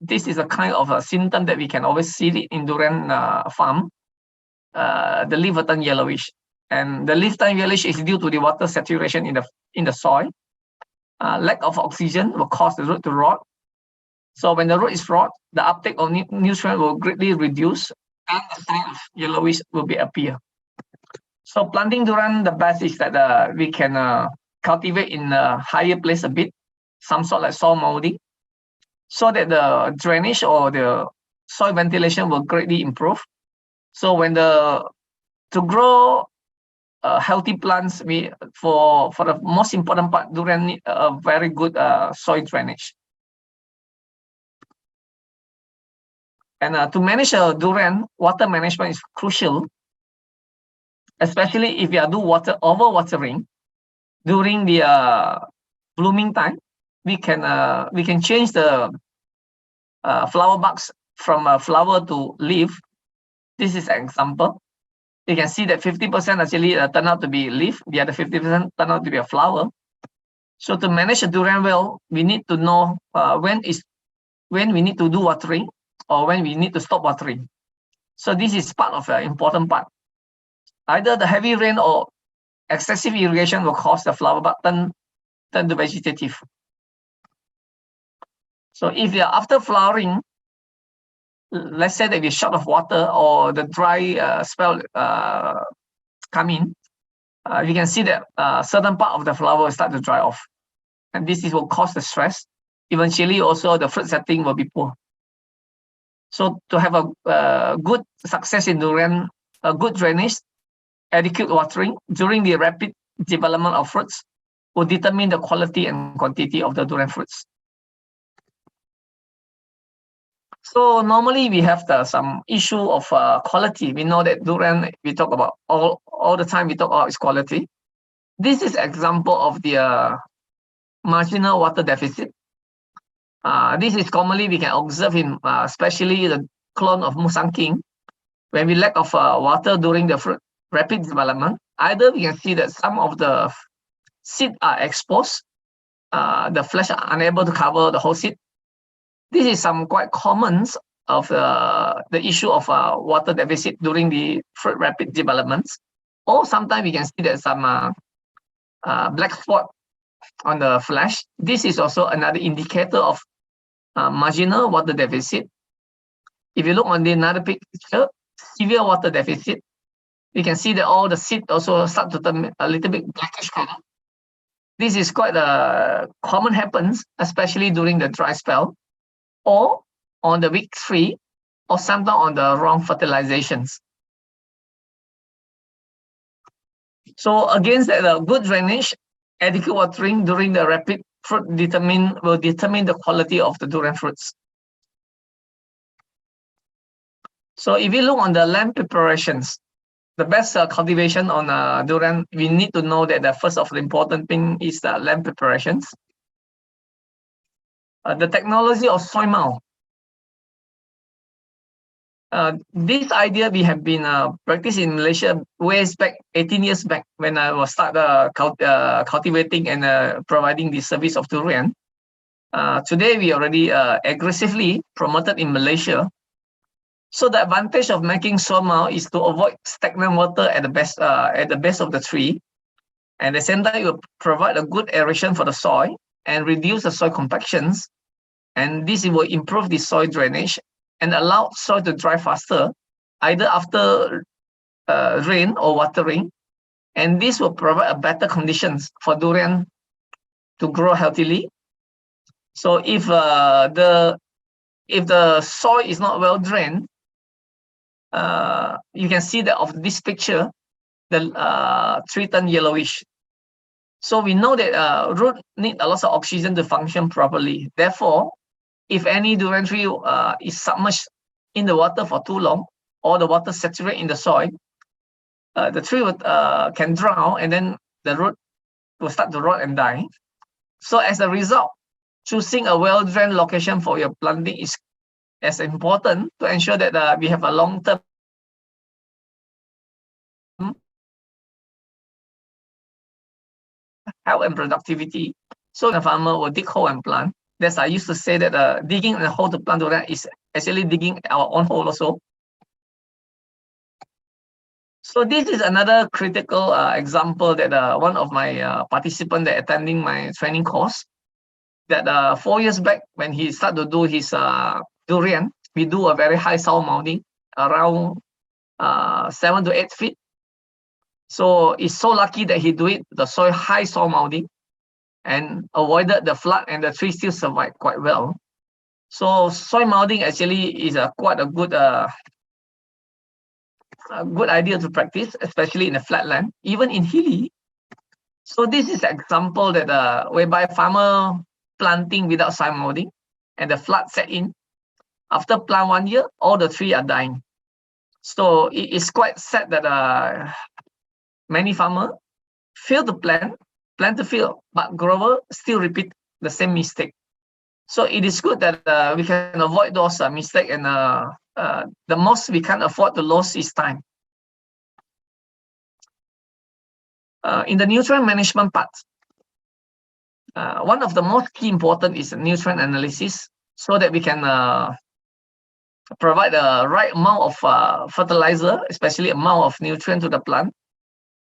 this is a kind of a symptom that we can always see it in durian farm. The leaf will turn yellowish, and the leaf turn yellowish is due to the water saturation in the soil. Lack of oxygen will cause the root to rot. So when the root is rot, the uptake of nutrient will greatly reduce, and the sign of yellowish will appear. So planting durian, the best is that we can cultivate in a higher place a bit, some sort like soil molding, so that the drainage or the soil ventilation will greatly improve. So when to grow healthy plants, for the most important part, durian need a very good soil drainage. And to manage a durian, water management is crucial. especially if you do overwatering during the blooming time. We can change the flower buds from a flower to leaf. This is an example. You can see that 50% actually turn out to be leaf, the other 50% turn out to be a flower. So to manage a durian well, we need to know when we need to do watering or when we need to stop watering. So this is part of the important part. Either the heavy rain or excessive irrigation will cause the flower bud turn to vegetative. So if you are after flowering, let's say that we're short of water or the dry spell come in, you can see that certain part of the flower will start to dry off. And this will cause the stress. Eventually also the fruit setting will be poor. So to have a good success in durian, a good drainage, adequate watering during the rapid development of fruits will determine the quality and quantity of the durian fruits. So normally we have some issue of quality. We know that durian, we talk about all the time, we talk about its quality. This is example of the marginal water deficit. This is commonly we can observe in especially the clone of Musang King. When we lack of water during the fruit rapid development, either we can see that some of the seed are exposed, the flesh are unable to cover the whole seed. This is some quite common of the issue of water deficit during the fruit rapid developments. Or sometimes we can see that some black spot on the flesh. This is also another indicator of marginal water deficit. If you look on the another picture, severe water deficit, you can see that all the seed also start to turn a little bit blackish color. This is quite common happens, especially during the dry spell, or on the week 3, or sometimes on the wrong fertilizations. So against that, good drainage, adequate watering during the rapid fruit will determine the quality of the durian fruits. So if you look on the land preparations, the best cultivation on durian, we need to know that the first of the important thing is the land preparations. The technology of soil mound. This idea we have been practiced in Malaysia ways back, 18 years back, when I was start cultivating and providing the service of durian. Today we already aggressively promoted in Malaysia. So the advantage of making soil mound is to avoid stagnant water at the base of the tree, and at the same time it will provide a good aeration for the soil and reduce the soil compactions, and this will improve the soil drainage and allow soil to dry faster, either after rain or watering, and this will provide a better conditions for durian to grow healthily. So if the soil is not well drained, you can see that of this picture, the tree turn yellowish. So we know that root need a lot of oxygen to function properly. Therefore, if any durian tree is submerged in the water for too long, or the water saturate in the soil, the tree can drown, and then the root will start to rot and die. So as a result, choosing a well-drained location for your planting is as important to ensure that we have a long-term health and productivity. So the farmer will dig hole and plant. That's I used to say that digging a hole to plant durian is actually digging our own hole also. So this is another critical example that one of my participants that attending my training course, that 4 years back when he started to do his durian, we do a very high soil mounding around 7 to 8 feet. So it's so lucky that he do it, the high soil mounding, and avoided the flood, and the tree still survived quite well. So soil mounding actually is quite a good idea to practice, especially in the flatland, even in hilly. So this is an example that whereby farmer planting without soil mounding, and the flood set in. After plant 1 year, all the trees are dying. So it is quite sad that many farmers fail to plant the field, but grower still repeat the same mistake. So it is good that we can avoid those mistakes, and the most we can afford to lose is time. In the nutrient management part, one of the most key important is nutrient analysis, so that we can provide the right amount of fertilizer, especially amount of nutrient to the plant.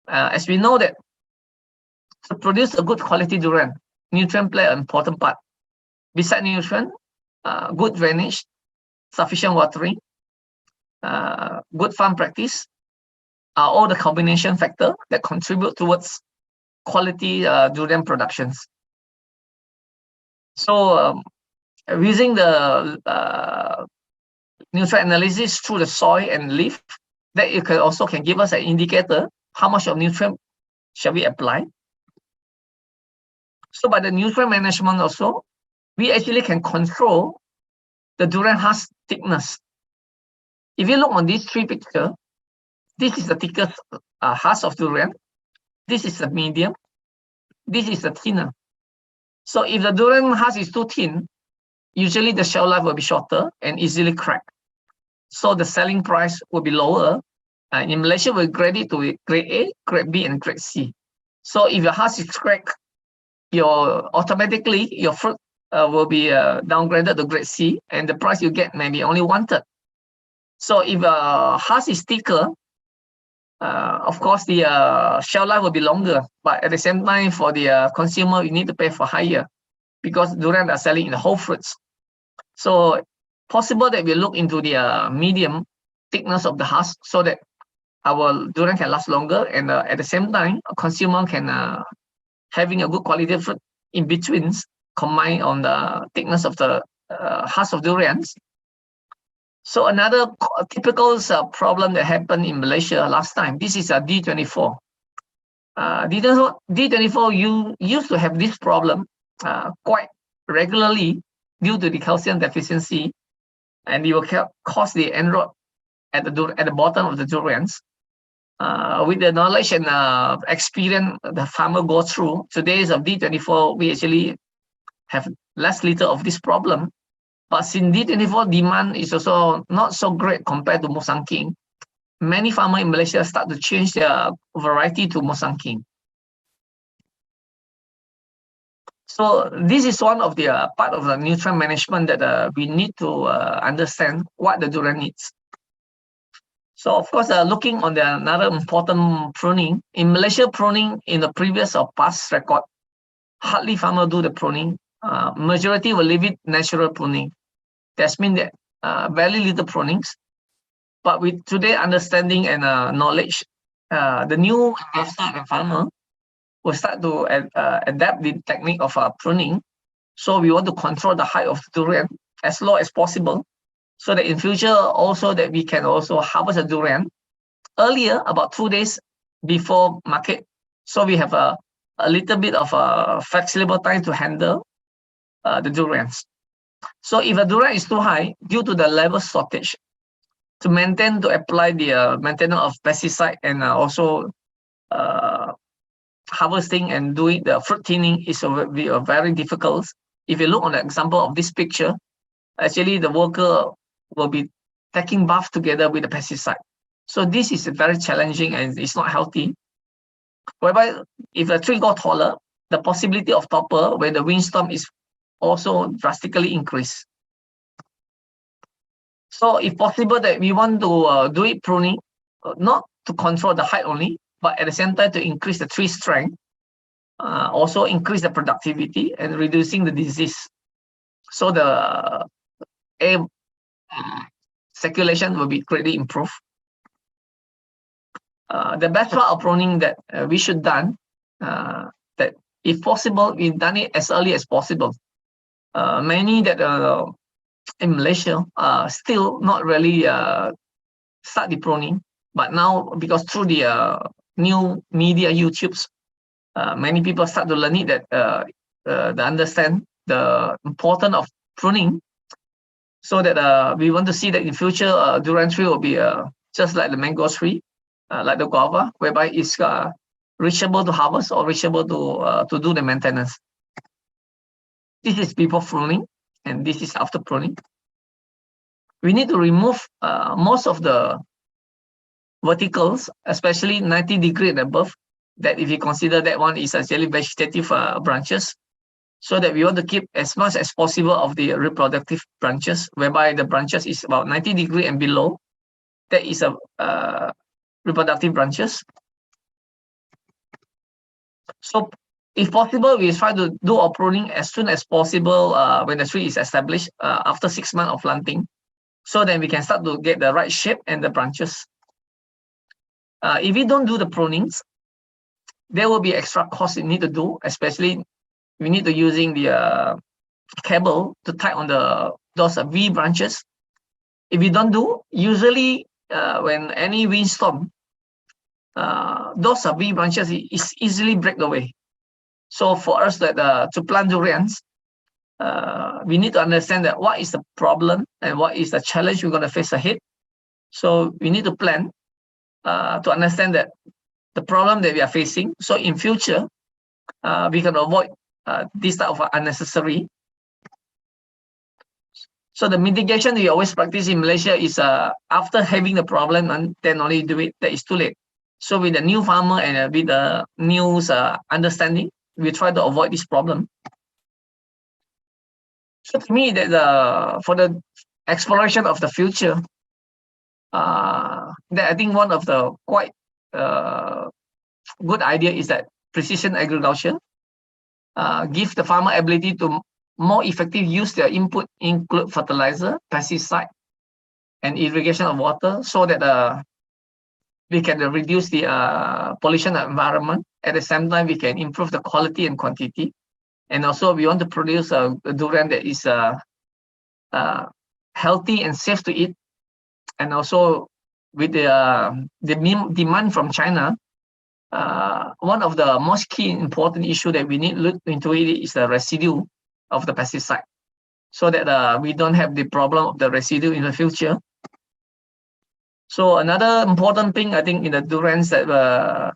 As we know that to produce a good quality durian, nutrient play an important part. Beside nutrient, good drainage, sufficient watering, good farm practice are all the combination factor that contribute towards quality durian productions. So using the nutrient analysis through the soil and leaf, that you can also give us an indicator how much of nutrient shall we apply. So by the nutrient management also, we actually can control the durian husk thickness. If you look on these three pictures, this is the thickest husk of durian. This is the medium. This is the thinner. So if the durian husk is too thin, usually the shelf life will be shorter and easily crack. So the selling price will be lower. In Malaysia, we grade it to grade A, grade B, and grade C. So if your husk is cracked, automatically your fruit will be downgraded to grade C, and the price you get may be only 1/3. So if a husk is thicker, of course the shelf life will be longer, but at the same time for the consumer, you need to pay for higher because durian are selling in the whole fruits. So possible that we look into the medium thickness of the husk so that our durian can last longer, and at the same time, a consumer can having a good quality fruit in betweens, combined on the thickness of the husk of durians. So another typical problem that happened in Malaysia last time, this is a D24. D24 you used to have this problem quite regularly due to the calcium deficiency, and it will cause the end rot at the bottom of the durians. With the knowledge and experience the farmer go through, today's of D24, we actually have less little of this problem. But since D24 demand is also not so great compared to Musang King, many farmers in Malaysia start to change their variety to Musang King. So this is one of the part of the nutrient management that we need to understand what the durian needs. So of course, looking on another important pruning, in Malaysia, pruning in the previous or past record, hardly farmer do the pruning. Majority will leave it natural pruning. That means that very little prunings. But with today understanding and knowledge, the new investor and farmer will start to adapt the technique of pruning. So we want to control the height of the durian as low as possible, so that in future also that we can also harvest a durian earlier, about 2 days before market. So we have a little bit of a flexible time to handle the durians. So if a durian is too high due to the level shortage, to apply the maintenance of pesticide and also harvesting and doing the fruit thinning is very difficult. If you look on the example of this picture, actually the worker will be taking bath together with the pesticide. So this is very challenging and it's not healthy. Whereby if the tree got taller, the possibility of topper when the windstorm is also drastically increased. So if possible that we want to do it pruning, not to control the height only, but at the same time to increase the tree strength, also increase the productivity and reducing the disease. So the air circulation will be greatly improved. The best part of pruning that we should done, that if possible, we've done it as early as possible. Many that in Malaysia still not really start the pruning, but now because through the new media, YouTubes, many people start to learn it, that they understand the importance of pruning, so that we want to see that in future durian tree will be just like the mango tree, like the guava, whereby it's reachable to harvest or reachable to do the maintenance. This is before pruning, and this is after pruning. We need to remove most of the verticals, especially 90 degree and above, that if you consider that one is actually vegetative branches, so that we want to keep as much as possible of the reproductive branches, whereby the branches is about 90 degree and below. That is a reproductive branches. So if possible, we try to do our pruning as soon as possible when the tree is established after 6 months of planting, so then we can start to get the right shape and the branches. If we don't do the prunings, there will be extra costs we need to do, especially we need to using the cable to tie on those V branches. If we don't do, usually when any windstorm, those V branches is easily break away. So for us that to plant durians, we need to understand that what is the problem and what is the challenge we're going to face ahead. So we need to plan to understand that the problem that we are facing. So in future, we can avoid this type of unnecessary. So the mitigation we always practice in Malaysia is after having the problem and then only do it, that is too late. So with the new farmer and with the new understanding, we try to avoid this problem. So to me, that for the exploration of the future, that I think one of the quite good idea is that precision agriculture give the farmer ability to more effective use their input, include fertilizer, pesticide, and irrigation of water, so that we can reduce the pollution of environment. At the same time, we can improve the quality and quantity. And also, we want to produce a durian that is healthy and safe to eat. And also, with the demand from China, one of the most key important issue that we need to look into it is the residue of the pesticide, so that we don't have the problem of the residue in the future. So another important thing I think in the durians that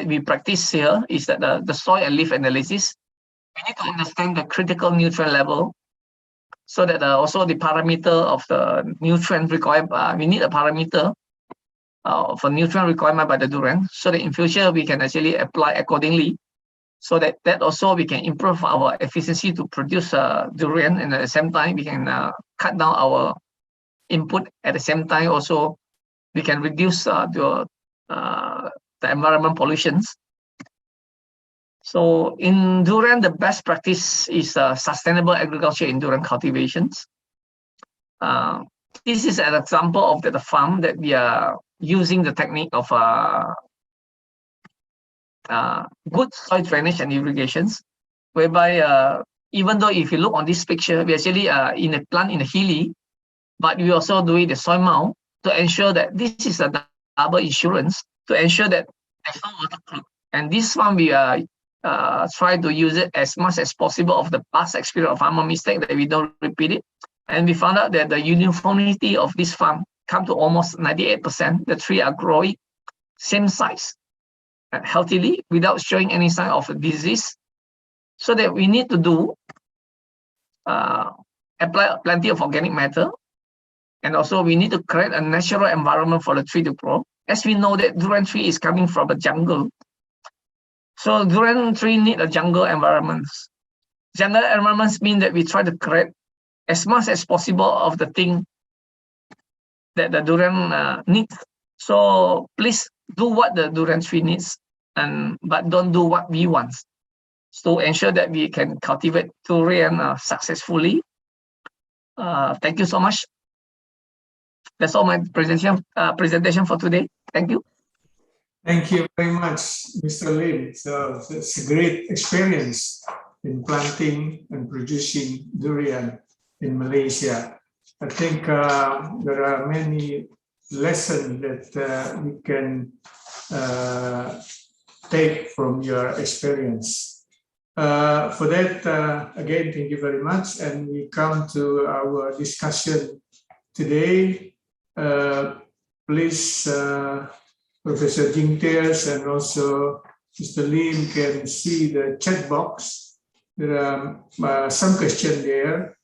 we practice here is that the soil and leaf analysis. We need to understand the critical nutrient level, so that also the parameter of the nutrient required. We need a parameter for nutrient requirement by the durian, so that in future we can actually apply accordingly, so that also we can improve our efficiency to produce durian, and at the same time we can cut down our input. At the same time also we can reduce the environment pollutions. So in durian, the best practice is sustainable agriculture in durian cultivations. This is an example of the farm that we are using the technique of good soil drainage and irrigations, whereby even though if you look on this picture, we actually in a plant in a hilly, but we also doing the soil mound to ensure that this is a double insurance, to ensure that there's no water clog. And this farm we try to use it as much as possible of the past experience of farmer mistake, that we don't repeat it. And we found out that the uniformity of this farm come to almost 98%. The trees are growing same size and healthily without showing any sign of a disease. So that we need to do apply plenty of organic matter, and also we need to create a natural environment for the tree to grow. As we know that durian tree is coming from a jungle, so durian tree need a jungle environments. Jungle environments mean that we try to create as much as possible of the thing that the durian needs. So please do what the durian tree needs, but don't do what we want. So ensure that we can cultivate durian successfully. Thank you so much. That's all my presentation for today. Thank you. Thank you very much, Mr. Lim. So it's a great experience in planting and producing durian in Malaysia. I think there are many lessons that we can take from your experience. For that, again, thank you very much. And we come to our discussion today. please, Professor Jingters and also Mr. Lim can see the chat box. There are some questions there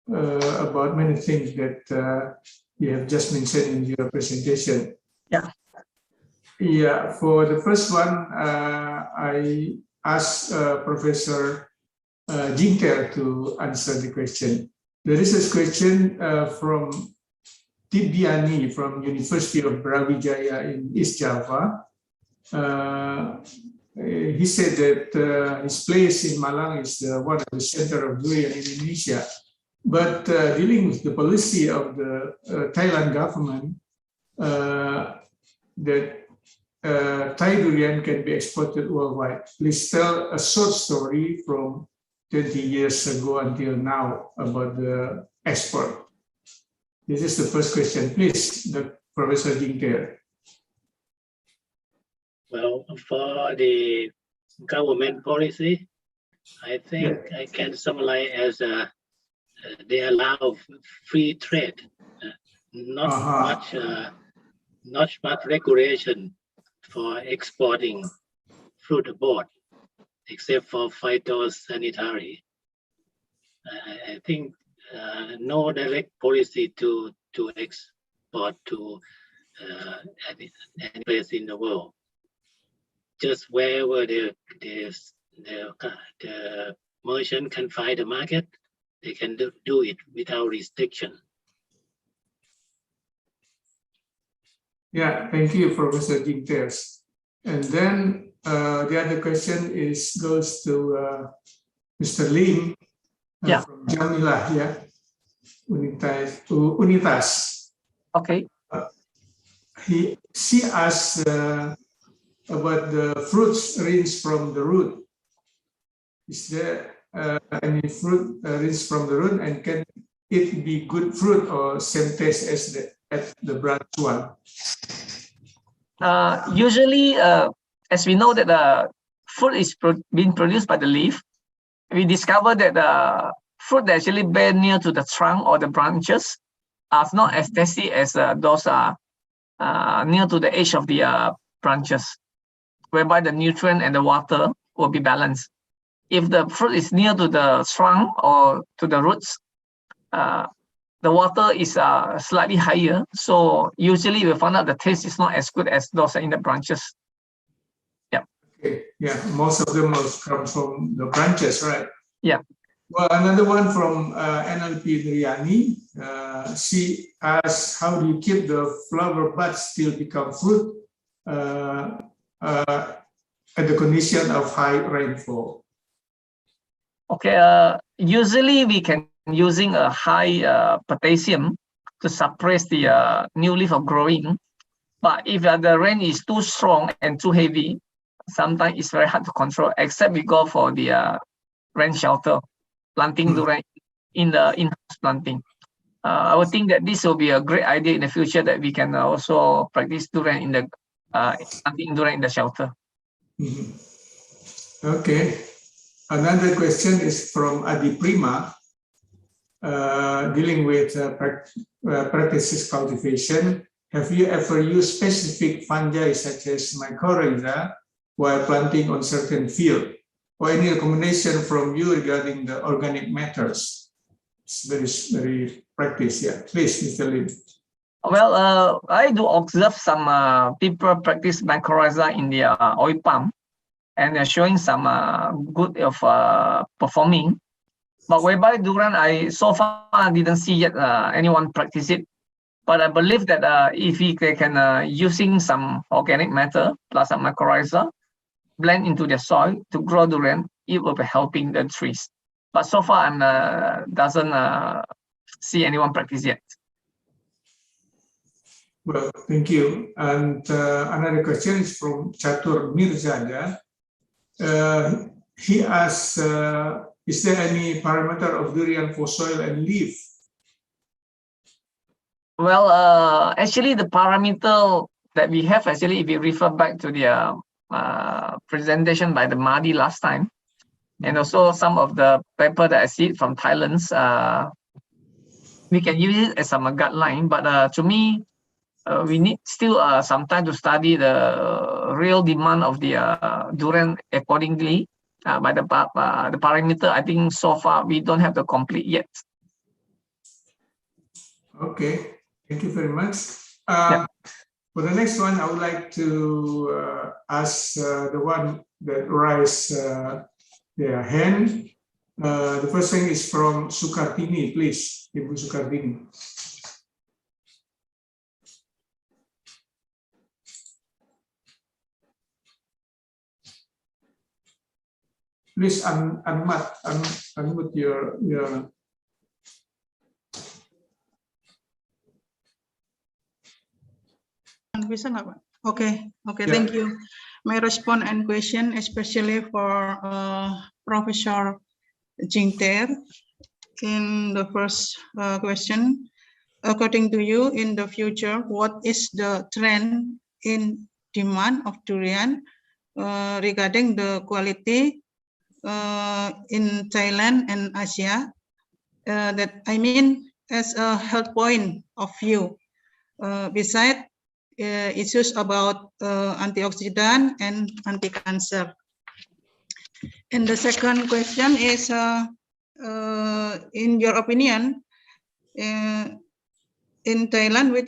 about many things that you have just mentioned in your presentation. Yeah. Yeah, for the first one, I asked Professor Jingter to answer the question. There is a question from Tibiani from University of Brawijaya in East Java. He said that his place in Malang is one of the center of durian in Indonesia. But dealing with the policy of the Thailand government, that Thai durian can be exported worldwide. Please tell a short story from 20 years ago until now about the export. This is the first question. Please, Professor Jingter. Well, for the government policy, I think I can summarize as they allow free trade, not much regulation for exporting fruit abroad, except for phytosanitary. I think no direct policy to export to any place in the world. Just wherever the merchant can find the market, they can do it without restriction. Yeah, thank you, Professor Jingters. And then the other question goes to Mr. Lim from Jamila, Unitas. Okay. She asked about the fruits rinsed from the root. Is there any fruit rinsed from the root, and can it be good fruit or same taste as the branched one? Usually, as we know that the fruit is being produced by the leaf, we discover that the fruit that actually bear near to the trunk or the branches are not as tasty as those near to the edge of the branches, whereby the nutrient and the water will be balanced. If the fruit is near to the trunk or to the roots, the water is slightly higher. So usually we find out the taste is not as good as those in the branches. Yeah. Okay. Yeah, most of them come from the branches, right? Yeah. Well, another one from NLP Driani. She asks, how do you keep the flower buds still become fruit at the condition of high rainfall? Okay. Usually we can using a high potassium to suppress the new leaf of growing. But if the rain is too strong and too heavy, sometimes it's very hard to control, except we go for the rain shelter, planting durian in the in-house planting. I would think that this will be a great idea in the future, that we can also practice durian in the planting durian in the shelter. Okay. Another question is from Adi Prima, dealing with practices cultivation. Have you ever used specific fungi such as mycorrhiza while planting on certain field? Or any recommendation from you regarding the organic matters? It's very practice. Yeah, please, Mr. Lim. Well, I do observe some people practice mycorrhiza in the oil palm, and they're showing some good of performing. But whereby durian, I so far didn't see yet anyone practice it. But I believe that if we can using some organic matter plus some mycorrhiza, blend into the soil to grow durian, it will be helping the trees. But so far, I doesn't see anyone practice yet. Well, thank you. And another question is from Chatur Mirzada. He asks, is there any parameter of durian for soil and leaf? Well, actually, the parameter that we have, actually, if you refer back to the presentation by the Madi last time, and also some of the paper that I see from Thailand's we can use it as a guideline, but to me, we need still some time to study the real demand of the durian accordingly. By the parameter, I think so far we don't have the complete yet. Okay, thank you very much. Yeah. For the next one, I would like to ask the one that raised their hand. The first thing is from Sukartini, please, Ibu Sukartini. Please unmute your. Bisa nggak, Pak? Okay, Yeah. thank you. My response and question, especially for Professor Jingter. In the first question, according to you, in the future, what is the trend in demand of durian regarding the quality in Thailand and Asia? That I mean, as a health point of view, besides issues about antioxidant and anti-cancer. And the second question is, in your opinion, in Thailand, which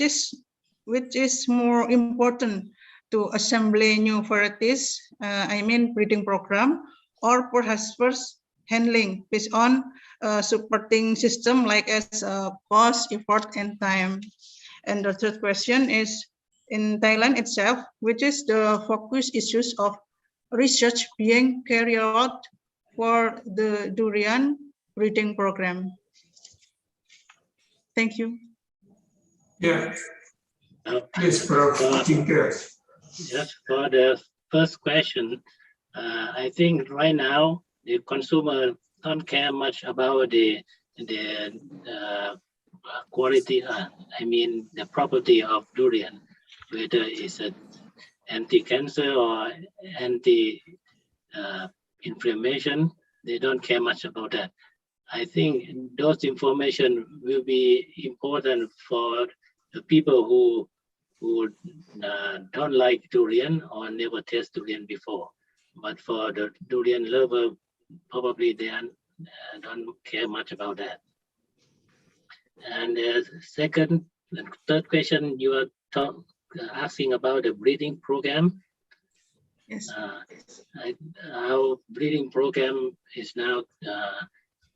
is more important to assembly new varieties, I mean breeding program, or perhaps first handling based on supporting system like as cost, effort, and time. And the third question is, in Thailand itself, which is the focus issues of research being carried out for the durian breeding program? Thank you. Yeah. Please, Prof. Jingter. Just for the first question, I think right now the consumer don't care much about the quality. I mean the property of durian, whether it's an anti-cancer or anti-inflammation. They don't care much about that. I think those information will be important for the people who don't like durian or never taste durian before. But for the durian lover, probably they don't care much about that. And the third question, you are asking about the breeding program. Yes. Our breeding program is now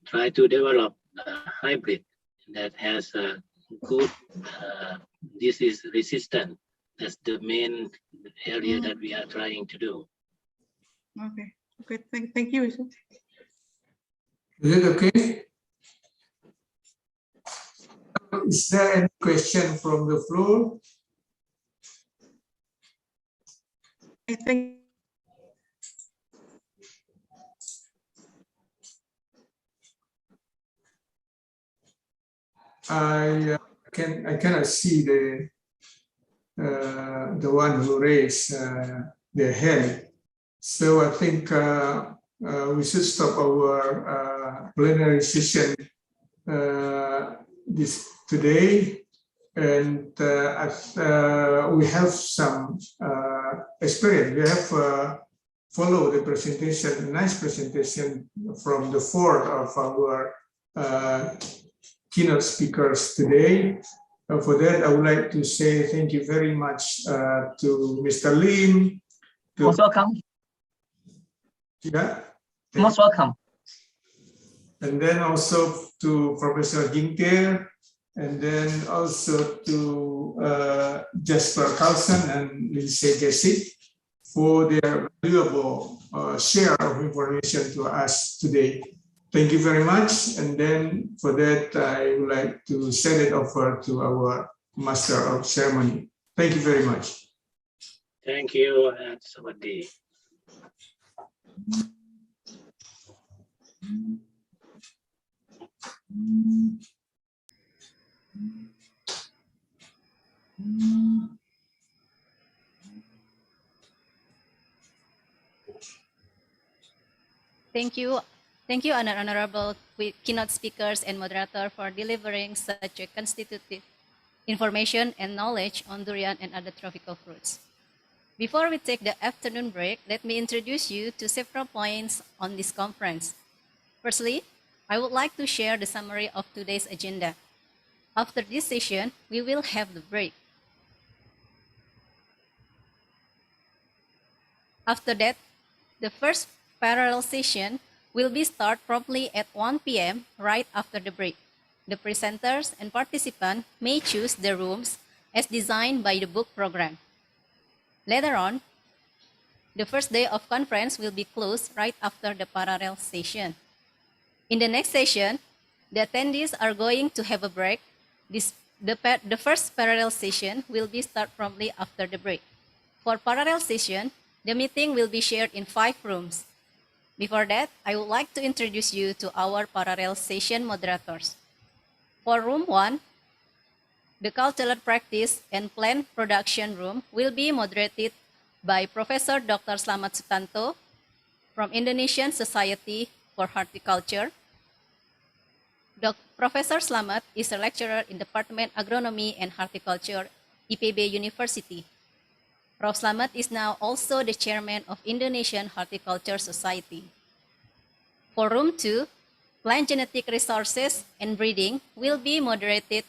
try to develop a hybrid that has a good disease resistant. That's the main area that we are trying to do. Okay. Thank you. Is it okay? Is there any question from the floor? I think I cannot see the one who raised their hand. So I think we should stop our plenary session today. And we have some experience. We have followed the presentation, a nice presentation from the fourth of our keynote speakers today. For that, I would like to say thank you very much to Mr. Lim. Most welcome. Yeah. Most welcome. And then also to Professor Jingter, and then also to Jasper Carlson and Lindsay Jessic for their valuable share of information to us today. Thank you very much. And then for that, I would like to send it over to our Master of Ceremony. Thank you very much. Thank you, and Sawadee. Thank you, Thank you, honorable keynote speakers and moderator for delivering such a constitutive information and knowledge on durian and other tropical fruits. Before we take the afternoon break, let me introduce you to several points on this conference. Firstly, I would like to share the summary of today's agenda. After this session, we will have the break. After that, the first parallel session will be start promptly at 1 p.m. right after the break. The presenters and participants may choose the rooms as designed by the book program. Later on, the first day of conference will be closed right after the parallel session. In the next session, the attendees are going to have a break. The first parallel session will be start promptly after the break. For parallel session, the meeting will be shared in 5 rooms. Before that, I would like to introduce you to our parallel session moderators. For room 1, the Cultural Practice and Plant Production Room will be moderated by Professor Dr. Slamet Sutanto from Indonesian Society for Horticulture. Professor Slamet is a lecturer in Department Agronomy and Horticulture, IPB University. Prof. Slamet is now also the chairman of Indonesian Horticulture Society. For room 2, Plant Genetic Resources and Breeding will be moderated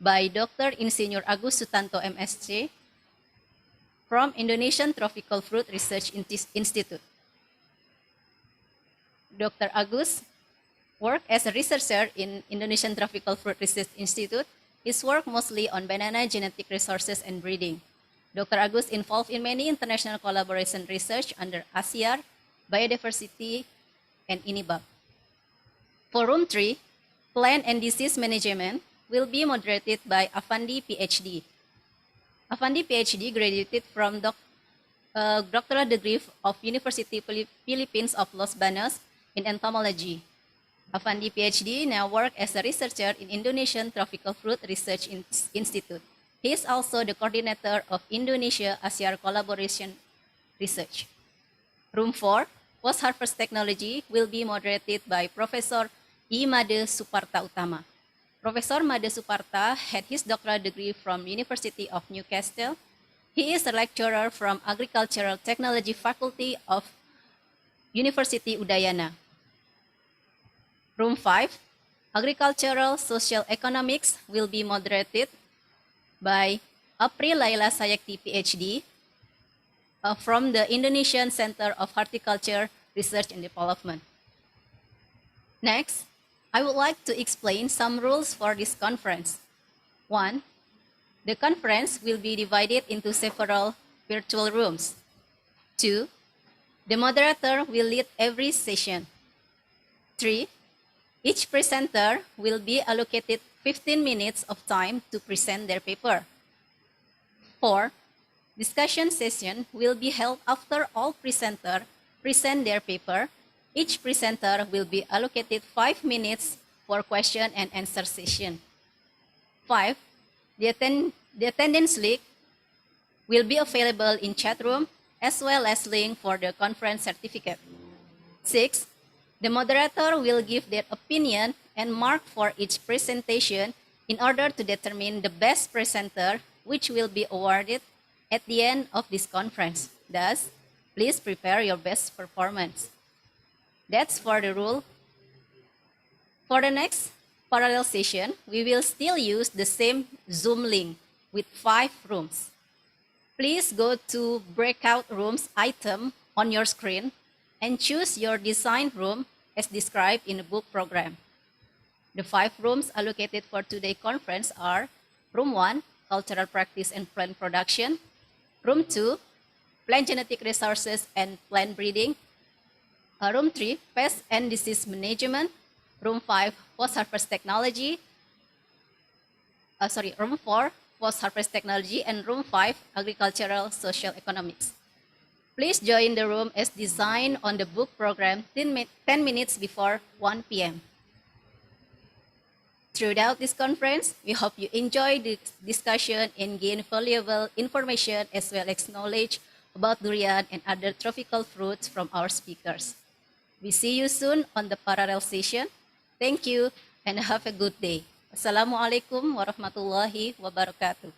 by Dr. Insinyur Agus Sutanto MSc from Indonesian Tropical Fruit Research Institute. Dr. Agus worked as a researcher in Indonesian Tropical Fruit Research Institute. His work mostly on banana genetic resources and breeding. Dr. Agus involved in many international collaboration research under ASEAR, Biodiversity, and INIBAB. For room 3, Plant and Disease Management will be moderated by Afandi PhD. Afandi PhD graduated from doctoral degree of University Philippines of Los Baños in entomology. Afandi PhD now works as a researcher in Indonesian Tropical Fruit Research Institute. He is also the coordinator of Indonesia-ASEAR Collaboration Research. Room 4, Post-Harvest Technology will be moderated by Professor I. Made Suparta Utama. Professor Made Suparta had his doctoral degree from University of Newcastle. He is a lecturer from Agricultural Technology Faculty of University Udayana. Room 5, Agricultural Social Economics will be moderated by April Laila Sayakti PhD from the Indonesian Center of Horticulture Research and Development. Next, I would like to explain some rules for this conference. 1. The conference will be divided into several virtual rooms. 2. The moderator will lead every session. 3. Each presenter will be allocated 15 minutes of time to present their paper. 4. Discussion session will be held after all presenters present their paper. Each presenter will be allocated 5 minutes for question and answer session. 5. The attendance link will be available in chat room as well as link for the conference certificate. 6. The moderator will give their opinion and mark for each presentation in order to determine the best presenter, which will be awarded at the end of this conference. Thus, please prepare your best performance. That's for the rule. For the next parallel session, we will still use the same Zoom link with 5 rooms. Please go to breakout rooms item on your screen and choose your design room as described in the book program. The 5 rooms allocated for today's conference are Room 1, Cultural Practice and Plant Production, Room 2, Plant Genetic Resources and Plant Breeding, Room 3, Pest and Disease Management, Room 5, Post-Harvest Technology, Room 4, Post-Harvest Technology, and Room 5, Agricultural Social Economics. Please join the room as designed on the book program 10 minutes before 1 p.m. Throughout this conference, we hope you enjoy the discussion and gain valuable information as well as knowledge about durian and other tropical fruits from our speakers. We see you soon on the parallel session. Thank you and have a good day. Assalamualaikum warahmatullahi wabarakatuh.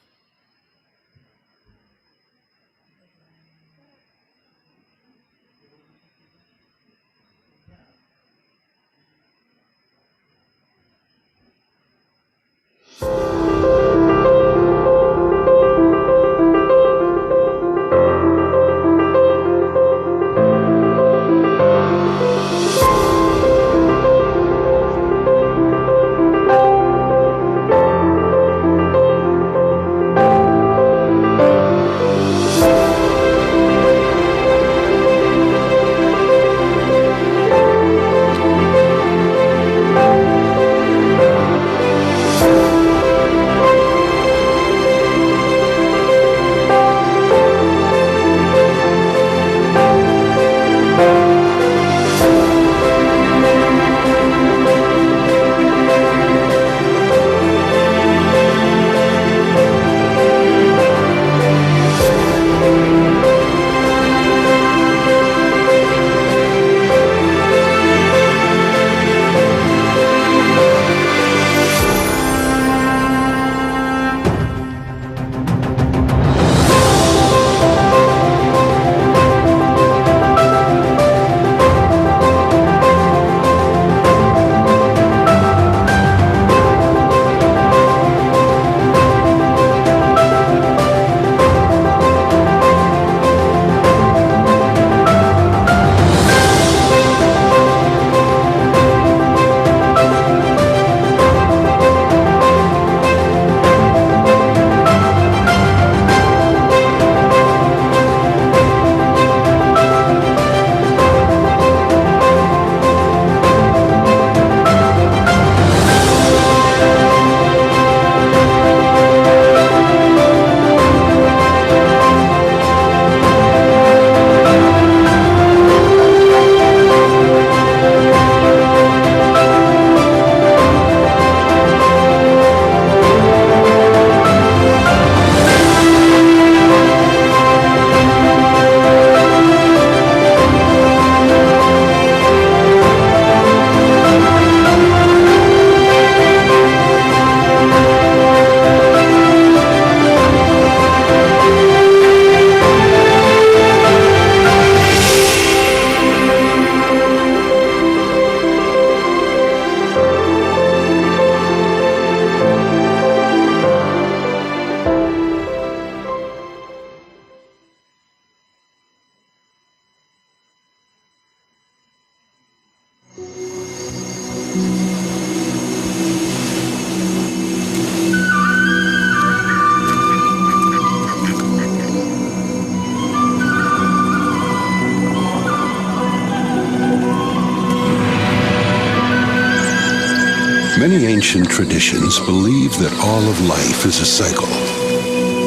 Many ancient traditions believe that all of life is a cycle,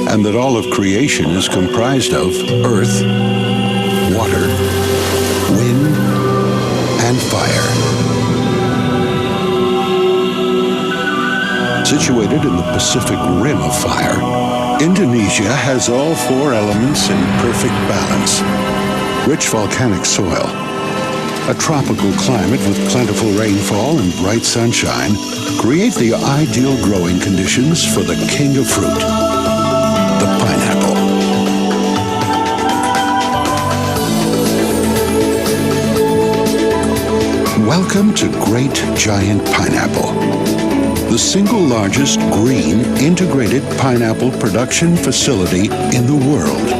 and that all of creation is comprised of earth, water, wind, and fire. Situated in the Pacific Rim of Fire, Indonesia has all four elements in perfect balance. Rich volcanic soil, a tropical climate with plentiful rainfall and bright sunshine create the ideal growing conditions for the king of fruit, the pineapple. Welcome to Great Giant Pineapple, the single largest green integrated pineapple production facility in the world.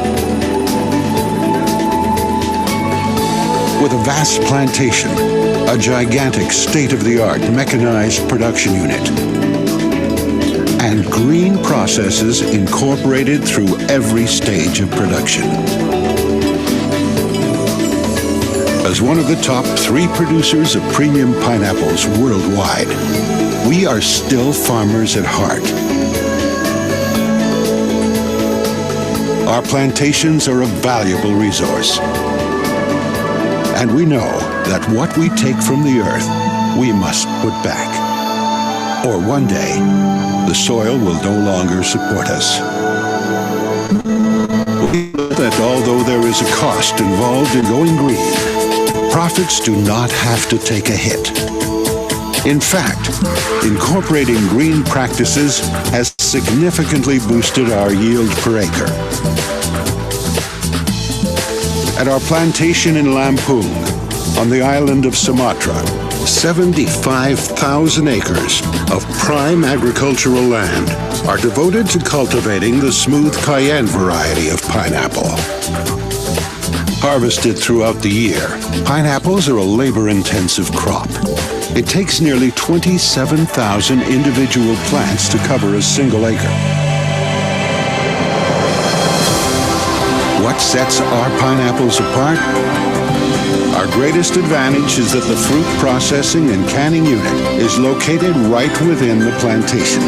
With a vast plantation, a gigantic state-of-the-art mechanized production unit, and green processes incorporated through every stage of production. As one of the top 3 producers of premium pineapples worldwide, we are still farmers at heart. Our plantations are a valuable resource. And we know that what we take from the earth, we must put back. Or one day, the soil will no longer support us. We know that although there is a cost involved in going green, profits do not have to take a hit. In fact, incorporating green practices has significantly boosted our yield per acre. At our plantation in Lampung, on the island of Sumatra, 75,000 acres of prime agricultural land are devoted to cultivating the smooth cayenne variety of pineapple. Harvested throughout the year, pineapples are a labor-intensive crop. It takes nearly 27,000 individual plants to cover a single acre. What sets our pineapples apart? Our greatest advantage is that the fruit processing and canning unit is located right within the plantation.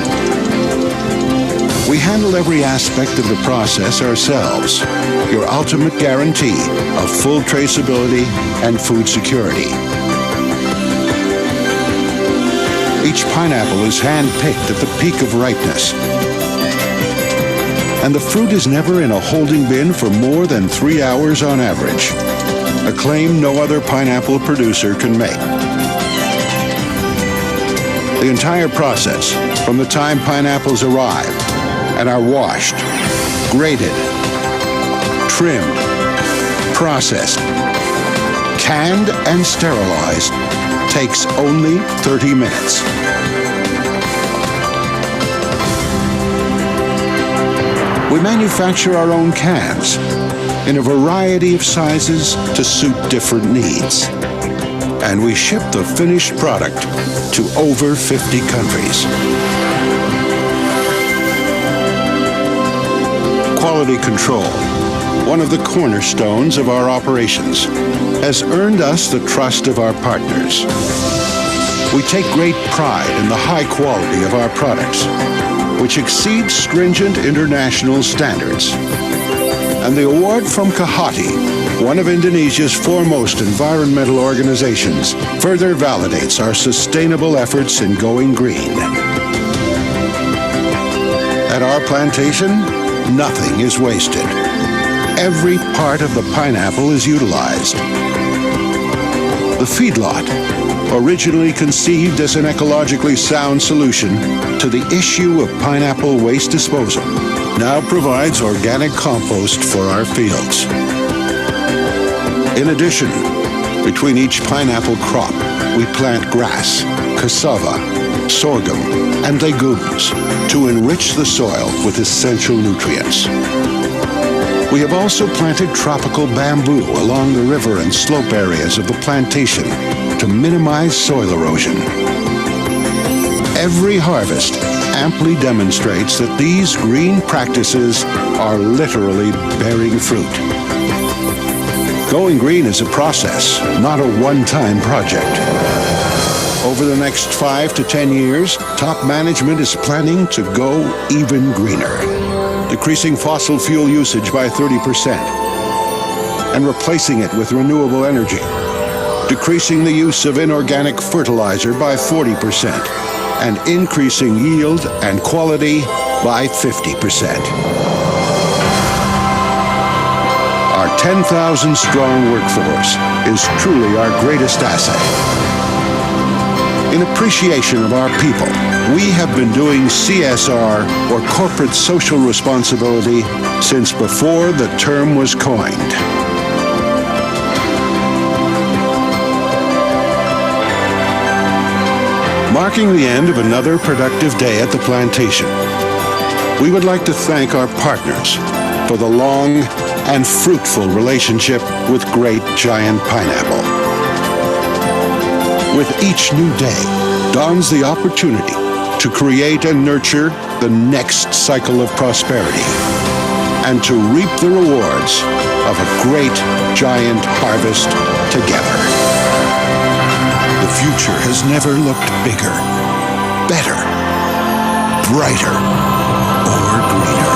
We handle every aspect of the process ourselves, your ultimate guarantee of full traceability and food security. Each pineapple is hand-picked at the peak of ripeness, and the fruit is never in a holding bin for more than 3 hours on average, a claim no other pineapple producer can make. The entire process, from the time pineapples arrive and are washed, graded, trimmed, processed, canned, and sterilized, takes only 30 minutes. We manufacture our own cans in a variety of sizes to suit different needs. And we ship the finished product to over 50 countries. Quality control, one of the cornerstones of our operations, has earned us the trust of our partners. We take great pride in the high quality of our products, which exceeds stringent international standards. And the award from Kahati, one of Indonesia's foremost environmental organizations, further validates our sustainable efforts in going green. At our plantation, nothing is wasted. Every part of the pineapple is utilized. The feedlot, originally conceived as an ecologically sound solution to the issue of pineapple waste disposal, now provides organic compost for our fields. In addition, between each pineapple crop, we plant grass, cassava, sorghum, and legumes to enrich the soil with essential nutrients. We have also planted tropical bamboo along the river and slope areas of the plantation to minimize soil erosion. Every harvest amply demonstrates that these green practices are literally bearing fruit. Going green is a process, not a one-time project. Over the next 5 to 10 years, top management is planning to go even greener, decreasing fossil fuel usage by 30% and replacing it with renewable energy, decreasing the use of inorganic fertilizer by 40%, and increasing yield and quality by 50%. Our 10,000-strong workforce is truly our greatest asset. In appreciation of our people, we have been doing CSR, or corporate social responsibility, since before the term was coined. Marking the end of another productive day at the plantation, we would like to thank our partners for the long and fruitful relationship with Great Giant Pineapple. With each new day dawns the opportunity to create and nurture the next cycle of prosperity and to reap the rewards of a great giant harvest together. The future has never looked bigger, better, brighter, or greener.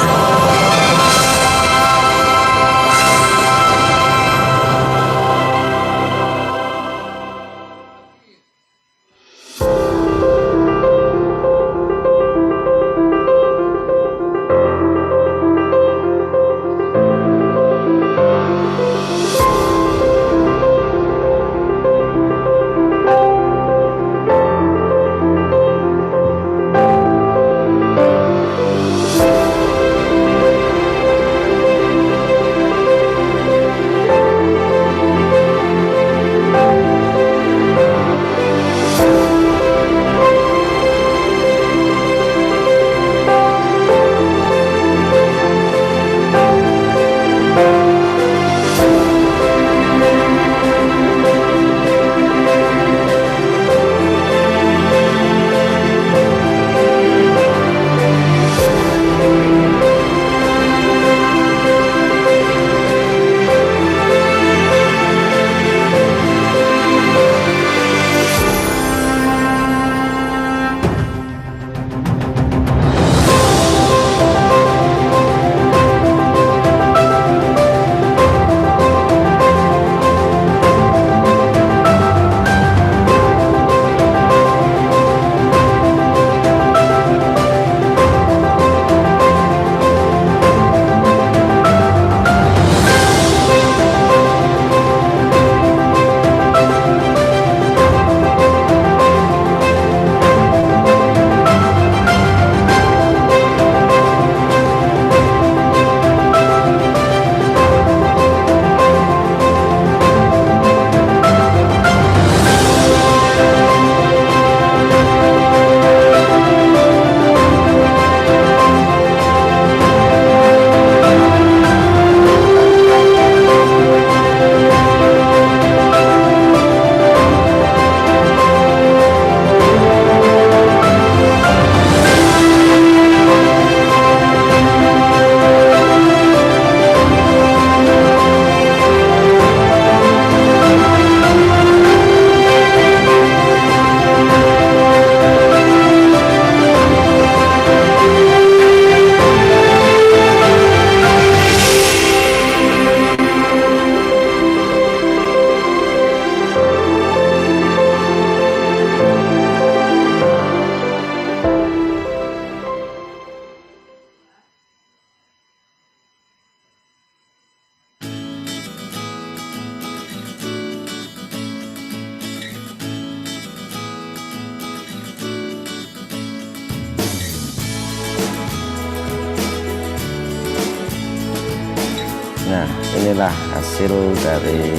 Nah, inilah hasil dari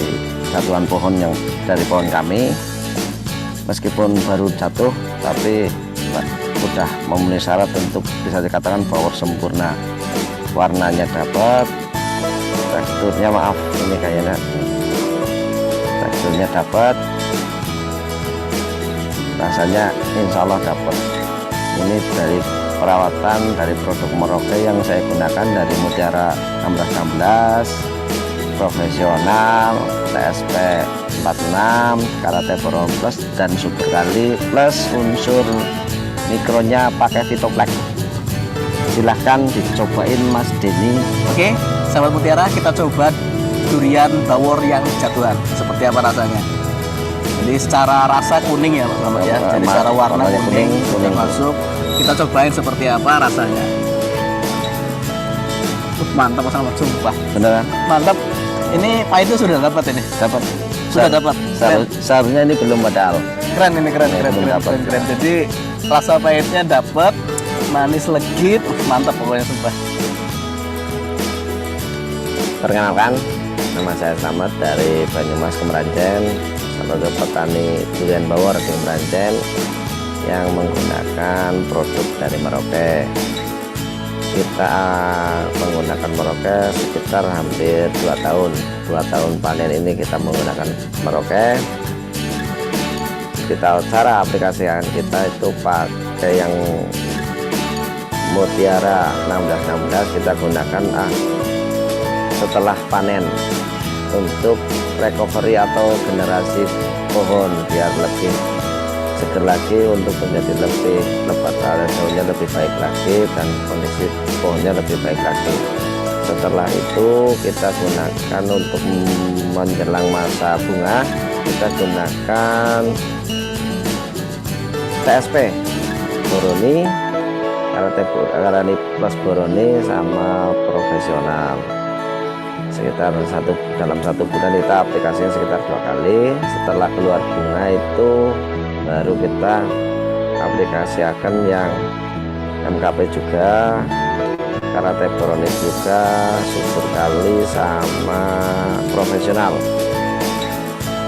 jatuhan pohon yang dari pohon kami. Meskipun baru jatuh, tapi sudah memenuhi syarat untuk bisa dikatakan power sempurna. Warnanya dapat, teksturnya maaf, ini kayaknya teksturnya dapat, rasanya insya Allah dapat. Ini dari perawatan dari produk Merauke yang saya gunakan dari Mutiara 1616, profesional, TSP 46, Karate Boron Plus, dan Super Kali plus unsur mikronya pakai Vitoplex. Silahkan dicobain Mas Denny. Oke, sahabat Mutiara, kita coba durian bawor yang jatuhan. Seperti apa rasanya? Jadi secara rasa kuning ya Pak Selamat ya. Jadi secara warna kuning masuk. Kita cobain seperti apa rasanya. Mantap Pak Selamat, sumpah. Beneran? Mantap. Ini pahitnya sudah dapat ini. Dapat. Sudah dapat. Seharusnya ini belum modal. Keren ini, keren. Jadi rasa pahitnya dapat, manis legit, mantap pokoknya sumpah. Perkenalkan, nama saya Slamet dari Banyumas Kemerancen, salah satu petani durian bawor di Kemerancen yang menggunakan produk dari Merauke. Kita menggunakan Merauke sekitar hampir 2 tahun. 2 tahun panen ini kita menggunakan Merauke. Cara aplikasikan kita itu pakai yang Mutiara 1616 kita gunakan setelah panen untuk recovery atau generasi pohon biar lebih seger lagi, untuk menjadi lebih lebat, daunnya lebih baik lagi dan kondisi pohonnya lebih baik lagi. Setelah itu kita gunakan untuk menjelang masa bunga, kita gunakan TSP Boroni, Karate Plus Boroni sama profesional. Sekitar dalam satu bulan kita aplikasinya sekitar 2 kali. Setelah keluar bunga itu baru kita aplikasikan yang MKP juga, Karate Boroni juga, Subur Kali sama profesional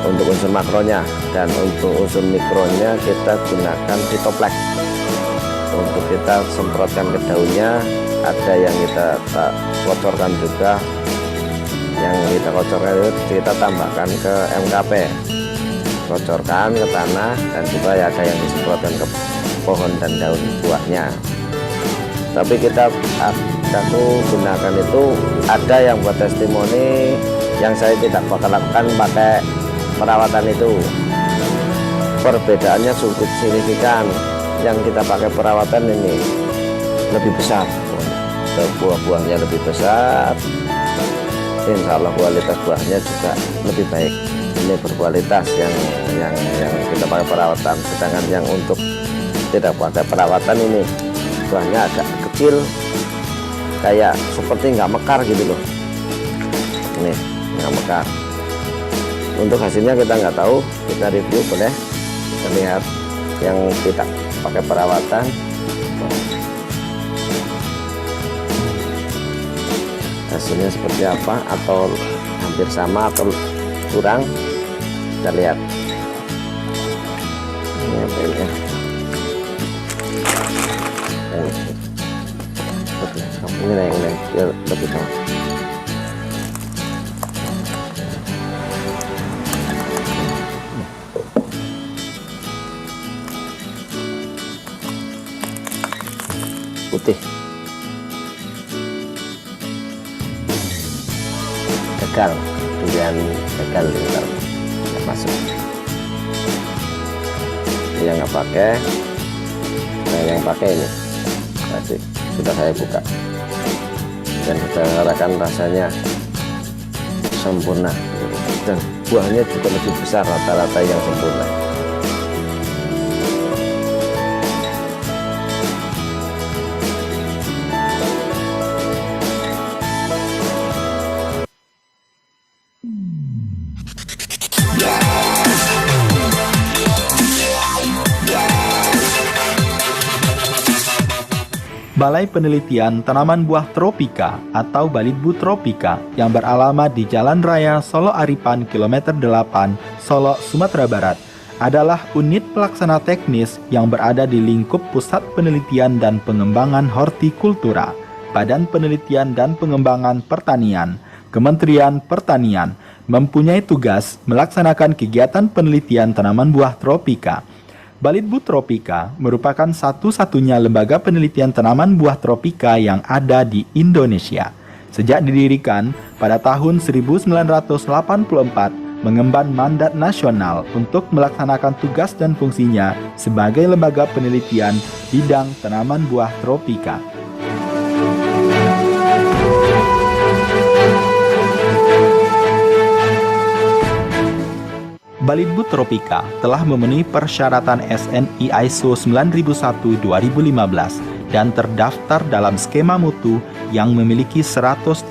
untuk unsur makronya, dan untuk unsur mikronya kita gunakan Vitoplex untuk kita semprotkan ke daunnya. Ada yang kita kocorkan juga, yang kita kocorkan itu kita tambahkan ke MKP, kocorkan ke tanah, dan juga ada yang disemprotkan ke pohon dan daun buahnya. Tapi aku gunakan itu, ada yang buat testimoni yang saya tidak bakal lakukan pakai perawatan itu. Perbedaannya cukup signifikan. Yang kita pakai perawatan ini lebih besar, buah-buahnya lebih besar, insya Allah kualitas buahnya juga lebih baik. Ini berkualitas yang kita pakai perawatan. Sedangkan yang untuk tidak pakai perawatan ini buahnya agak kecil, kayak seperti nggak mekar gitu loh. Ini nggak mekar. Untuk hasilnya kita nggak tahu, kita review boleh. Kita lihat yang tidak pakai perawatan. Hasilnya seperti apa, atau hampir sama atau kurang, kita lihat. Ini apa ini ya? Ini yang biar lebih tahu. Putih, gagal, durian gagal ntar masuk. Yang nggak pakai, nah yang pakai ini masih sudah saya buka dan kita rasakan rasanya sempurna, dan buahnya juga lebih besar rata-rata yang sempurna. Balai Penelitian Tanaman Buah Tropika atau Balitbu Tropika yang beralamat di Jalan Raya Solo Aripan Kilometer 8, Solo, Sumatera Barat adalah unit pelaksana teknis yang berada di lingkup Pusat Penelitian dan Pengembangan Hortikultura, Badan Penelitian dan Pengembangan Pertanian, Kementerian Pertanian, mempunyai tugas melaksanakan kegiatan penelitian tanaman buah tropika. Balitbu Tropika merupakan satu-satunya lembaga penelitian tanaman buah tropika yang ada di Indonesia. Sejak didirikan pada tahun 1984, mengemban mandat nasional untuk melaksanakan tugas dan fungsinya sebagai lembaga penelitian bidang tanaman buah tropika. Balitbu Tropika telah memenuhi persyaratan SNI ISO 9001-2015 dan terdaftar dalam skema mutu yang memiliki 131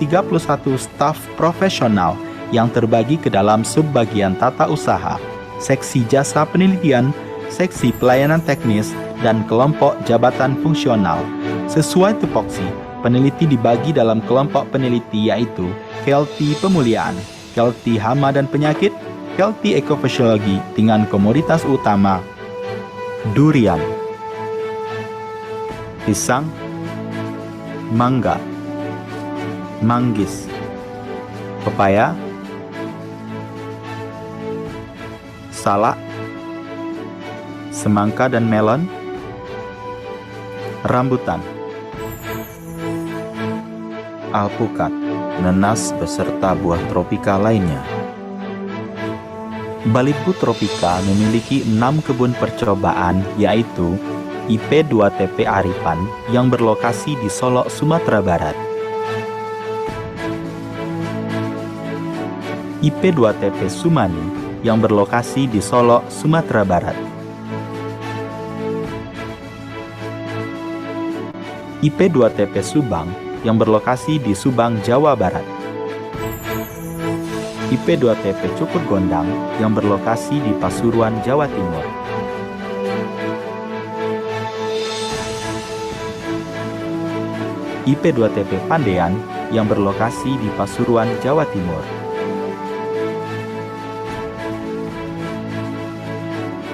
staf profesional yang terbagi ke dalam subbagian tata usaha, seksi jasa penelitian, seksi pelayanan teknis, dan kelompok jabatan fungsional. Sesuai tupoksi, peneliti dibagi dalam kelompok peneliti yaitu Kelti Pemuliaan, Kelti Hama dan Penyakit, Kelti Ekofisiologi dengan komoditas utama durian, pisang, mangga, manggis, pepaya, salak, semangka dan melon, rambutan, alpukat, nenas beserta buah tropika lainnya. Balitbu Tropika memiliki 6 kebun percobaan yaitu IP2TP Aripan yang berlokasi di Solo, Sumatera Barat, IP2TP Sumani yang berlokasi di Solo, Sumatera Barat, IP2TP Subang yang berlokasi di Subang, Jawa Barat, IP2TP Cukur Gondang yang berlokasi di Pasuruan, Jawa Timur, IP2TP Pandean yang berlokasi di Pasuruan, Jawa Timur,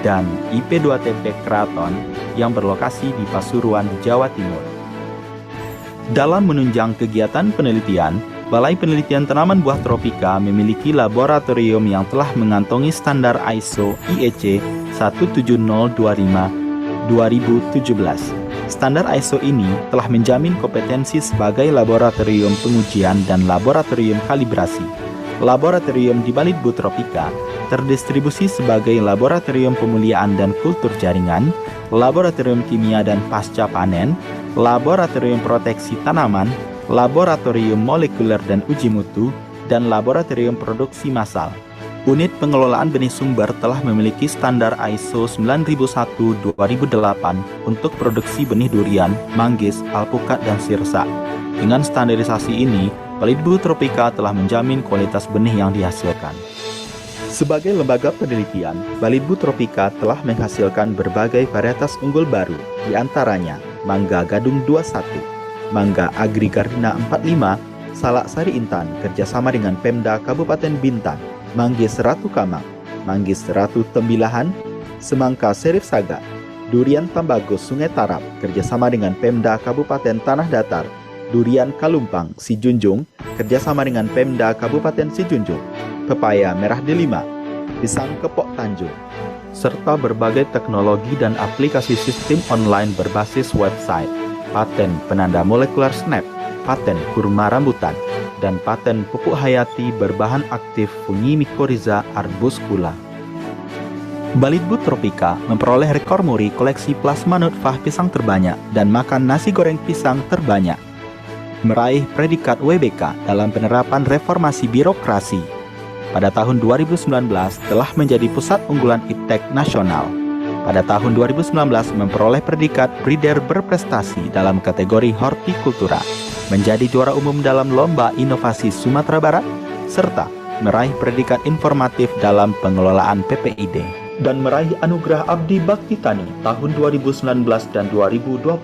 dan IP2TP Kraton yang berlokasi di Pasuruan, Jawa Timur. Dalam menunjang kegiatan penelitian, Balai Penelitian Tanaman Buah Tropika memiliki laboratorium yang telah mengantongi standar ISO IEC 17025-2017. Standar ISO ini telah menjamin kompetensi sebagai laboratorium pengujian dan laboratorium kalibrasi. Laboratorium di Balitbu Tropika terdistribusi sebagai laboratorium pemuliaan dan kultur jaringan, laboratorium kimia dan pasca panen, laboratorium proteksi tanaman, laboratorium molekuler dan uji mutu, dan laboratorium produksi massal. Unit pengelolaan benih sumber telah memiliki standar ISO 9001-2008 untuk produksi benih durian, manggis, alpukat, dan sirsa. Dengan standarisasi ini, Balitbu Tropika telah menjamin kualitas benih yang dihasilkan. Sebagai lembaga penelitian, Balitbu Tropika telah menghasilkan berbagai varietas unggul baru, di antaranya Mangga Gadung 21, Mangga Agri Gardina 45, Salak Sari Intan kerjasama dengan Pemda Kabupaten Bintan, Manggis Ratu Kamang, Manggis Ratu Tembilahan, Semangka Serif Saga, Durian Tambagos Sungai Tarap kerjasama dengan Pemda Kabupaten Tanah Datar, Durian Kalumpang Sijunjung kerjasama dengan Pemda Kabupaten Sijunjung, Pepaya Merah Delima, Pisang Kepok Tanjung, serta berbagai teknologi dan aplikasi sistem online berbasis website, paten penanda molekuler SNAP, paten kurma rambutan, dan paten pupuk hayati berbahan aktif fungi mycorrhiza arbuscula. Balitbu Tropika memperoleh rekor muri koleksi plasma nutfah pisang terbanyak dan makan nasi goreng pisang terbanyak. Meraih predikat WBK dalam penerapan reformasi birokrasi. Pada tahun 2019 telah menjadi pusat unggulan iptek nasional. Pada tahun 2019 memperoleh predikat breeder berprestasi dalam kategori hortikultura, menjadi juara umum dalam Lomba Inovasi Sumatera Barat, serta meraih predikat informatif dalam pengelolaan PPID, dan meraih anugerah Abdi Bakti Tani tahun 2019 dan 2020.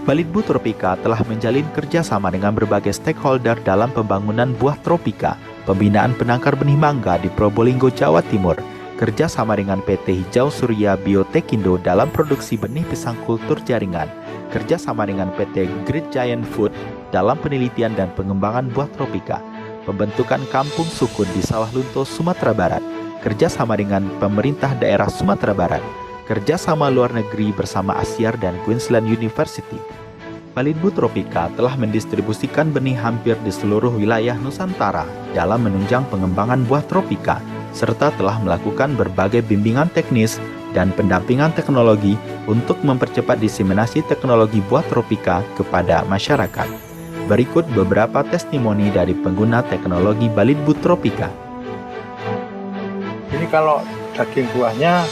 Balitbu Tropika telah menjalin kerjasama dengan berbagai stakeholder dalam pembangunan buah tropika, pembinaan penangkar benih mangga di Probolinggo, Jawa Timur, kerjasama dengan PT Hijau Surya Biotekindo dalam produksi benih pisang kultur jaringan, kerjasama dengan PT Great Giant Food dalam penelitian dan pengembangan buah tropika, pembentukan kampung sukun di Sawah Lunto, Sumatera Barat, kerjasama dengan pemerintah daerah Sumatera Barat, kerjasama luar negeri bersama Asyar dan Queensland University. Balitbu Tropika telah mendistribusikan benih hampir di seluruh wilayah Nusantara dalam menunjang pengembangan buah tropika, serta telah melakukan berbagai bimbingan teknis dan pendampingan teknologi untuk mempercepat diseminasi teknologi buah tropika kepada masyarakat. Berikut beberapa testimoni dari pengguna teknologi Balitbu Tropika. Ini kalau daging buahnya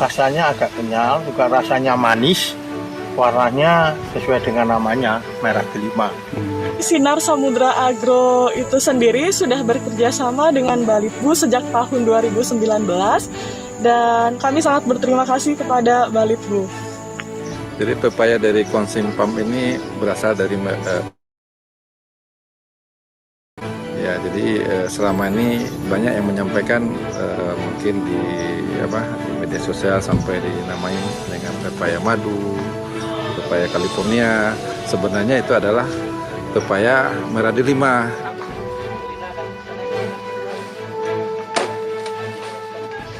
rasanya agak kenyal, juga rasanya manis, warnanya sesuai dengan namanya, merah delima. Sinar Samudra Agro itu sendiri sudah bekerja sama dengan Balitbu sejak tahun 2019 dan kami sangat berterima kasih kepada Balitbu. Jadi pepaya dari SYMPOSIUM ini berasal dari jadi selama ini banyak yang menyampaikan mungkin di media sosial sampai dinamain dengan pepaya madu, pepaya California. Sebenarnya itu adalah pepaya merah delima.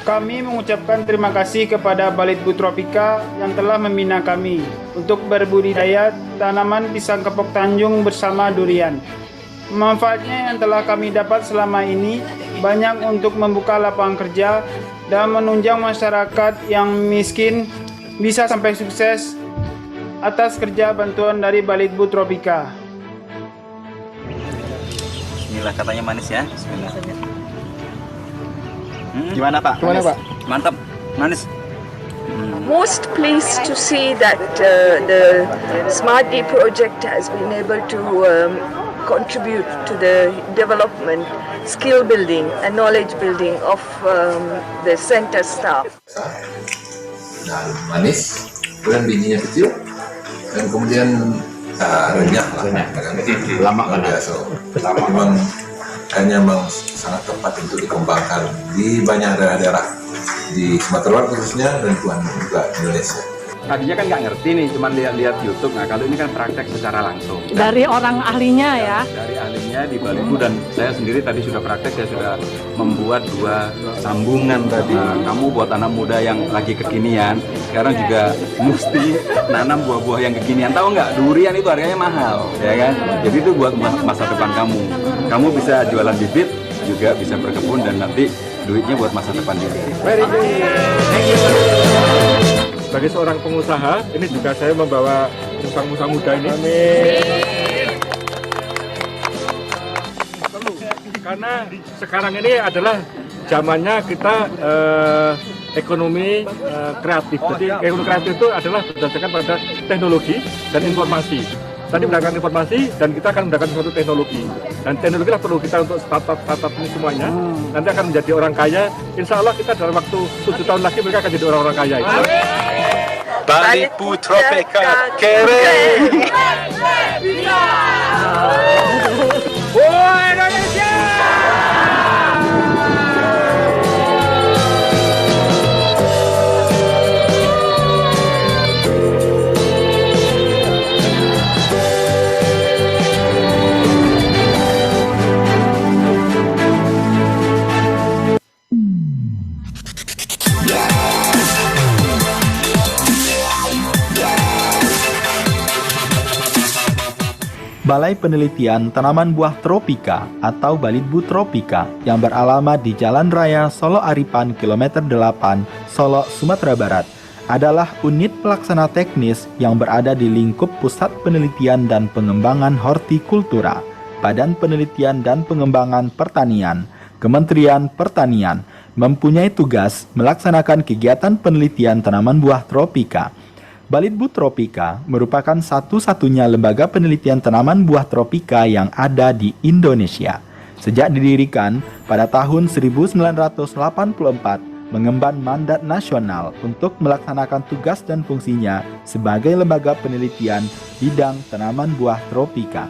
Kami mengucapkan terima kasih kepada Balitbu Tropika yang telah membina kami untuk berbudidaya tanaman pisang kepok Tanjung bersama durian. Manfaatnya yang telah kami dapat selama ini banyak untuk membuka lapangan kerja dan menunjang masyarakat yang miskin bisa sampai sukses atas kerja bantuan dari Balitbu Tropika. Bismillah, katanya manis ya. Bismillah. Gimana Pak? Gimana Pak? Mantap, manis. Most pleased to see that the Smart D project has been able to contribute to the development, skill building and knowledge building of the center staff. Dan manis, kemudian bijinya kecil, dan kemudian renyah lama kan ya, lama memang kayaknya memang sangat tepat untuk dikembangkan di banyak daerah-daerah di Sumatera Barat khususnya dan juga Indonesia. Tadinya kan nggak ngerti nih, cuma lihat YouTube. Nah kalau ini kan praktek secara langsung. Dari orang ahlinya ya? Dari ahlinya di Balitbu dan saya sendiri tadi sudah praktek, saya sudah membuat 2 sambungan tadi. Nah, kamu buat anak muda yang lagi kekinian, sekarang juga mesti nanam buah-buah yang kekinian. Tahu nggak, durian itu harganya mahal, ya kan? Jadi itu buat masa depan kamu. Kamu bisa jualan bibit, juga bisa berkebun dan nanti duitnya buat masa depan juga. Very good. Sebagai seorang pengusaha, ini juga saya membawa musang-musang muda ini. Amin. Karena sekarang ini adalah zamannya kita ekonomi kreatif. Jadi ekonomi kreatif itu adalah berdasarkan pada teknologi dan informasi. Tadi menggunakan informasi dan kita akan menggunakan suatu teknologi. Dan teknologi lah perlu kita untuk startup ini semuanya. Nanti akan menjadi orang kaya. Insya Allah kita dalam waktu 7 tahun lagi mereka akan jadi orang-orang kaya. Balitbu Tropika keren. Indonesia! Balai Penelitian Tanaman Buah Tropika atau Balitbu Tropika yang beralamat di Jalan Raya Solo Aripan Kilometer 8, Solo, Sumatera Barat adalah unit pelaksana teknis yang berada di lingkup Pusat Penelitian dan Pengembangan Hortikultura, Badan Penelitian dan Pengembangan Pertanian, Kementerian Pertanian, mempunyai tugas melaksanakan kegiatan penelitian tanaman buah tropika. Balitbu Tropika merupakan satu-satunya lembaga penelitian tanaman buah tropika yang ada di Indonesia. Sejak didirikan pada tahun 1984, mengemban mandat nasional untuk melaksanakan tugas dan fungsinya sebagai lembaga penelitian bidang tanaman buah tropika.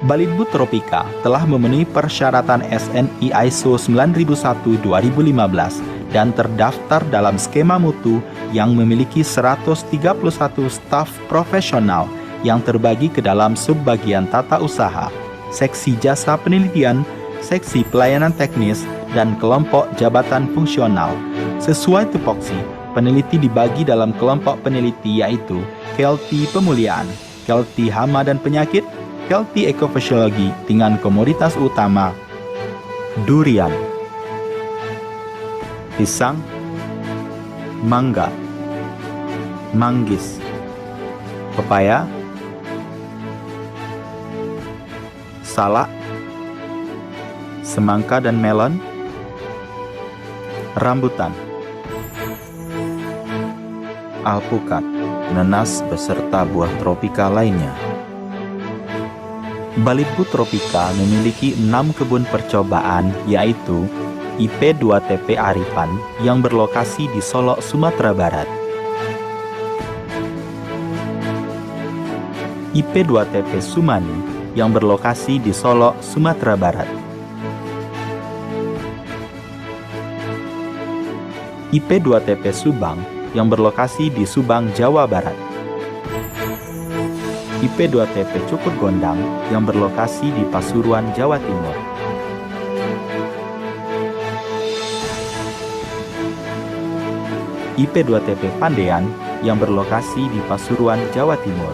Balitbu Tropika telah memenuhi persyaratan SNI ISO 9001-2015 dan terdaftar dalam skema mutu yang memiliki 131 staf profesional yang terbagi ke dalam subbagian tata usaha, seksi jasa penelitian, seksi pelayanan teknis, dan kelompok jabatan fungsional. Sesuai tupoksi, peneliti dibagi dalam kelompok peneliti yaitu Kelti Pemuliaan, Kelti Hama dan Penyakit, Kelti Ekofisiologi dengan komoditas utama durian, pisang, mangga, manggis, pepaya, salak, semangka dan melon, rambutan, alpukat, nanas beserta buah tropika lainnya. Balitbu Tropika memiliki 6 kebun percobaan yaitu IP2TP Aripan yang berlokasi di Solok, Sumatera Barat, IP2TP Sumani yang berlokasi di Solok, Sumatera Barat, IP2TP Subang yang berlokasi di Subang, Jawa Barat, IP2TP Cukur Gondang yang berlokasi di Pasuruan, Jawa Timur, IP2TP Pandean yang berlokasi di Pasuruan, Jawa Timur,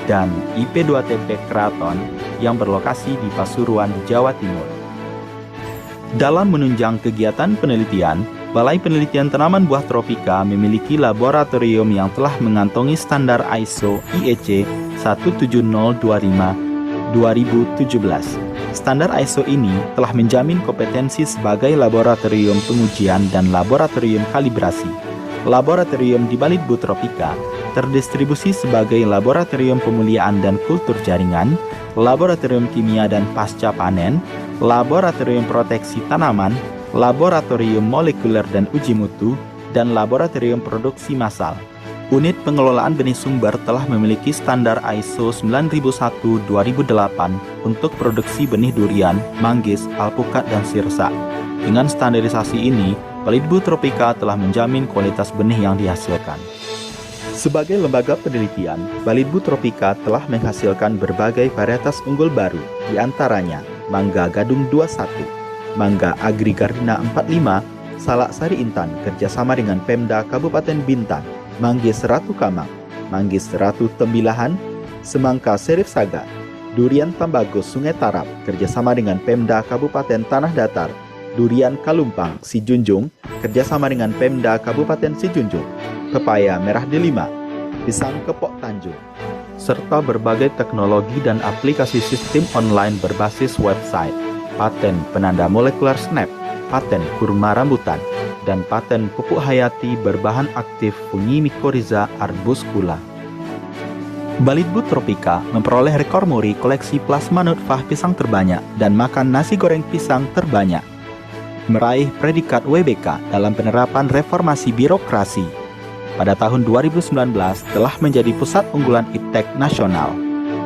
dan IP2TP Keraton yang berlokasi di Pasuruan, Jawa Timur. Dalam menunjang kegiatan penelitian, Balai Penelitian Tanaman Buah Tropika memiliki laboratorium yang telah mengantongi standar ISO IEC 17025-2017. Standar ISO ini telah menjamin kompetensi sebagai laboratorium pengujian dan laboratorium kalibrasi. Laboratorium di Balitbu Tropika terdistribusi sebagai laboratorium pemuliaan dan kultur jaringan, laboratorium kimia dan pasca panen, laboratorium proteksi tanaman, laboratorium molekuler dan uji mutu, dan laboratorium produksi massal. Unit pengelolaan benih sumber telah memiliki standar ISO 9001-2008 untuk produksi benih durian, manggis, alpukat, dan sirsa. Dengan standarisasi ini, Balitbu Tropika telah menjamin kualitas benih yang dihasilkan. Sebagai lembaga penelitian, Balitbu Tropika telah menghasilkan berbagai varietas unggul baru, di antaranya Mangga Gadung 21, Mangga Agri Gardina 45, Salak Sari Intan kerjasama dengan Pemda Kabupaten Bintan, Manggis Ratu Kamang, Manggis Ratu Tembilahan, Semangka Serif Saga, Durian Tambagos Sungai Tarap kerjasama dengan Pemda Kabupaten Tanah Datar, Durian Kalumpang Sijunjung kerjasama dengan Pemda Kabupaten Sijunjung, Pepaya Merah Delima, Pisang Kepok Tanjung, serta berbagai teknologi dan aplikasi sistem online berbasis website, paten penanda molekuler SNAP, paten kurma rambutan, dan paten pupuk hayati berbahan aktif fungi mycorrhiza arbuscula. Balitbu Tropika memperoleh rekor muri koleksi plasma nutfah pisang terbanyak dan makan nasi goreng pisang terbanyak. Meraih predikat WBK dalam penerapan reformasi birokrasi. Pada tahun 2019 telah menjadi pusat unggulan iptek nasional.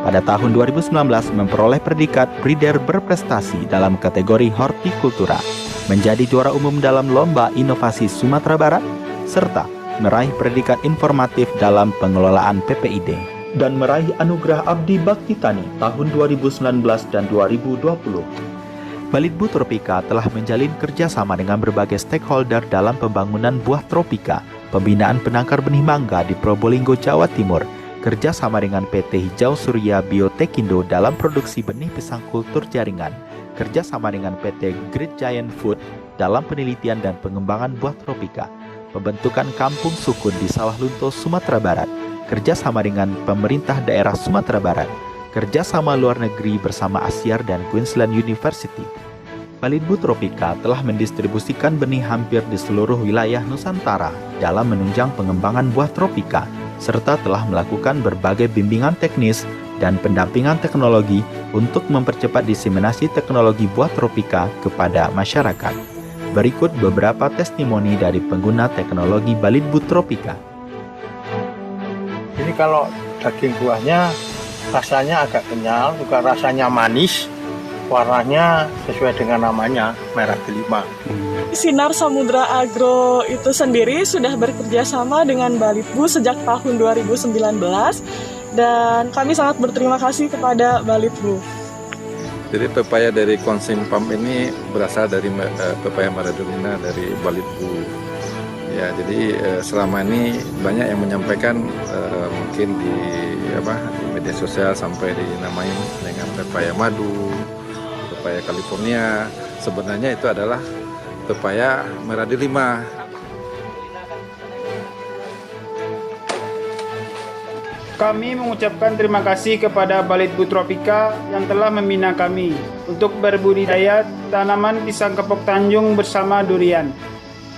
Pada tahun 2019 memperoleh predikat breeder berprestasi dalam kategori hortikultura, menjadi juara umum dalam Lomba Inovasi Sumatera Barat, serta meraih predikat informatif dalam pengelolaan PPID, dan meraih anugerah Abdi Bakti Tani tahun 2019 dan 2020. Balitbu Tropika telah menjalin kerjasama dengan berbagai stakeholder dalam pembangunan buah tropika, pembinaan penangkar benih mangga di Probolinggo, Jawa Timur, kerjasama dengan PT Hijau Surya Biotekindo dalam produksi benih pisang kultur jaringan, kerjasama dengan PT Great Giant Food dalam penelitian dan pengembangan buah tropika, pembentukan kampung sukun di Sawah Lunto, Sumatera Barat, kerjasama dengan pemerintah daerah Sumatera Barat, kerjasama luar negeri bersama Asyar dan Queensland University. Balitbu Tropika telah mendistribusikan benih hampir di seluruh wilayah Nusantara dalam menunjang pengembangan buah tropika, serta telah melakukan berbagai bimbingan teknis dan pendampingan teknologi untuk mempercepat diseminasi teknologi buah tropika kepada masyarakat. Berikut beberapa testimoni dari pengguna teknologi Balitbu Tropika. Ini kalau daging buahnya rasanya agak kenyal, juga rasanya manis, warnanya sesuai dengan namanya, merah delima. Sinar Samudra Agro itu sendiri sudah bekerja sama dengan Balitbu sejak tahun 2019 dan kami sangat berterima kasih kepada Balitbu. Jadi pepaya dari SYMPOSIUM ini berasal dari pepaya maradulina dari Balitbu. Ya, jadi selama ini banyak yang menyampaikan mungkin di media sosial sampai dinamai dengan pepaya madu, pepaya California. Sebenarnya itu adalah pepaya merah delima. Kami mengucapkan terima kasih kepada Balitbu Tropika yang telah membina kami untuk berbudidaya tanaman pisang kepok Tanjung bersama durian.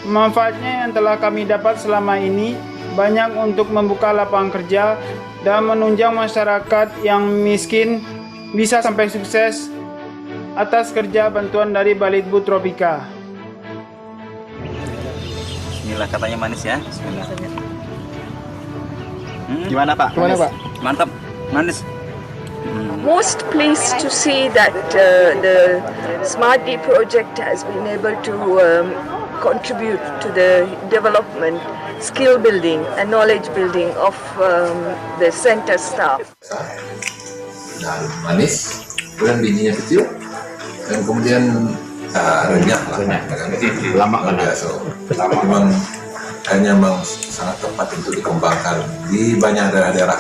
Manfaatnya yang telah kami dapat selama ini banyak untuk membuka lapangan kerja dan menunjang masyarakat yang miskin bisa sampai sukses atas kerja bantuan dari Balitbu Tropika. Bismillah, katanya manis ya. Bismillah. Gimana Pak? Gimana Pak? Mantap, manis. Most pleased to see that the Smart D project has been able to contribute to the development, skill building and knowledge building of the center staff. Dan manis, kemudian bijinya kecil, dan kemudian renyah lah, lama kan ya, memang kayaknya memang sangat tepat untuk dikembangkan di banyak daerah-daerah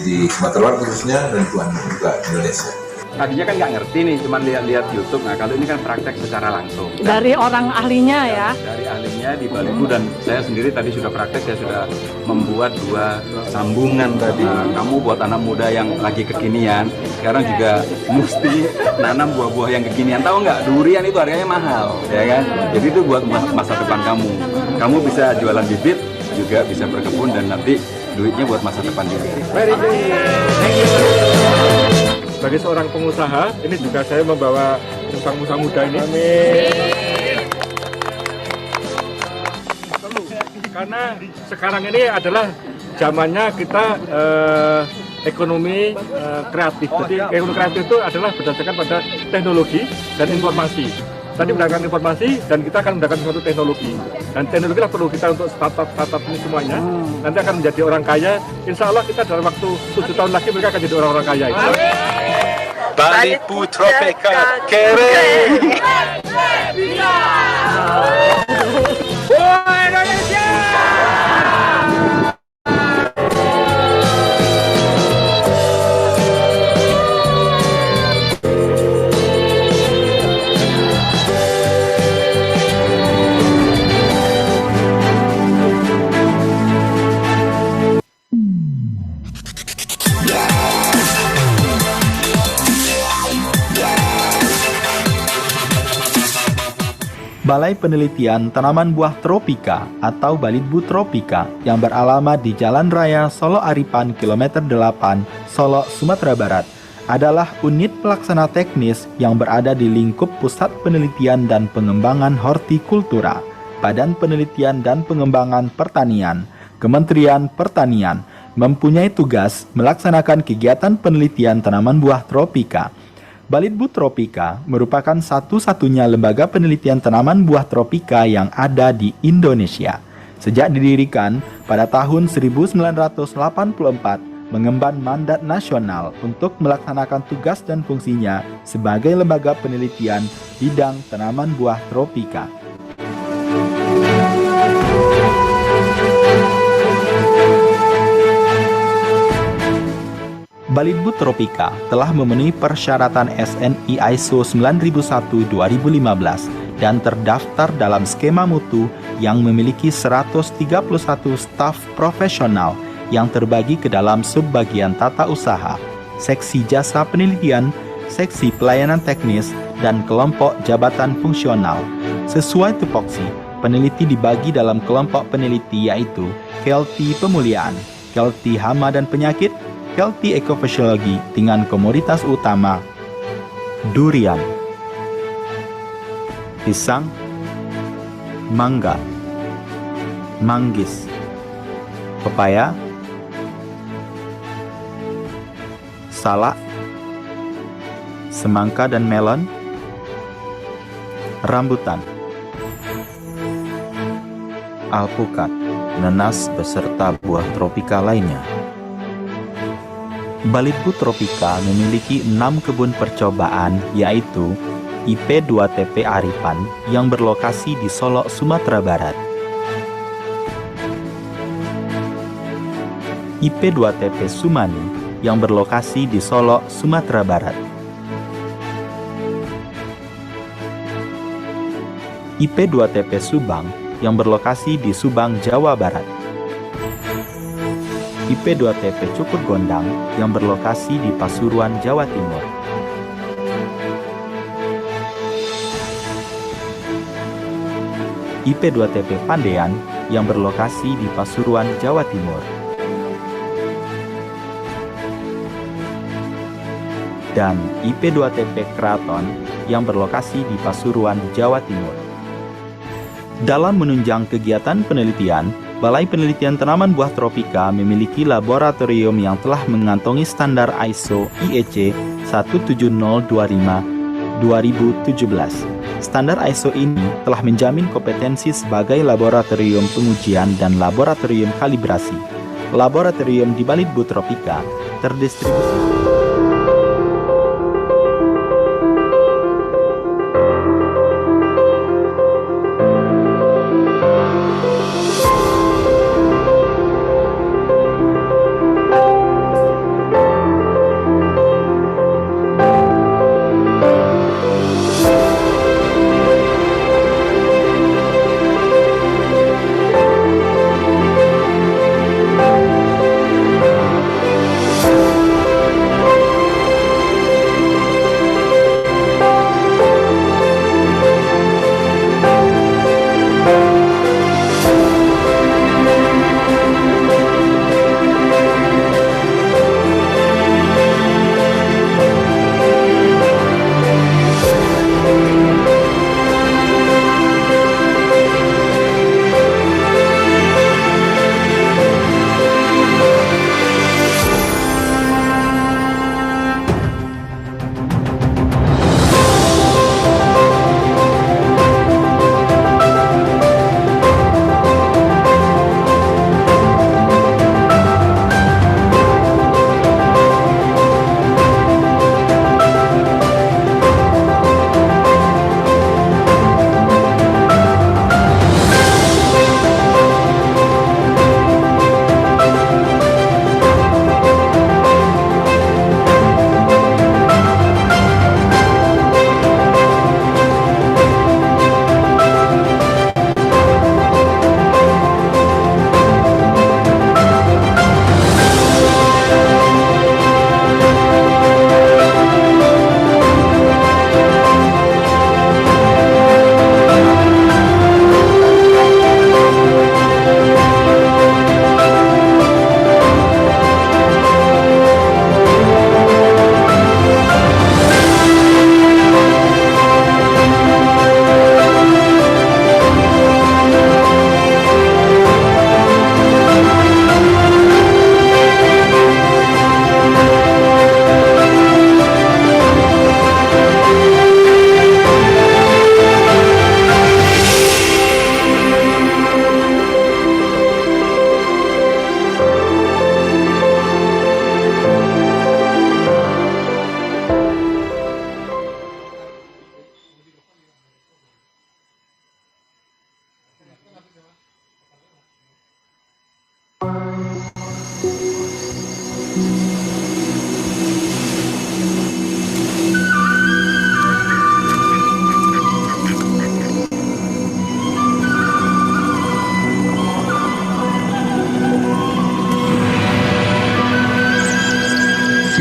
di Sumatera Barat khususnya dan juga Indonesia. Tadinya kan nggak ngerti nih, cuma lihat YouTube. Nah, kalau ini kan praktek secara langsung. Dari orang ahlinya ya? Dari ahlinya di Balitbu, dan saya sendiri tadi sudah praktek, saya sudah membuat 2 sambungan tadi. Kamu buat anak muda yang lagi kekinian, sekarang juga mesti nanam buah-buah yang kekinian. Tahu nggak, durian itu harganya mahal, ya kan? Jadi itu buat masa depan kamu. Kamu bisa jualan bibit, juga bisa berkebun, dan nanti duitnya buat masa depan juga. Very good. Thank you. Sebagai seorang pengusaha, ini juga saya membawa pengusaha muda ini. Amin. Karena sekarang ini adalah zamannya kita ekonomi kreatif. Jadi ekonomi kreatif itu adalah berdasarkan pada teknologi dan informasi. Tadi mendapatkan informasi dan kita akan mendapatkan suatu teknologi. Dan teknologi lah perlu kita untuk startup ini semuanya. Nanti akan menjadi orang kaya. Insya Allah kita dalam waktu 7 tahun lagi mereka akan jadi orang-orang kaya. Balitbu Tropika keren. Balai Penelitian Tanaman Buah Tropika atau Balitbu Tropika yang beralamat di Jalan Raya Solo Aripan Kilometer 8, Solo, Sumatera Barat adalah unit pelaksana teknis yang berada di lingkup Pusat Penelitian dan Pengembangan Hortikultura, Badan Penelitian dan Pengembangan Pertanian, Kementerian Pertanian, mempunyai tugas melaksanakan kegiatan penelitian tanaman buah tropika. Balitbu Tropika merupakan satu-satunya lembaga penelitian tanaman buah tropika yang ada di Indonesia. Sejak didirikan pada tahun 1984, mengemban mandat nasional untuk melaksanakan tugas dan fungsinya sebagai lembaga penelitian bidang tanaman buah tropika. Balitbu Tropika telah memenuhi persyaratan SNI ISO 9001-2015 dan terdaftar dalam skema mutu yang memiliki 131 staf profesional yang terbagi ke dalam subbagian tata usaha, seksi jasa penelitian, seksi pelayanan teknis, dan kelompok jabatan fungsional. Sesuai tupoksi, peneliti dibagi dalam kelompok peneliti yaitu Kelti Pemuliaan, Kelti Hama dan Penyakit, Kelti Ekofisiologi dengan komoditas utama durian, pisang, mangga, manggis, pepaya, salak, semangka dan melon, rambutan, alpukat, nanas beserta buah tropika lainnya. Balitbu Tropika memiliki 6 kebun percobaan yaitu IP2TP Aripan yang berlokasi di Solok, Sumatera Barat, IP2TP Sumani yang berlokasi di Solok, Sumatera Barat, IP2TP Subang yang berlokasi di Subang, Jawa Barat, IP2TP Cukur Gondang yang berlokasi di Pasuruan, Jawa Timur, IP2TP Pandean yang berlokasi di Pasuruan, Jawa Timur, dan IP2TP Kraton yang berlokasi di Pasuruan, Jawa Timur. Dalam menunjang kegiatan penelitian, Balai Penelitian Tanaman Buah Tropika memiliki laboratorium yang telah mengantongi standar ISO IEC 17025/2017. Standar ISO ini telah menjamin kompetensi sebagai laboratorium pengujian dan laboratorium kalibrasi. Laboratorium di Balitbu Tropika terdistribusi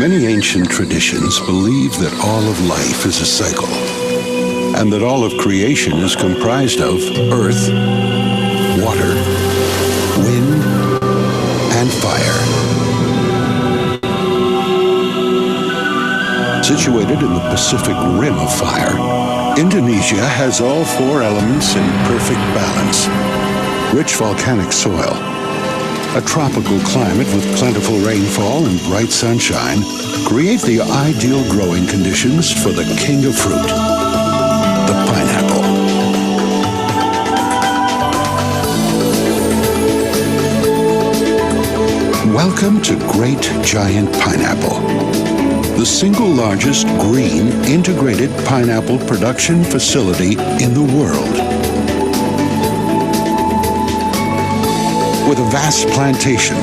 Many ancient traditions believe that all of life is a cycle, and that all of creation is comprised of earth, water, wind, and fire. Situated in the Pacific Rim of Fire, Indonesia has all four elements in perfect balance. Rich volcanic soil, a tropical climate with plentiful rainfall and bright sunshine create the ideal growing conditions for the king of fruit, the pineapple. Welcome to Great Giant Pineapple, the single largest green integrated pineapple production facility in the world. With a vast plantation,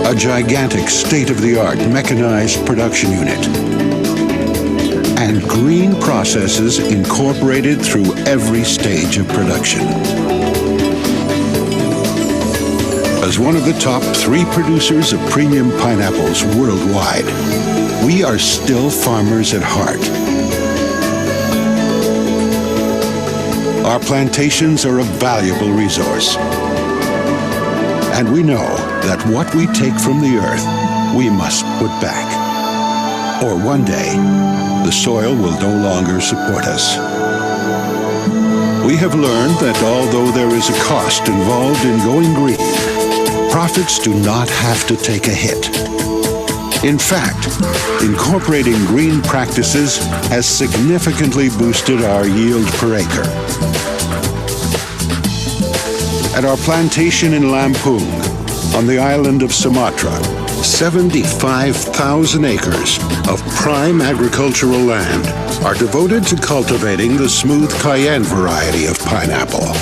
a gigantic state-of-the-art mechanized production unit, and green processes incorporated through every stage of production. As one of the top 3 producers of premium pineapples worldwide, we are still farmers at heart. Our plantations are a valuable resource. And we know that what we take from the earth, we must put back. Or one day, the soil will no longer support us. We have learned that although there is a cost involved in going green, profits do not have to take a hit. In fact, incorporating green practices has significantly boosted our yield per acre. At our plantation in Lampung, on the island of Sumatra, 75,000 acres of prime agricultural land are devoted to cultivating the smooth cayenne variety of pineapple.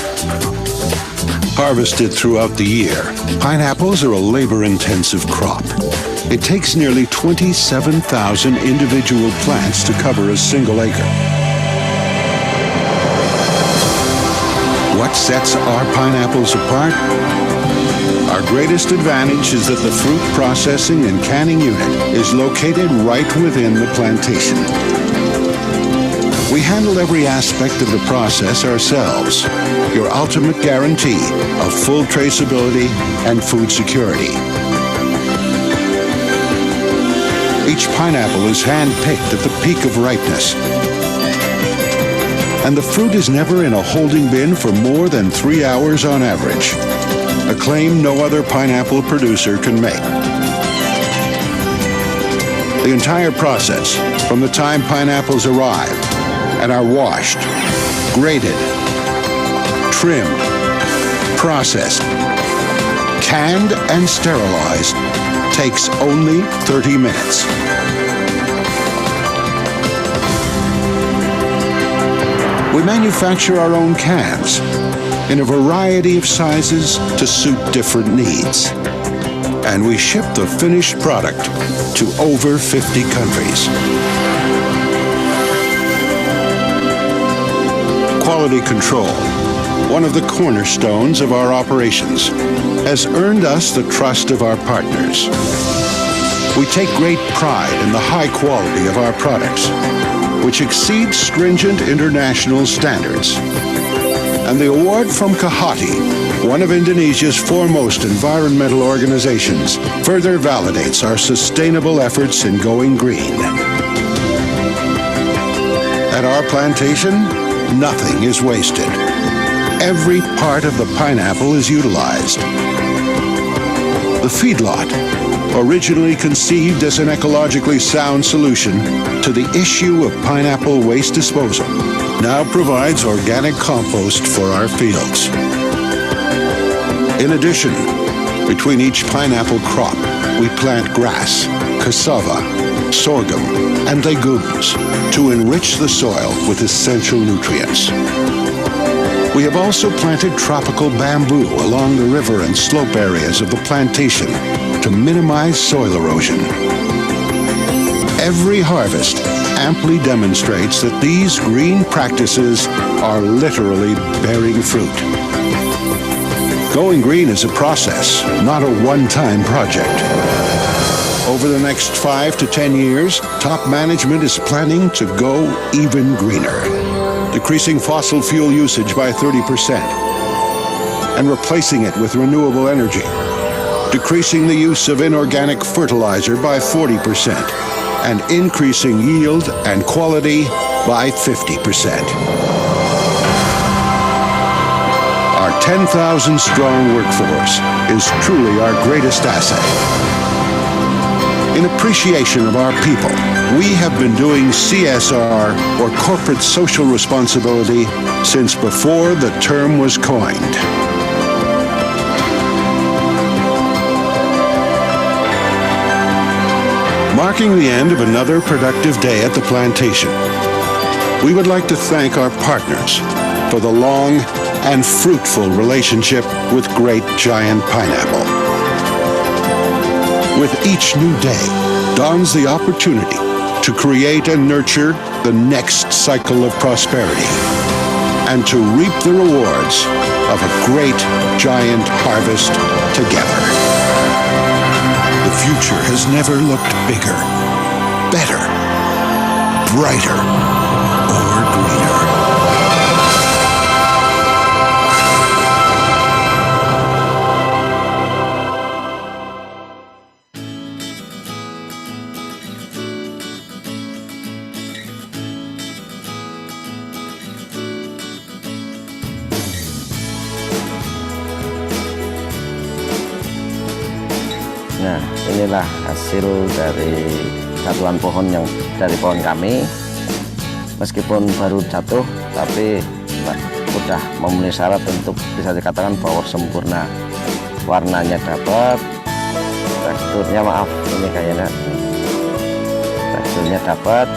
Harvested throughout the year, pineapples are a labor-intensive crop. It takes nearly 27,000 individual plants to cover a single acre. What sets our pineapples apart? Our greatest advantage is that the fruit processing and canning unit is located right within the plantation. We handle every aspect of the process ourselves, your ultimate guarantee of full traceability and food security. Each pineapple is hand-picked at the peak of ripeness, and the fruit is never in a holding bin for more than 3 hours on average, a claim no other pineapple producer can make. The entire process, from the time pineapples arrive and are washed, graded, trimmed, processed, canned, and sterilized, takes only 30 minutes. We manufacture our own cans in a variety of sizes to suit different needs. And we ship the finished product to over 50 countries. Quality control, one of the cornerstones of our operations, has earned us the trust of our partners. We take great pride in the high quality of our products, which exceeds stringent international standards. And the award from KAHATI, one of Indonesia's foremost environmental organizations, further validates our sustainable efforts in going green. At our plantation, nothing is wasted. Every part of the pineapple is utilized. The feedlot, originally conceived as an ecologically sound solution to the issue of pineapple waste disposal, now provides organic compost for our fields. In addition, between each pineapple crop, we plant grass, cassava, sorghum, and legumes to enrich the soil with essential nutrients. We have also planted tropical bamboo along the river and slope areas of the plantation to minimize soil erosion. Every harvest amply demonstrates that these green practices are literally bearing fruit. Going green is a process, not a one-time project. Over the next 5 to 10 years, top management is planning to go even greener, decreasing fossil fuel usage by 30% and replacing it with renewable energy, decreasing the use of inorganic fertilizer by 40% and increasing yield and quality by 50%. Our 10,000-strong workforce is truly our greatest asset. In appreciation of our people, we have been doing CSR, or corporate social responsibility, since before the term was coined. Marking the end of another productive day at the plantation, we would like to thank our partners for the long and fruitful relationship with Great Giant Pineapple. With each new day dawns the opportunity to create and nurture the next cycle of prosperity and to reap the rewards of a great giant harvest together. The future has never looked bigger, better, brighter, or greener. Nah, inilah hasil dari jatuhan pohon yang dari pohon kami. Meskipun baru jatuh, tapi sudah memenuhi syarat untuk bisa dikatakan bahwa sempurna. Warnanya dapat, teksturnya maaf, ini kayaknya teksturnya dapat,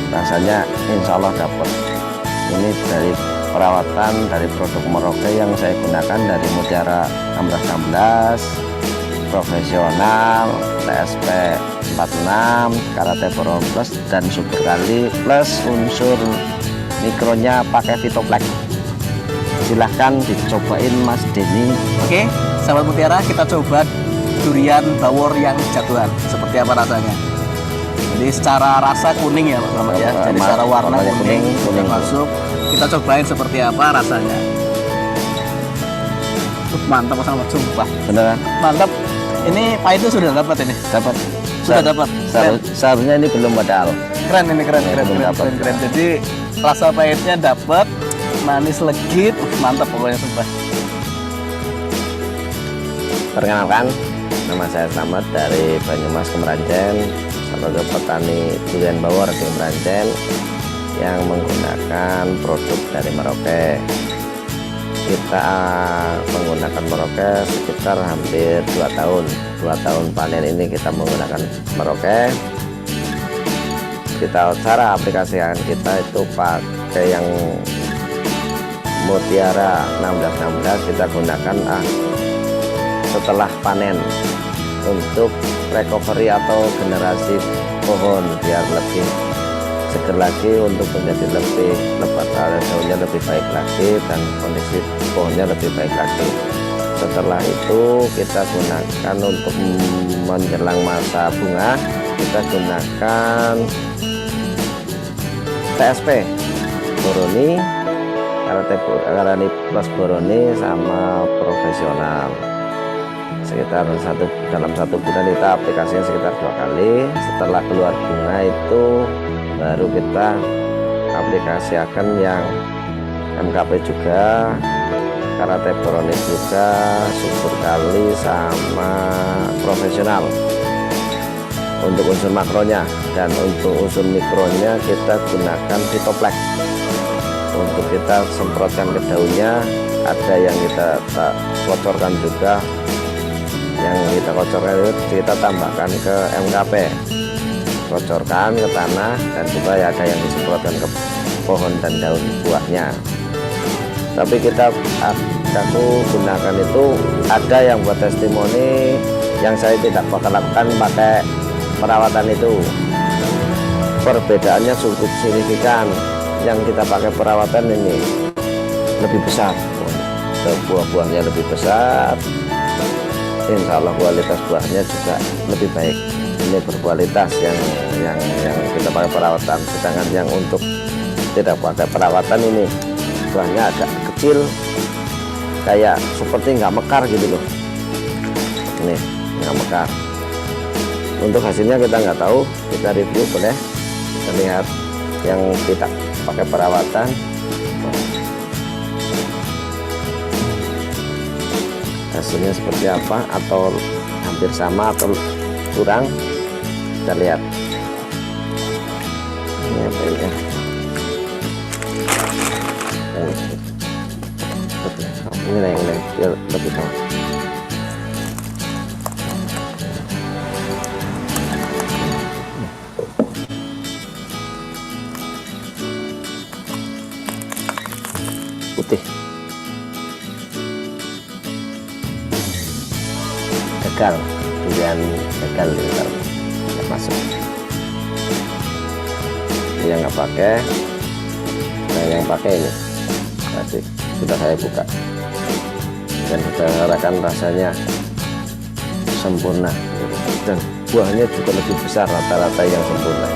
rasanya insya Allah dapat. Ini dari perawatan dari produk Merauke yang saya gunakan dari Mutiara 1616, profesional, TSP 46, Karate Boron Plus, dan Super Kali plus unsur mikronya pakai Vitoplex. Silahkan dicobain Mas Denny. Oke, sahabat Mutiara, kita coba durian bawor yang jatuhan. Seperti apa rasanya? Jadi secara rasa kuning ya Pak Selamat ya. Jadi secara warna kuning masuk. Kita cobain seperti apa rasanya. Mantap sangat, sumpah. Beneran? Mantap. Ini pahitnya sudah dapat ini? Dapat. Sudah dapat. Seharusnya ini belum modal. Keren ini, keren. Jadi rasa pahitnya dapat, manis legit, mantap pokoknya sumpah. Perkenalkan, nama saya Slamet dari Banyumas Kemerancen, sebagai petani durian bawor di Kemerancen yang menggunakan produk dari Merauke. Kita menggunakan Merauke sekitar hampir 2 tahun. 2 tahun panen ini kita menggunakan Merauke. Cara aplikasikan kita itu pakai yang Mutiara 1616 kita gunakan setelah panen untuk recovery atau generasi pohon biar lebih seger lagi, untuk menjadi lebih lebat, daunnya lebih baik lagi dan kondisi pohonnya lebih baik lagi. Setelah itu kita gunakan untuk menjelang masa bunga, kita gunakan TSP Boroni, Karate Plus Boroni sama profesional. Sekitar dalam 1 bulan kita aplikasinya sekitar 2 kali. Setelah keluar bunga itu baru kita aplikasikan yang MKP juga, Karate Boroni juga, Subur Kali sama profesional untuk unsur makronya, dan untuk unsur mikronya kita gunakan Vitoplex untuk kita semprotkan ke daunnya. Ada yang kita kocorkan juga, yang kita kocorkan itu kita tambahkan ke MKP, kocorkan ke tanah, dan juga ada yang disemprotkan ke pohon dan daun buahnya. Tapi aku gunakan itu ada yang buat testimoni yang saya tidak bakal lakukan pakai perawatan itu. Perbedaannya cukup signifikan. Yang kita pakai perawatan ini lebih besar, buah-buahnya lebih besar, insya Allah kualitas buahnya juga lebih baik. Ini berkualitas yang kita pakai perawatan, sedangkan yang untuk tidak pakai perawatan ini buahnya agak kecil, kayak seperti nggak mekar gitu loh. Ini nggak mekar. Untuk hasilnya kita nggak tahu, kita review boleh. Kita lihat yang tidak pakai perawatan. Hasilnya seperti apa, atau hampir sama atau kurang, kita lihat. Ini apa ini? Ini biar lebih tahu. Putih. Gagal, durian gagal nggak masuk. Yang nggak pakai, nah yang pakai ini tadi sudah saya buka dan kita rasakan rasanya sempurna, dan buahnya juga lebih besar rata-rata yang sempurna.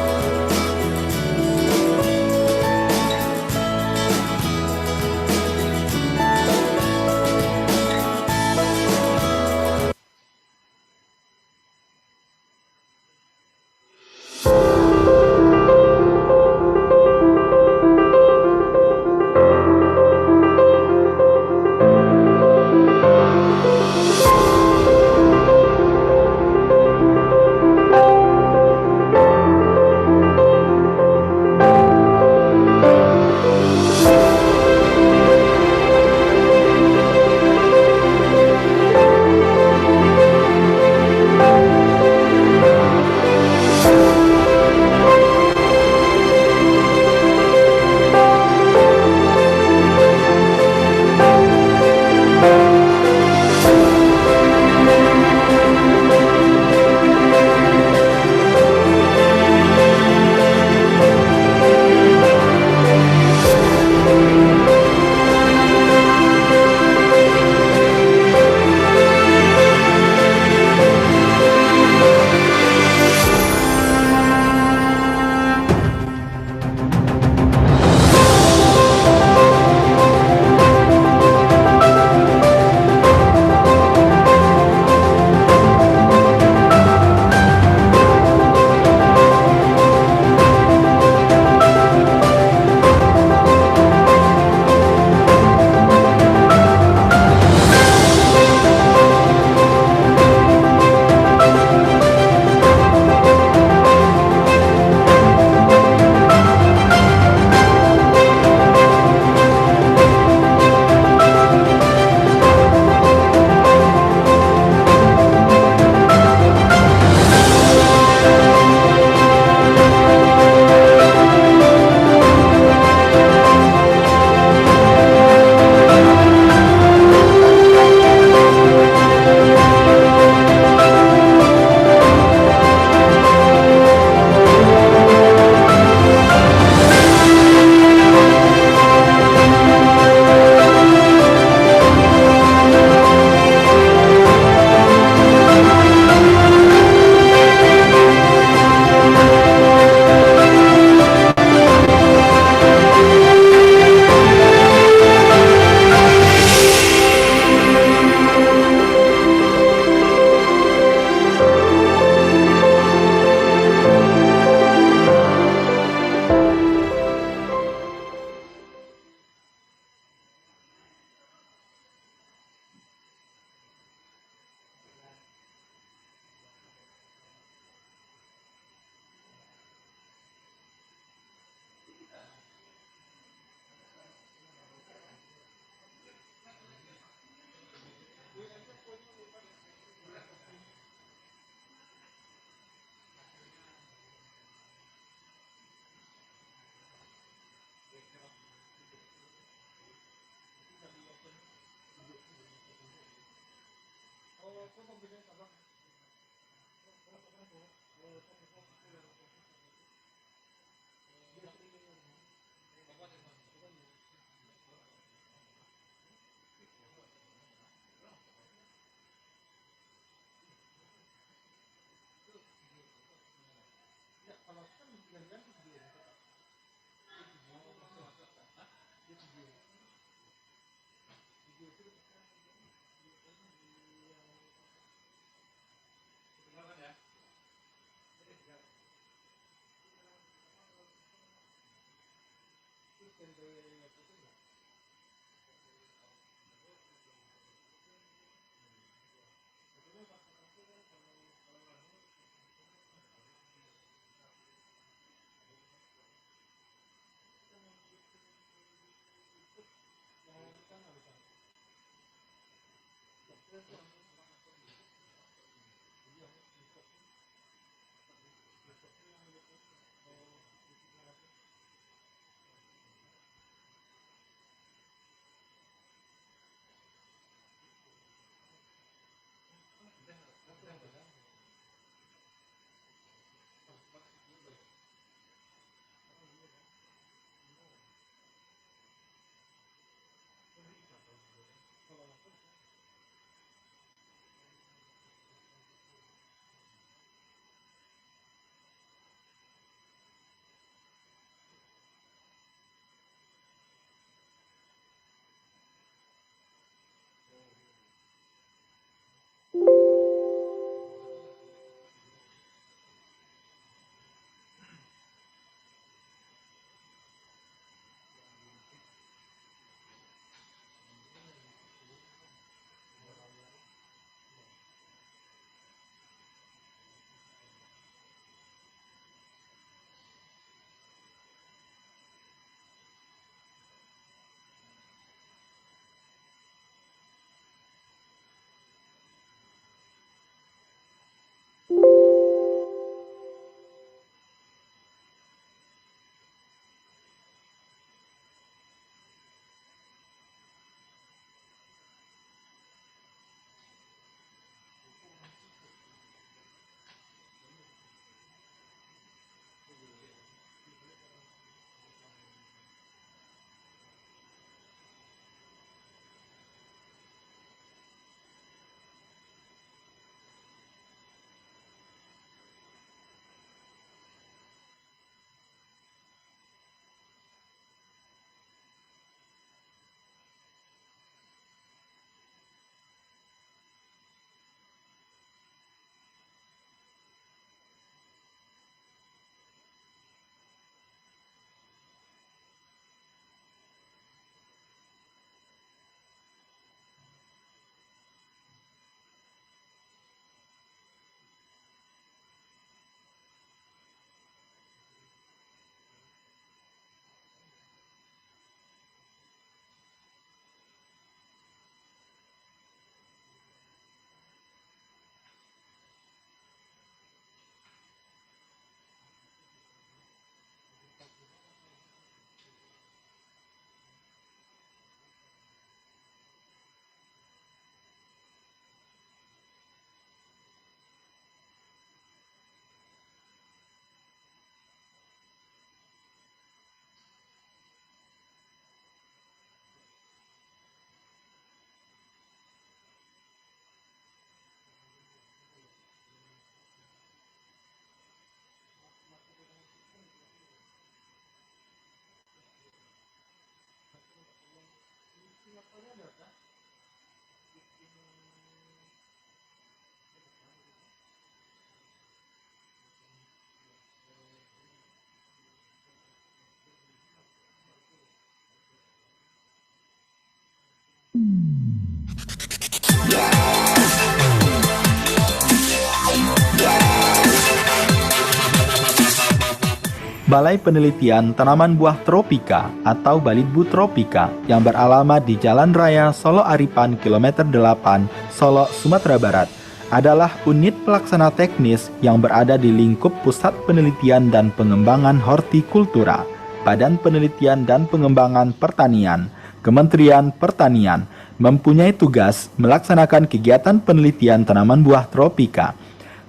Balai Penelitian Tanaman Buah Tropika atau Balitbu Tropika yang beralamat di Jalan Raya Solo Aripan Kilometer 8, Solo, Sumatera Barat adalah unit pelaksana teknis yang berada di lingkup Pusat Penelitian dan Pengembangan Hortikultura, Badan Penelitian dan Pengembangan Pertanian, Kementerian Pertanian, mempunyai tugas melaksanakan kegiatan penelitian tanaman buah tropika.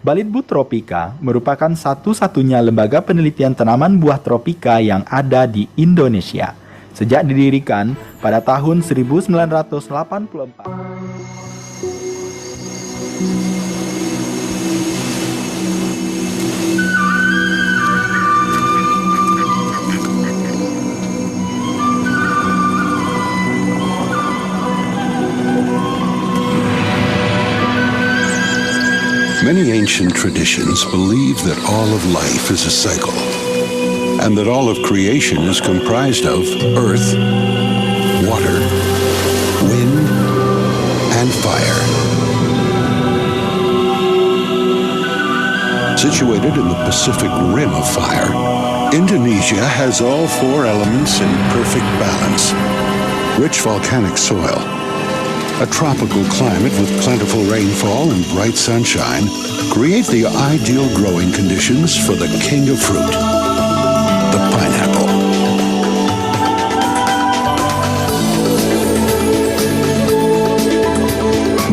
Balitbu Tropika merupakan satu-satunya lembaga penelitian tanaman buah tropika yang ada di Indonesia. Sejak didirikan pada tahun 1984. Many ancient traditions believe that all of life is a cycle. and that all of creation is comprised of earth, water, wind, and fire. Situated in the Pacific Rim of Fire, Indonesia has all four elements in perfect balance. Rich volcanic soil, a tropical climate with plentiful rainfall and bright sunshine create the ideal growing conditions for the king of fruit, the pineapple.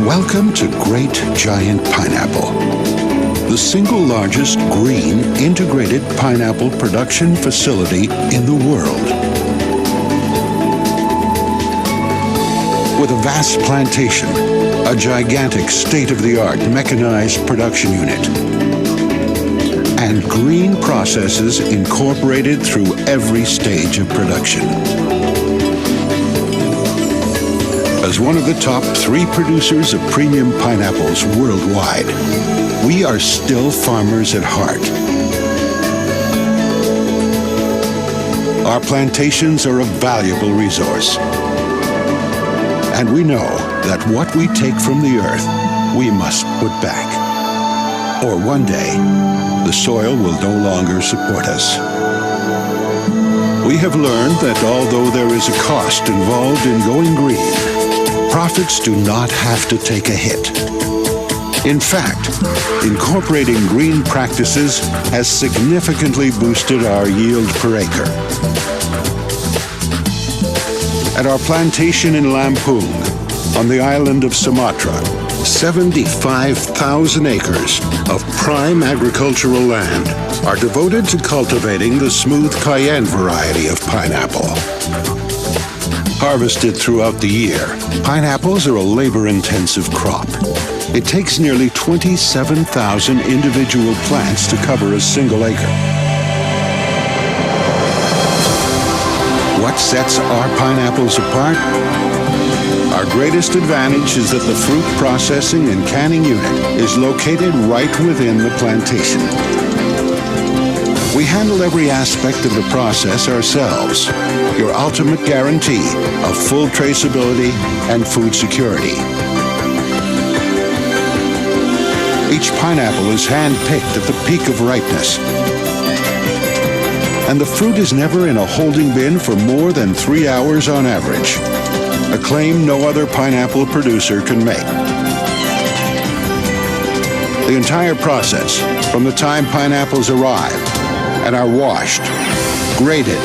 Welcome to Great Giant Pineapple, the single largest green integrated pineapple production facility in the world. With a vast plantation, a gigantic state-of-the-art mechanized production unit, and green processes incorporated through every stage of production. As one of the top 3 producers of premium pineapples worldwide, we are still farmers at heart. Our plantations are a valuable resource. And we know that what we take from the earth, we must put back. Or one day, the soil will no longer support us. We have learned that although there is a cost involved in going green, profits do not have to take a hit. In fact, incorporating green practices has significantly boosted our yield per acre. At our plantation in Lampung, on the island of Sumatra, 75,000 acres of prime agricultural land are devoted to cultivating the smooth cayenne variety of pineapple. Harvested throughout the year, pineapples are a labor-intensive crop. It takes nearly 27,000 individual plants to cover a single acre. What sets our pineapples apart? Our greatest advantage is that the fruit processing and canning unit is located right within the plantation. We handle every aspect of the process ourselves, your ultimate guarantee of full traceability and food security. Each pineapple is hand-picked at the peak of ripeness, and the fruit is never in a holding bin for more than 3 hours on average, a claim no other pineapple producer can make. The entire process, from the time pineapples arrive and are washed, graded,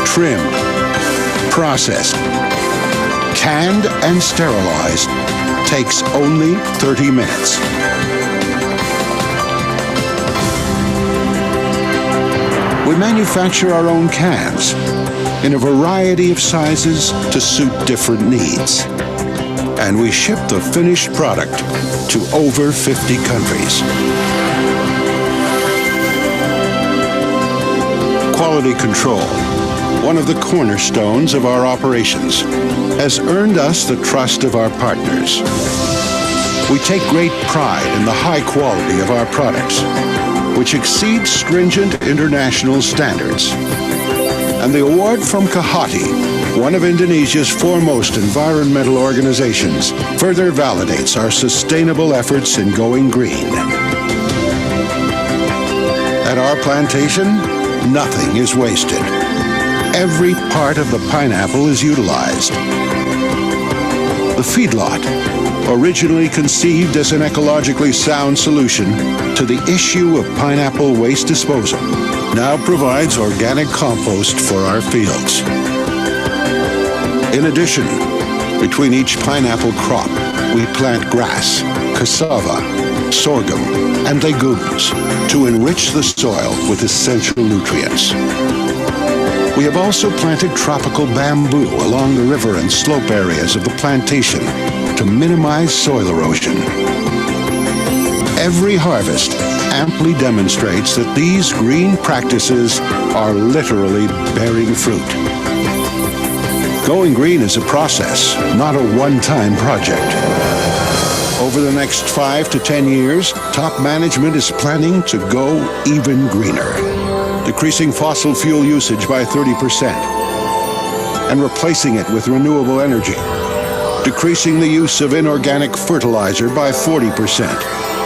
trimmed, processed, canned, and sterilized, takes only 30 minutes. We manufacture our own cans in a variety of sizes to suit different needs. And we ship the finished product to over 50 countries. Quality control, one of the cornerstones of our operations, has earned us the trust of our partners. We take great pride in the high quality of our products, which exceeds stringent international standards. And the award from KAHATI, one of Indonesia's foremost environmental organizations, further validates our sustainable efforts in going green. At our plantation, nothing is wasted. Every part of the pineapple is utilized. The feedlot, originally conceived as an ecologically sound solution to the issue of pineapple waste disposal, now provides organic compost for our fields. In addition, between each pineapple crop, we plant grass, cassava, sorghum, and legumes to enrich the soil with essential nutrients. We have also planted tropical bamboo along the river and slope areas of the plantation to minimize soil erosion. Every harvest amply demonstrates that these green practices are literally bearing fruit. Going green is a process, not a one-time project. Over the next 5 to 10 years, top management is planning to go even greener. decreasing fossil fuel usage by 30%, and replacing it with renewable energy, decreasing the use of inorganic fertilizer by 40%,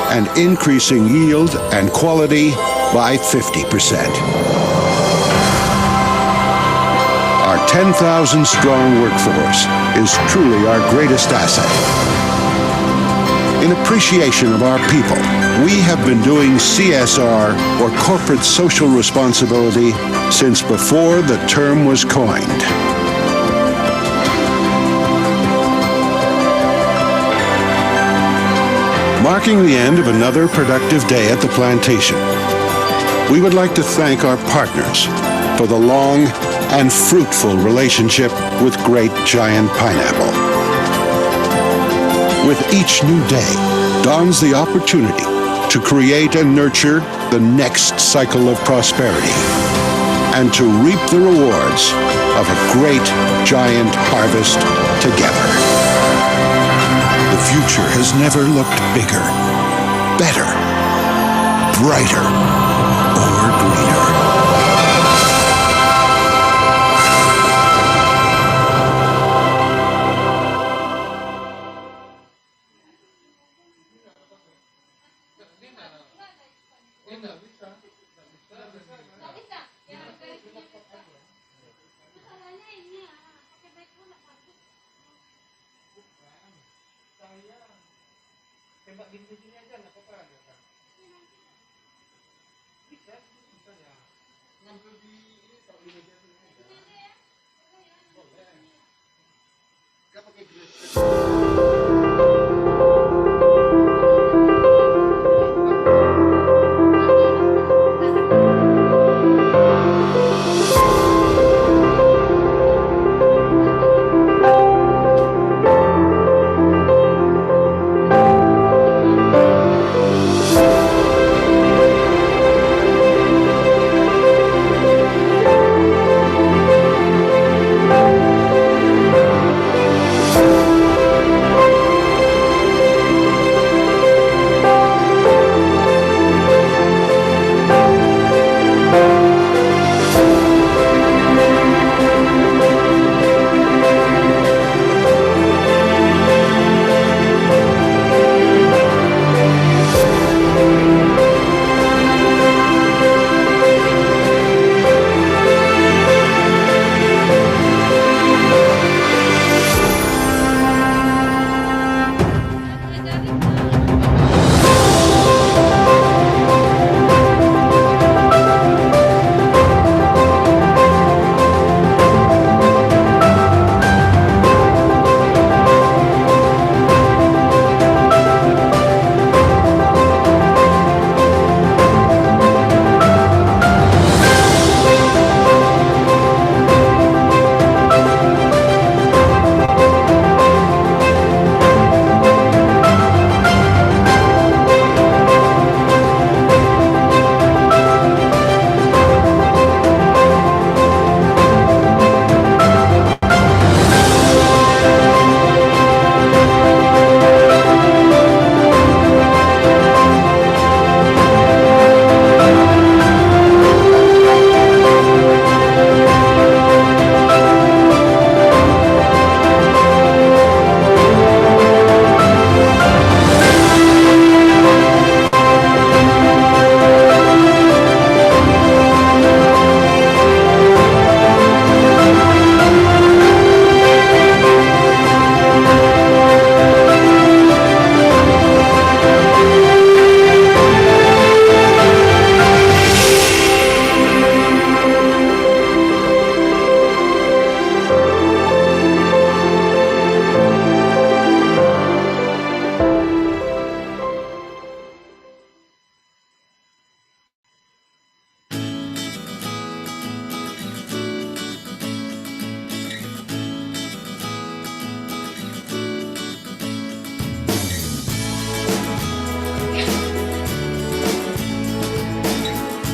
and increasing yield and quality by 50%. Our 10,000-strong workforce is truly our greatest asset. In appreciation of our people, we have been doing CSR, or corporate social responsibility, since before the term was coined. Marking the end of another productive day at the plantation, we would like to thank our partners for the long and fruitful relationship with Great Giant Pineapple. With each new day dawns the opportunity to create and nurture the next cycle of prosperity and to reap the rewards of a great giant harvest together. The future has never looked bigger, better, brighter, or greener.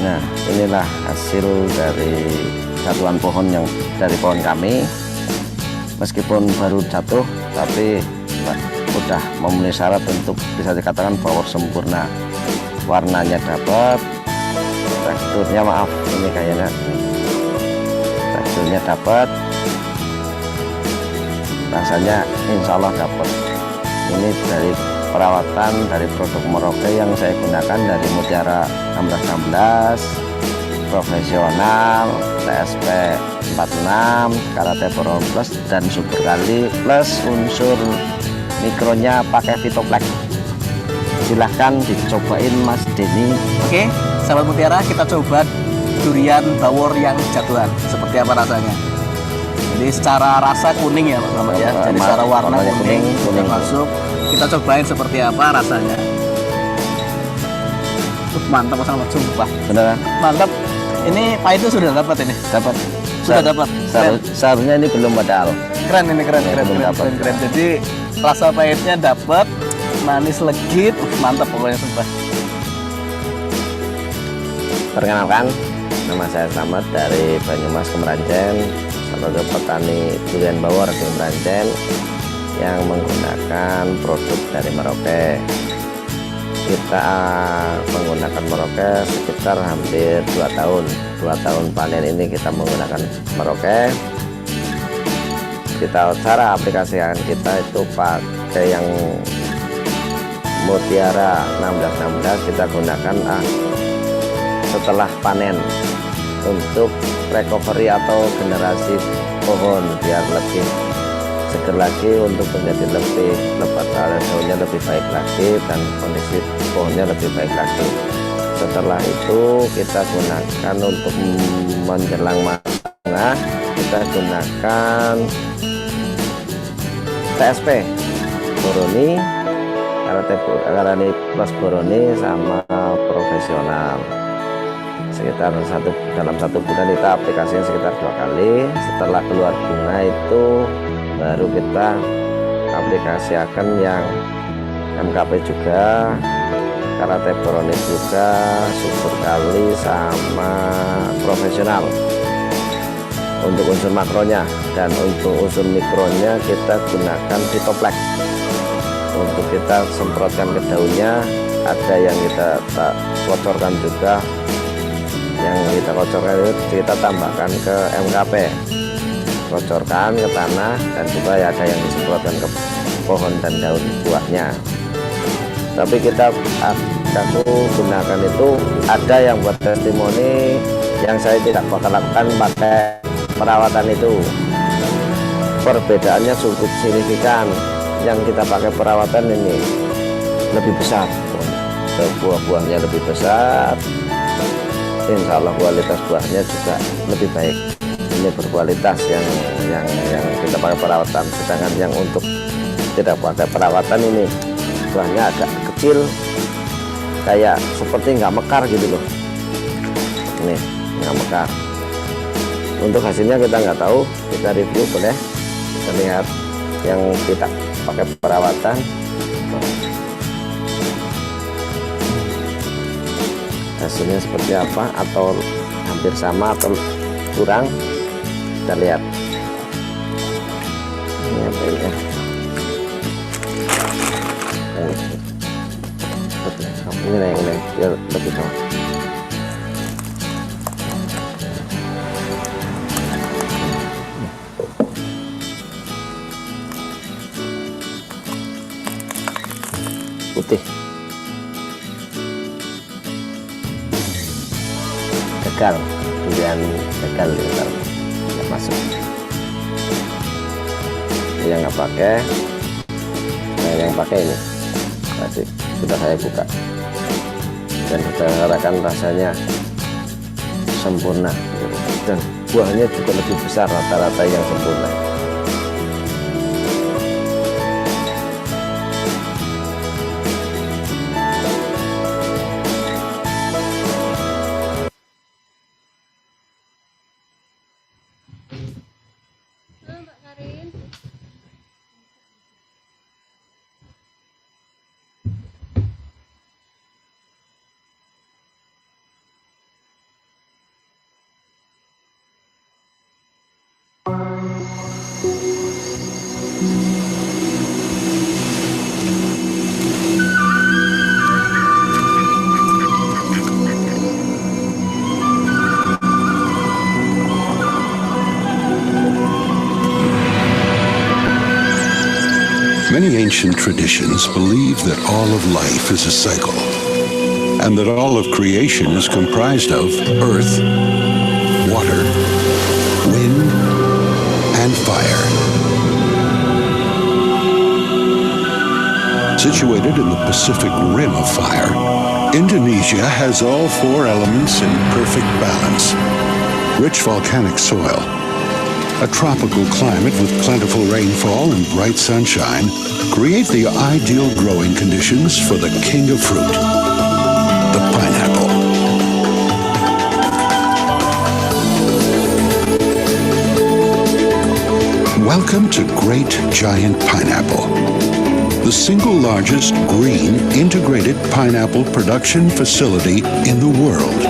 Nah, inilah hasil dari satuan pohon yang dari pohon kami. Meskipun baru jatuh, tapi sudah memenuhi syarat untuk bisa dikatakan bahwa sempurna. Warnanya dapat, teksturnya maaf ini kayaknya teksturnya dapat, rasanya insya Allah dapat. Ini dari perawatan dari produk Merauke yang saya gunakan dari Mutiara 1616, profesional, TSP 46, Karate Boron Plus, dan Super Kali plus unsur mikronya pakai Vitoplex. Silahkan dicobain Mas Denny. Oke, sahabat Mutiara, kita coba durian bawor yang jatuhan. Seperti apa rasanya? Jadi secara rasa kuning ya Pak Selamat ya. Jadi secara warna kuning masuk. Kita cobain seperti apa rasanya. Mantap Mas Selamat, sumpah. Beneran? Mantap. Ini pahitnya sudah dapat ini? Dapat. Sudah dapat. Seharusnya ini belum padahal. Keren ini, keren. Jadi rasa pahitnya dapat, manis legit, mantap pokoknya sumpah. Perkenalkan, nama saya Slamet dari Banyumas Kemerancen, salah satu petani durian bawor di Kemerancen yang menggunakan produk dari Merauke. Kita menggunakan Merauke sekitar hampir 2 tahun. 2 tahun panen ini kita menggunakan Merauke. Kita cara aplikasikan kita itu pakai yang Mutiara 1616 kita gunakan setelah panen untuk recovery atau generasi pohon biar lebih seger lagi, untuk menjadi lebih lebat, daunnya lebih baik lagi dan kondisi pohonnya lebih baik lagi. Setelah itu kita gunakan untuk menjelang masa, kita gunakan TSP Boroni, Karate Plus Boroni sama profesional. Sekitar dalam 1 bulan kita aplikasinya sekitar 2 kali. Setelah keluar bunga itu baru kita aplikasikan yang MKP juga, Karate Boroni juga, Super Kali sama profesional untuk unsur makronya, dan untuk unsur mikronya kita gunakan Vitoplex. Untuk kita semprotkan ke daunnya, ada yang kita kocorkan juga. Yang kita kocorkan itu kita tambahkan ke MKP, kocorkan ke tanah, dan juga ada yang disemprotkan ke pohon dan daun buahnya. Tapi aku gunakan itu ada yang buat testimoni yang saya tidak bakal lakukan pakai perawatan itu. Perbedaannya cukup signifikan. Yang kita pakai perawatan ini lebih besar, buah-buahnya lebih besar, insya Allah kualitas buahnya juga lebih baik. Ini berkualitas yang kita pakai perawatan. Sedangkan yang untuk tidak pakai perawatan ini buahnya agak kecil, kayak seperti nggak mekar gitu loh. Ini nggak mekar. Untuk hasilnya kita nggak tahu, kita review boleh. Kita lihat yang kita pakai perawatan. Hasilnya seperti apa, atau hampir sama atau kurang, kita lihat. Ini apa ini? Ini biar lebih tahu. Putih. Gagal, durian gagal nggak masuk. Yang nggak pakai, nah yang pakai ini masih sudah saya buka dan kita harapkan rasanya sempurna dan buahnya juga lebih besar rata-rata yang sempurna. Many ancient traditions believe that all of life is a cycle, and that all of creation is comprised of earth, water, wind, and fire. Situated in the Pacific Rim of Fire, Indonesia has all four elements in perfect balance: rich volcanic soil, a tropical climate with plentiful rainfall and bright sunshine create the ideal growing conditions for the king of fruit, the pineapple. Welcome to Great Giant Pineapple, the single largest green integrated pineapple production facility in the world.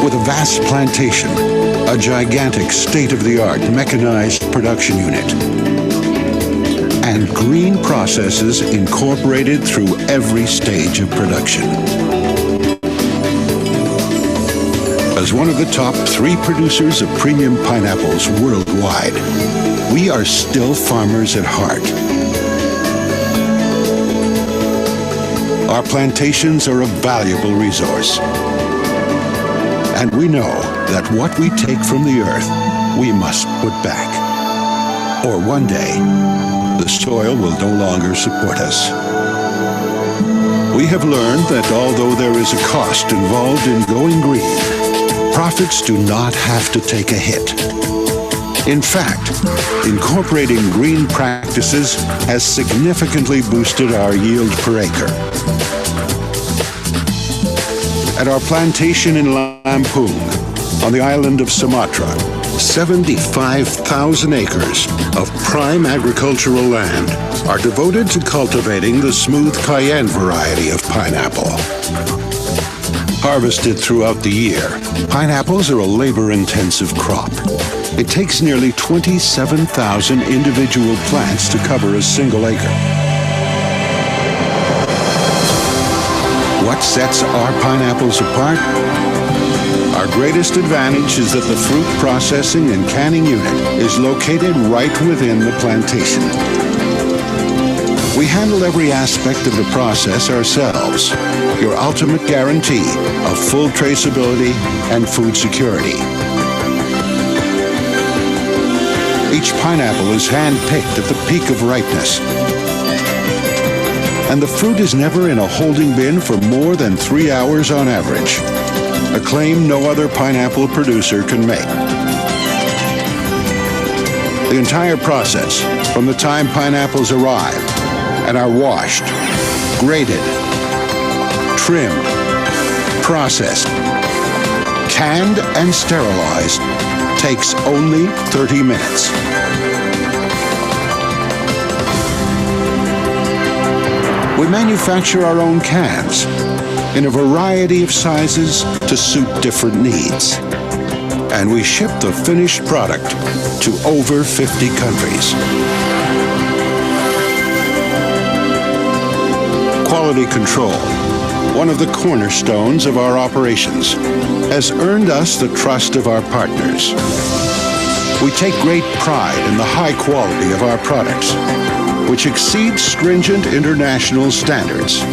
With a vast plantation, a gigantic state-of-the-art mechanized production unit, and green processes incorporated through every stage of production. As one of the top 3 producers of premium pineapples worldwide, we are still farmers at heart. Our plantations are a valuable resource. And we know that what we take from the earth, we must put back. Or one day, the soil will no longer support us. We have learned that although there is a cost involved in going green, profits do not have to take a hit. In fact, incorporating green practices has significantly boosted our yield per acre. At our plantation in Lampung, on the island of Sumatra, 75,000 acres of prime agricultural land are devoted to cultivating the smooth cayenne variety of pineapple. Harvested throughout the year, pineapples are a labor-intensive crop. It takes nearly 27,000 individual plants to cover a single acre. What sets our pineapples apart? Our greatest advantage is that the fruit processing and canning unit is located right within the plantation. We handle every aspect of the process ourselves, your ultimate guarantee of full traceability and food security. Each pineapple is hand-picked at the peak of ripeness, and the fruit is never in a holding bin for more than 3 hours on average, a claim no other pineapple producer can make. The entire process, from the time pineapples arrive and are washed, graded, trimmed, processed, canned, and sterilized, takes only 30 minutes. We manufacture our own cans in a variety of sizes to suit different needs. And we ship the finished product to over 50 countries. Quality control, one of the cornerstones of our operations, has earned us the trust of our partners. We take great pride in the high quality of our products, which exceeds stringent international standards.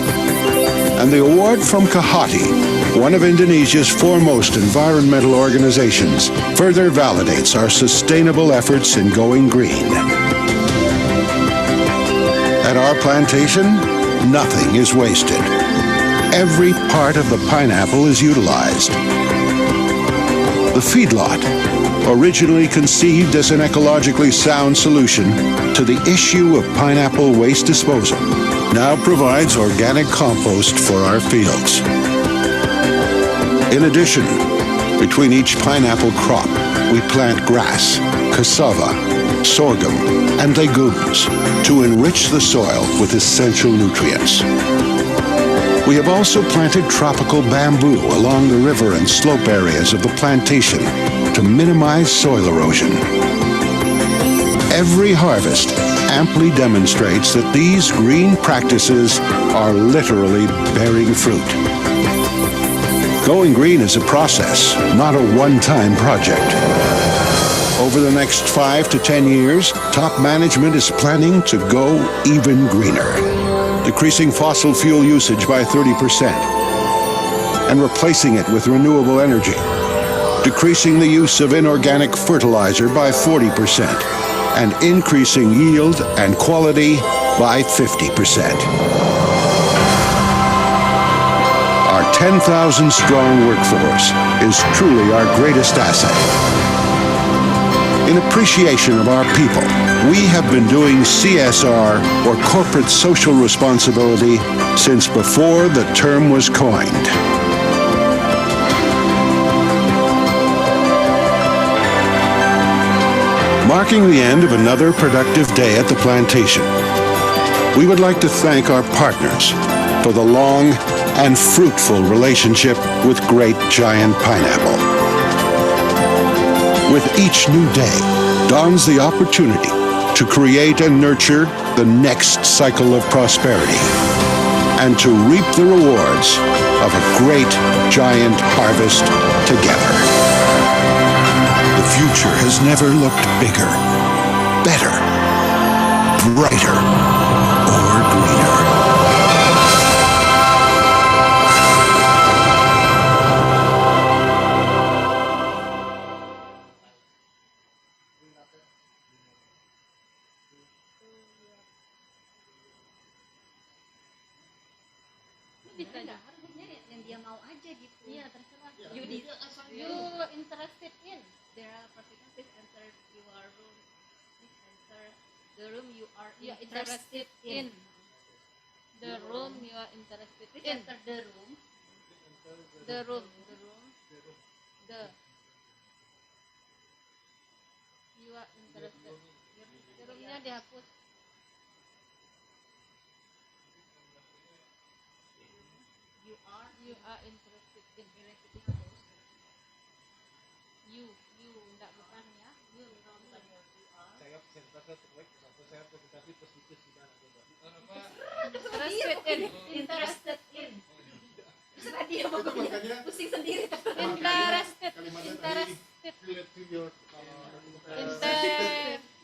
And the award from KAHATI, one of Indonesia's foremost environmental organizations, further validates our sustainable efforts in going green. At our plantation, nothing is wasted. Every part of the pineapple is utilized. The feedlot, originally conceived as an ecologically sound solution to the issue of pineapple waste disposal, now provides organic compost for our fields. In addition, between each pineapple crop, we plant grass, cassava, sorghum, and legumes to enrich the soil with essential nutrients. We have also planted tropical bamboo along the river and slope areas of the plantation to minimize soil erosion. Every harvest amply demonstrates that these green practices are literally bearing fruit. Going green is a process, not a one-time project. Over the next 5 to 10 years, top management is planning to go even greener, decreasing fossil fuel usage by 30% and replacing it with renewable energy, decreasing the use of inorganic fertilizer by 40% and increasing yield and quality by 50%. Our 10,000-strong workforce is truly our greatest asset. In appreciation of our people, we have been doing CSR, or corporate social responsibility, since before the term was coined. Marking the end of another productive day at the plantation, we would like to thank our partners for the long and fruitful relationship with Great Giant Pineapple. With each new day dawns the opportunity to create and nurture the next cycle of prosperity and to reap the rewards of a great giant harvest together. The future has never looked bigger, better, brighter, or greener. Bisa harusnya yang dia mau aja gitu. Iya, terserah. You interested in. There are participants, please enter your room. Please enter the room you are interested in. The room you are interested in. Enter the room. The room. The you are interested. The roomnya dihapus. You are interested in. You enggak bukan ya. You bukan ya. Saya persentase terbaik atau saya presentasi positif sudah interested in. Terserah dia pokoknya. Pusing sendiri. Interested.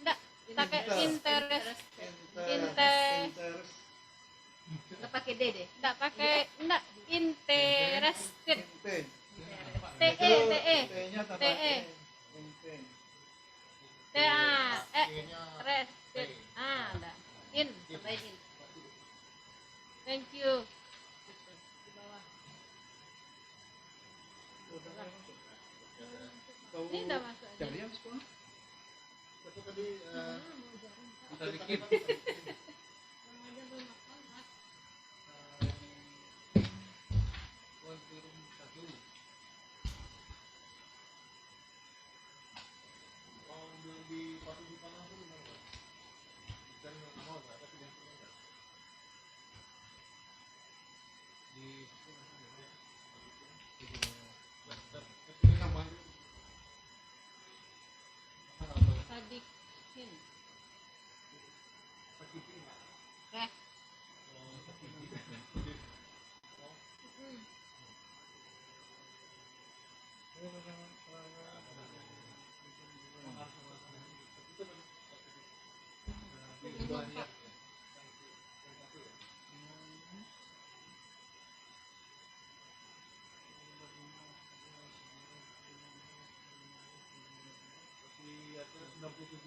Enggak, pakai interest. Enggak pakai D deh. Enggak pakai interested. Rested. Ada. In. Thank you. Di bawah. Ini udah masuk aja. Siapa tadi?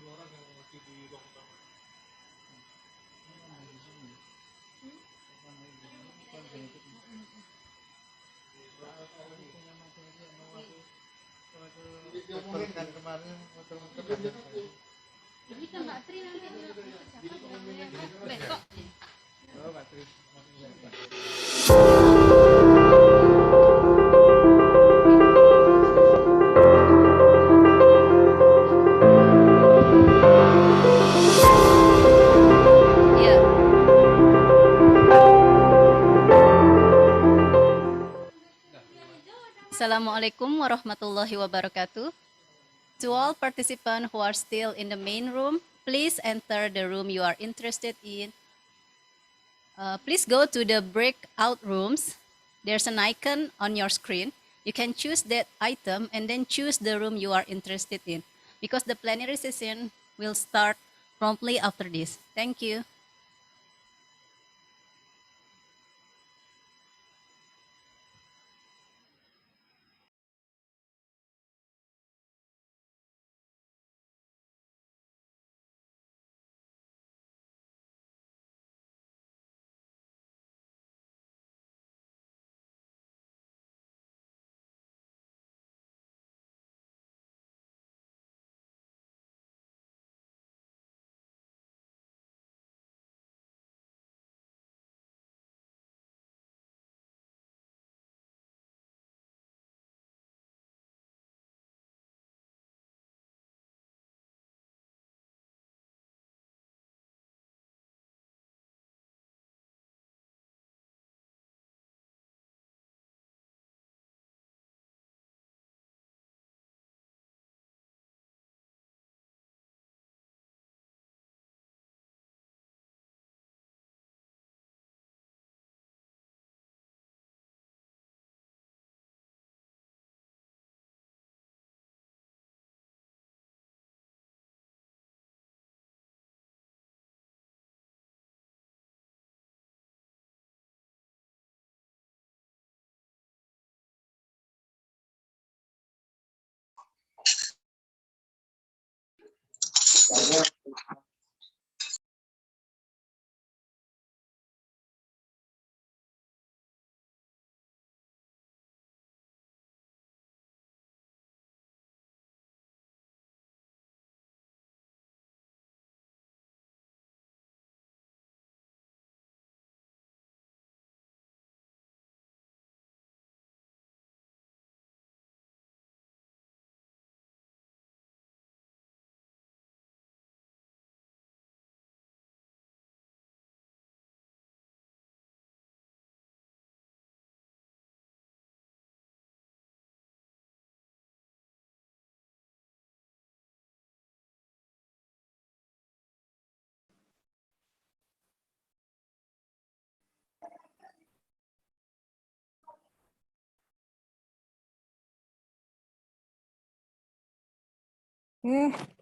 Orang yang masih di ruang utama. Diomongin kemarin muter-muter. Jadi kan Mbak Tri nanti besok. Oh, Mbak Tri. Assalamualaikum warahmatullahi wabarakatuh. To all participants who are still in the main room, please enter the room you are interested in. Please go to the breakout rooms. There's an icon on your screen. You can choose that item and then choose the room you are interested in. because the plenary session will start promptly after this. Thank you.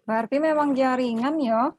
Berarti memang jaringan ya.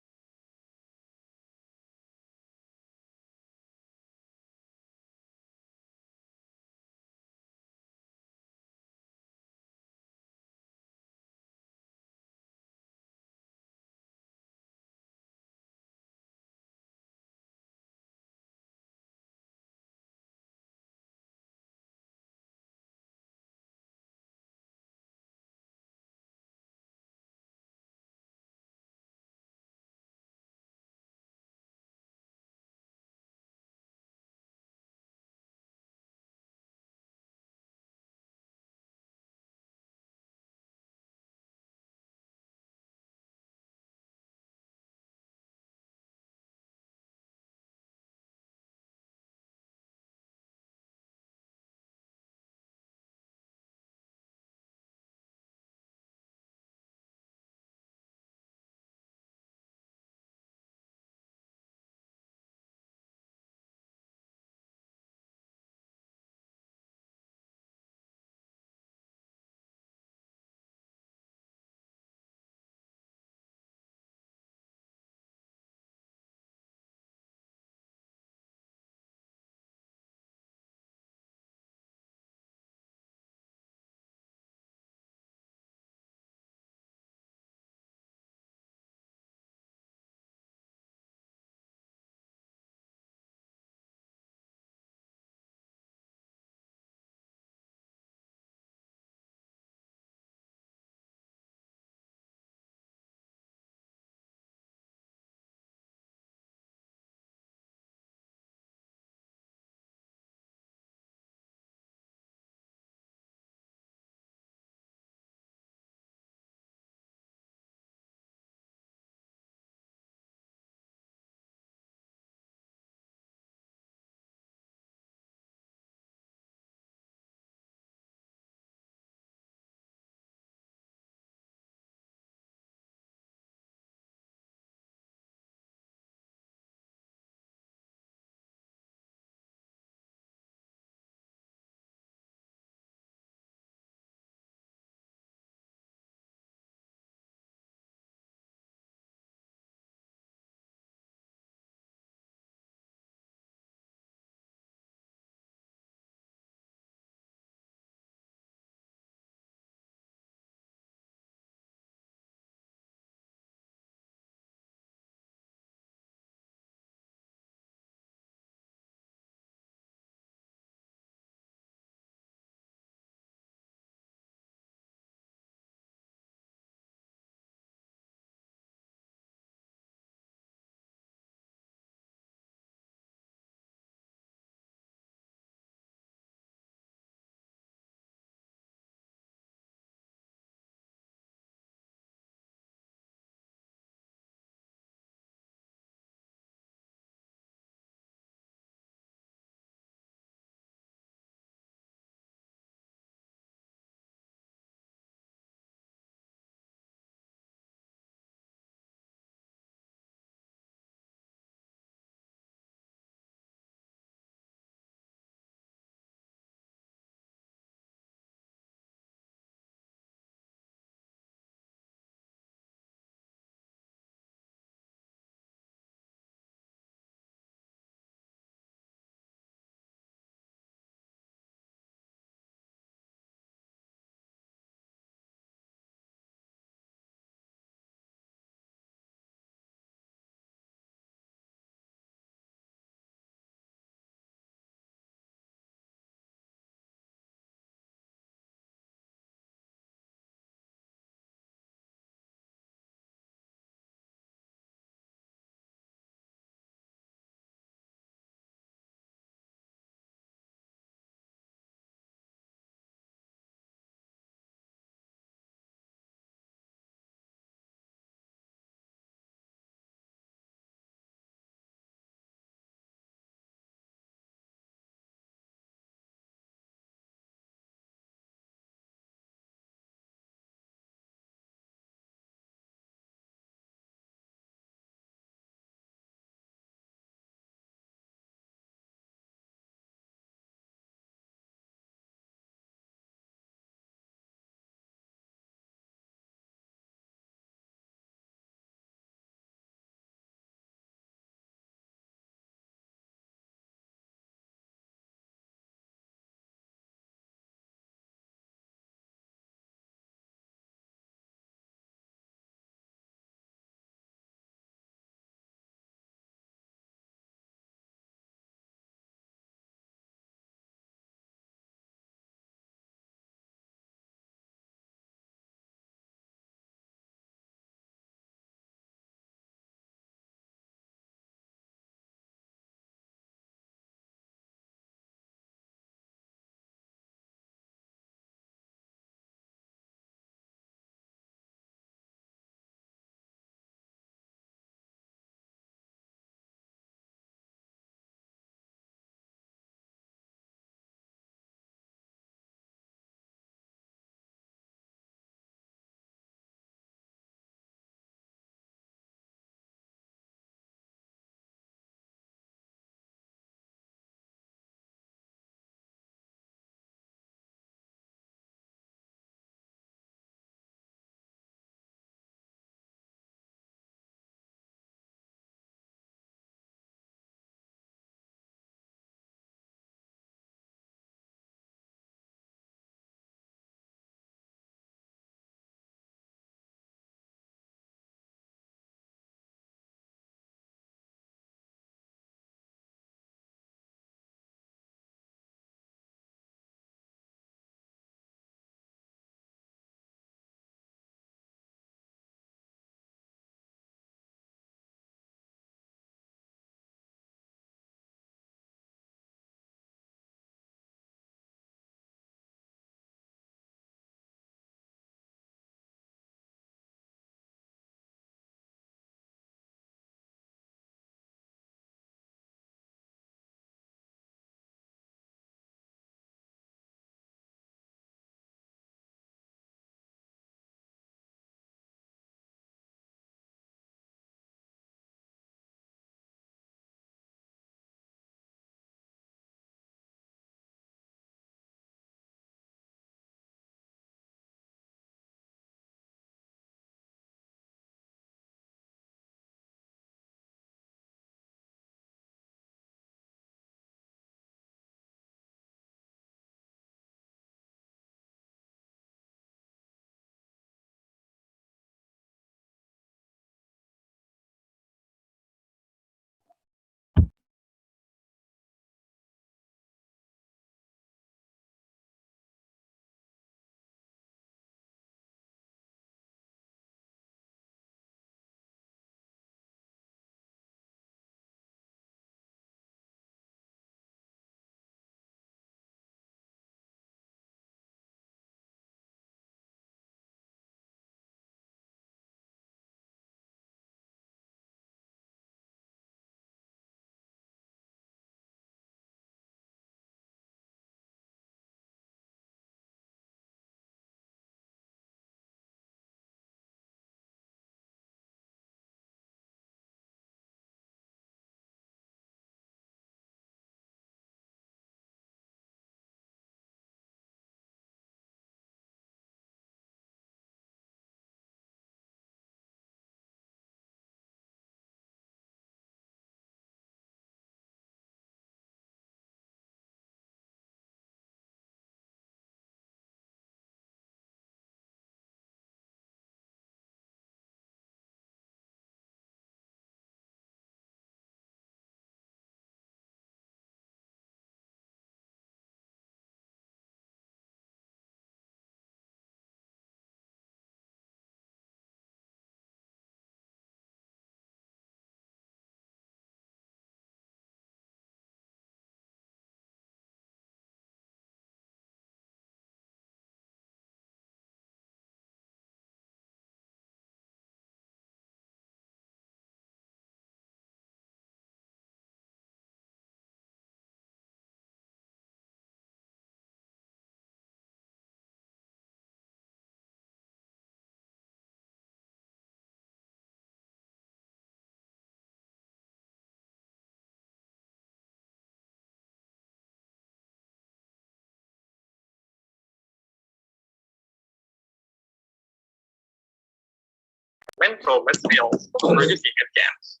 main raw materials for producing cans.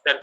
Dan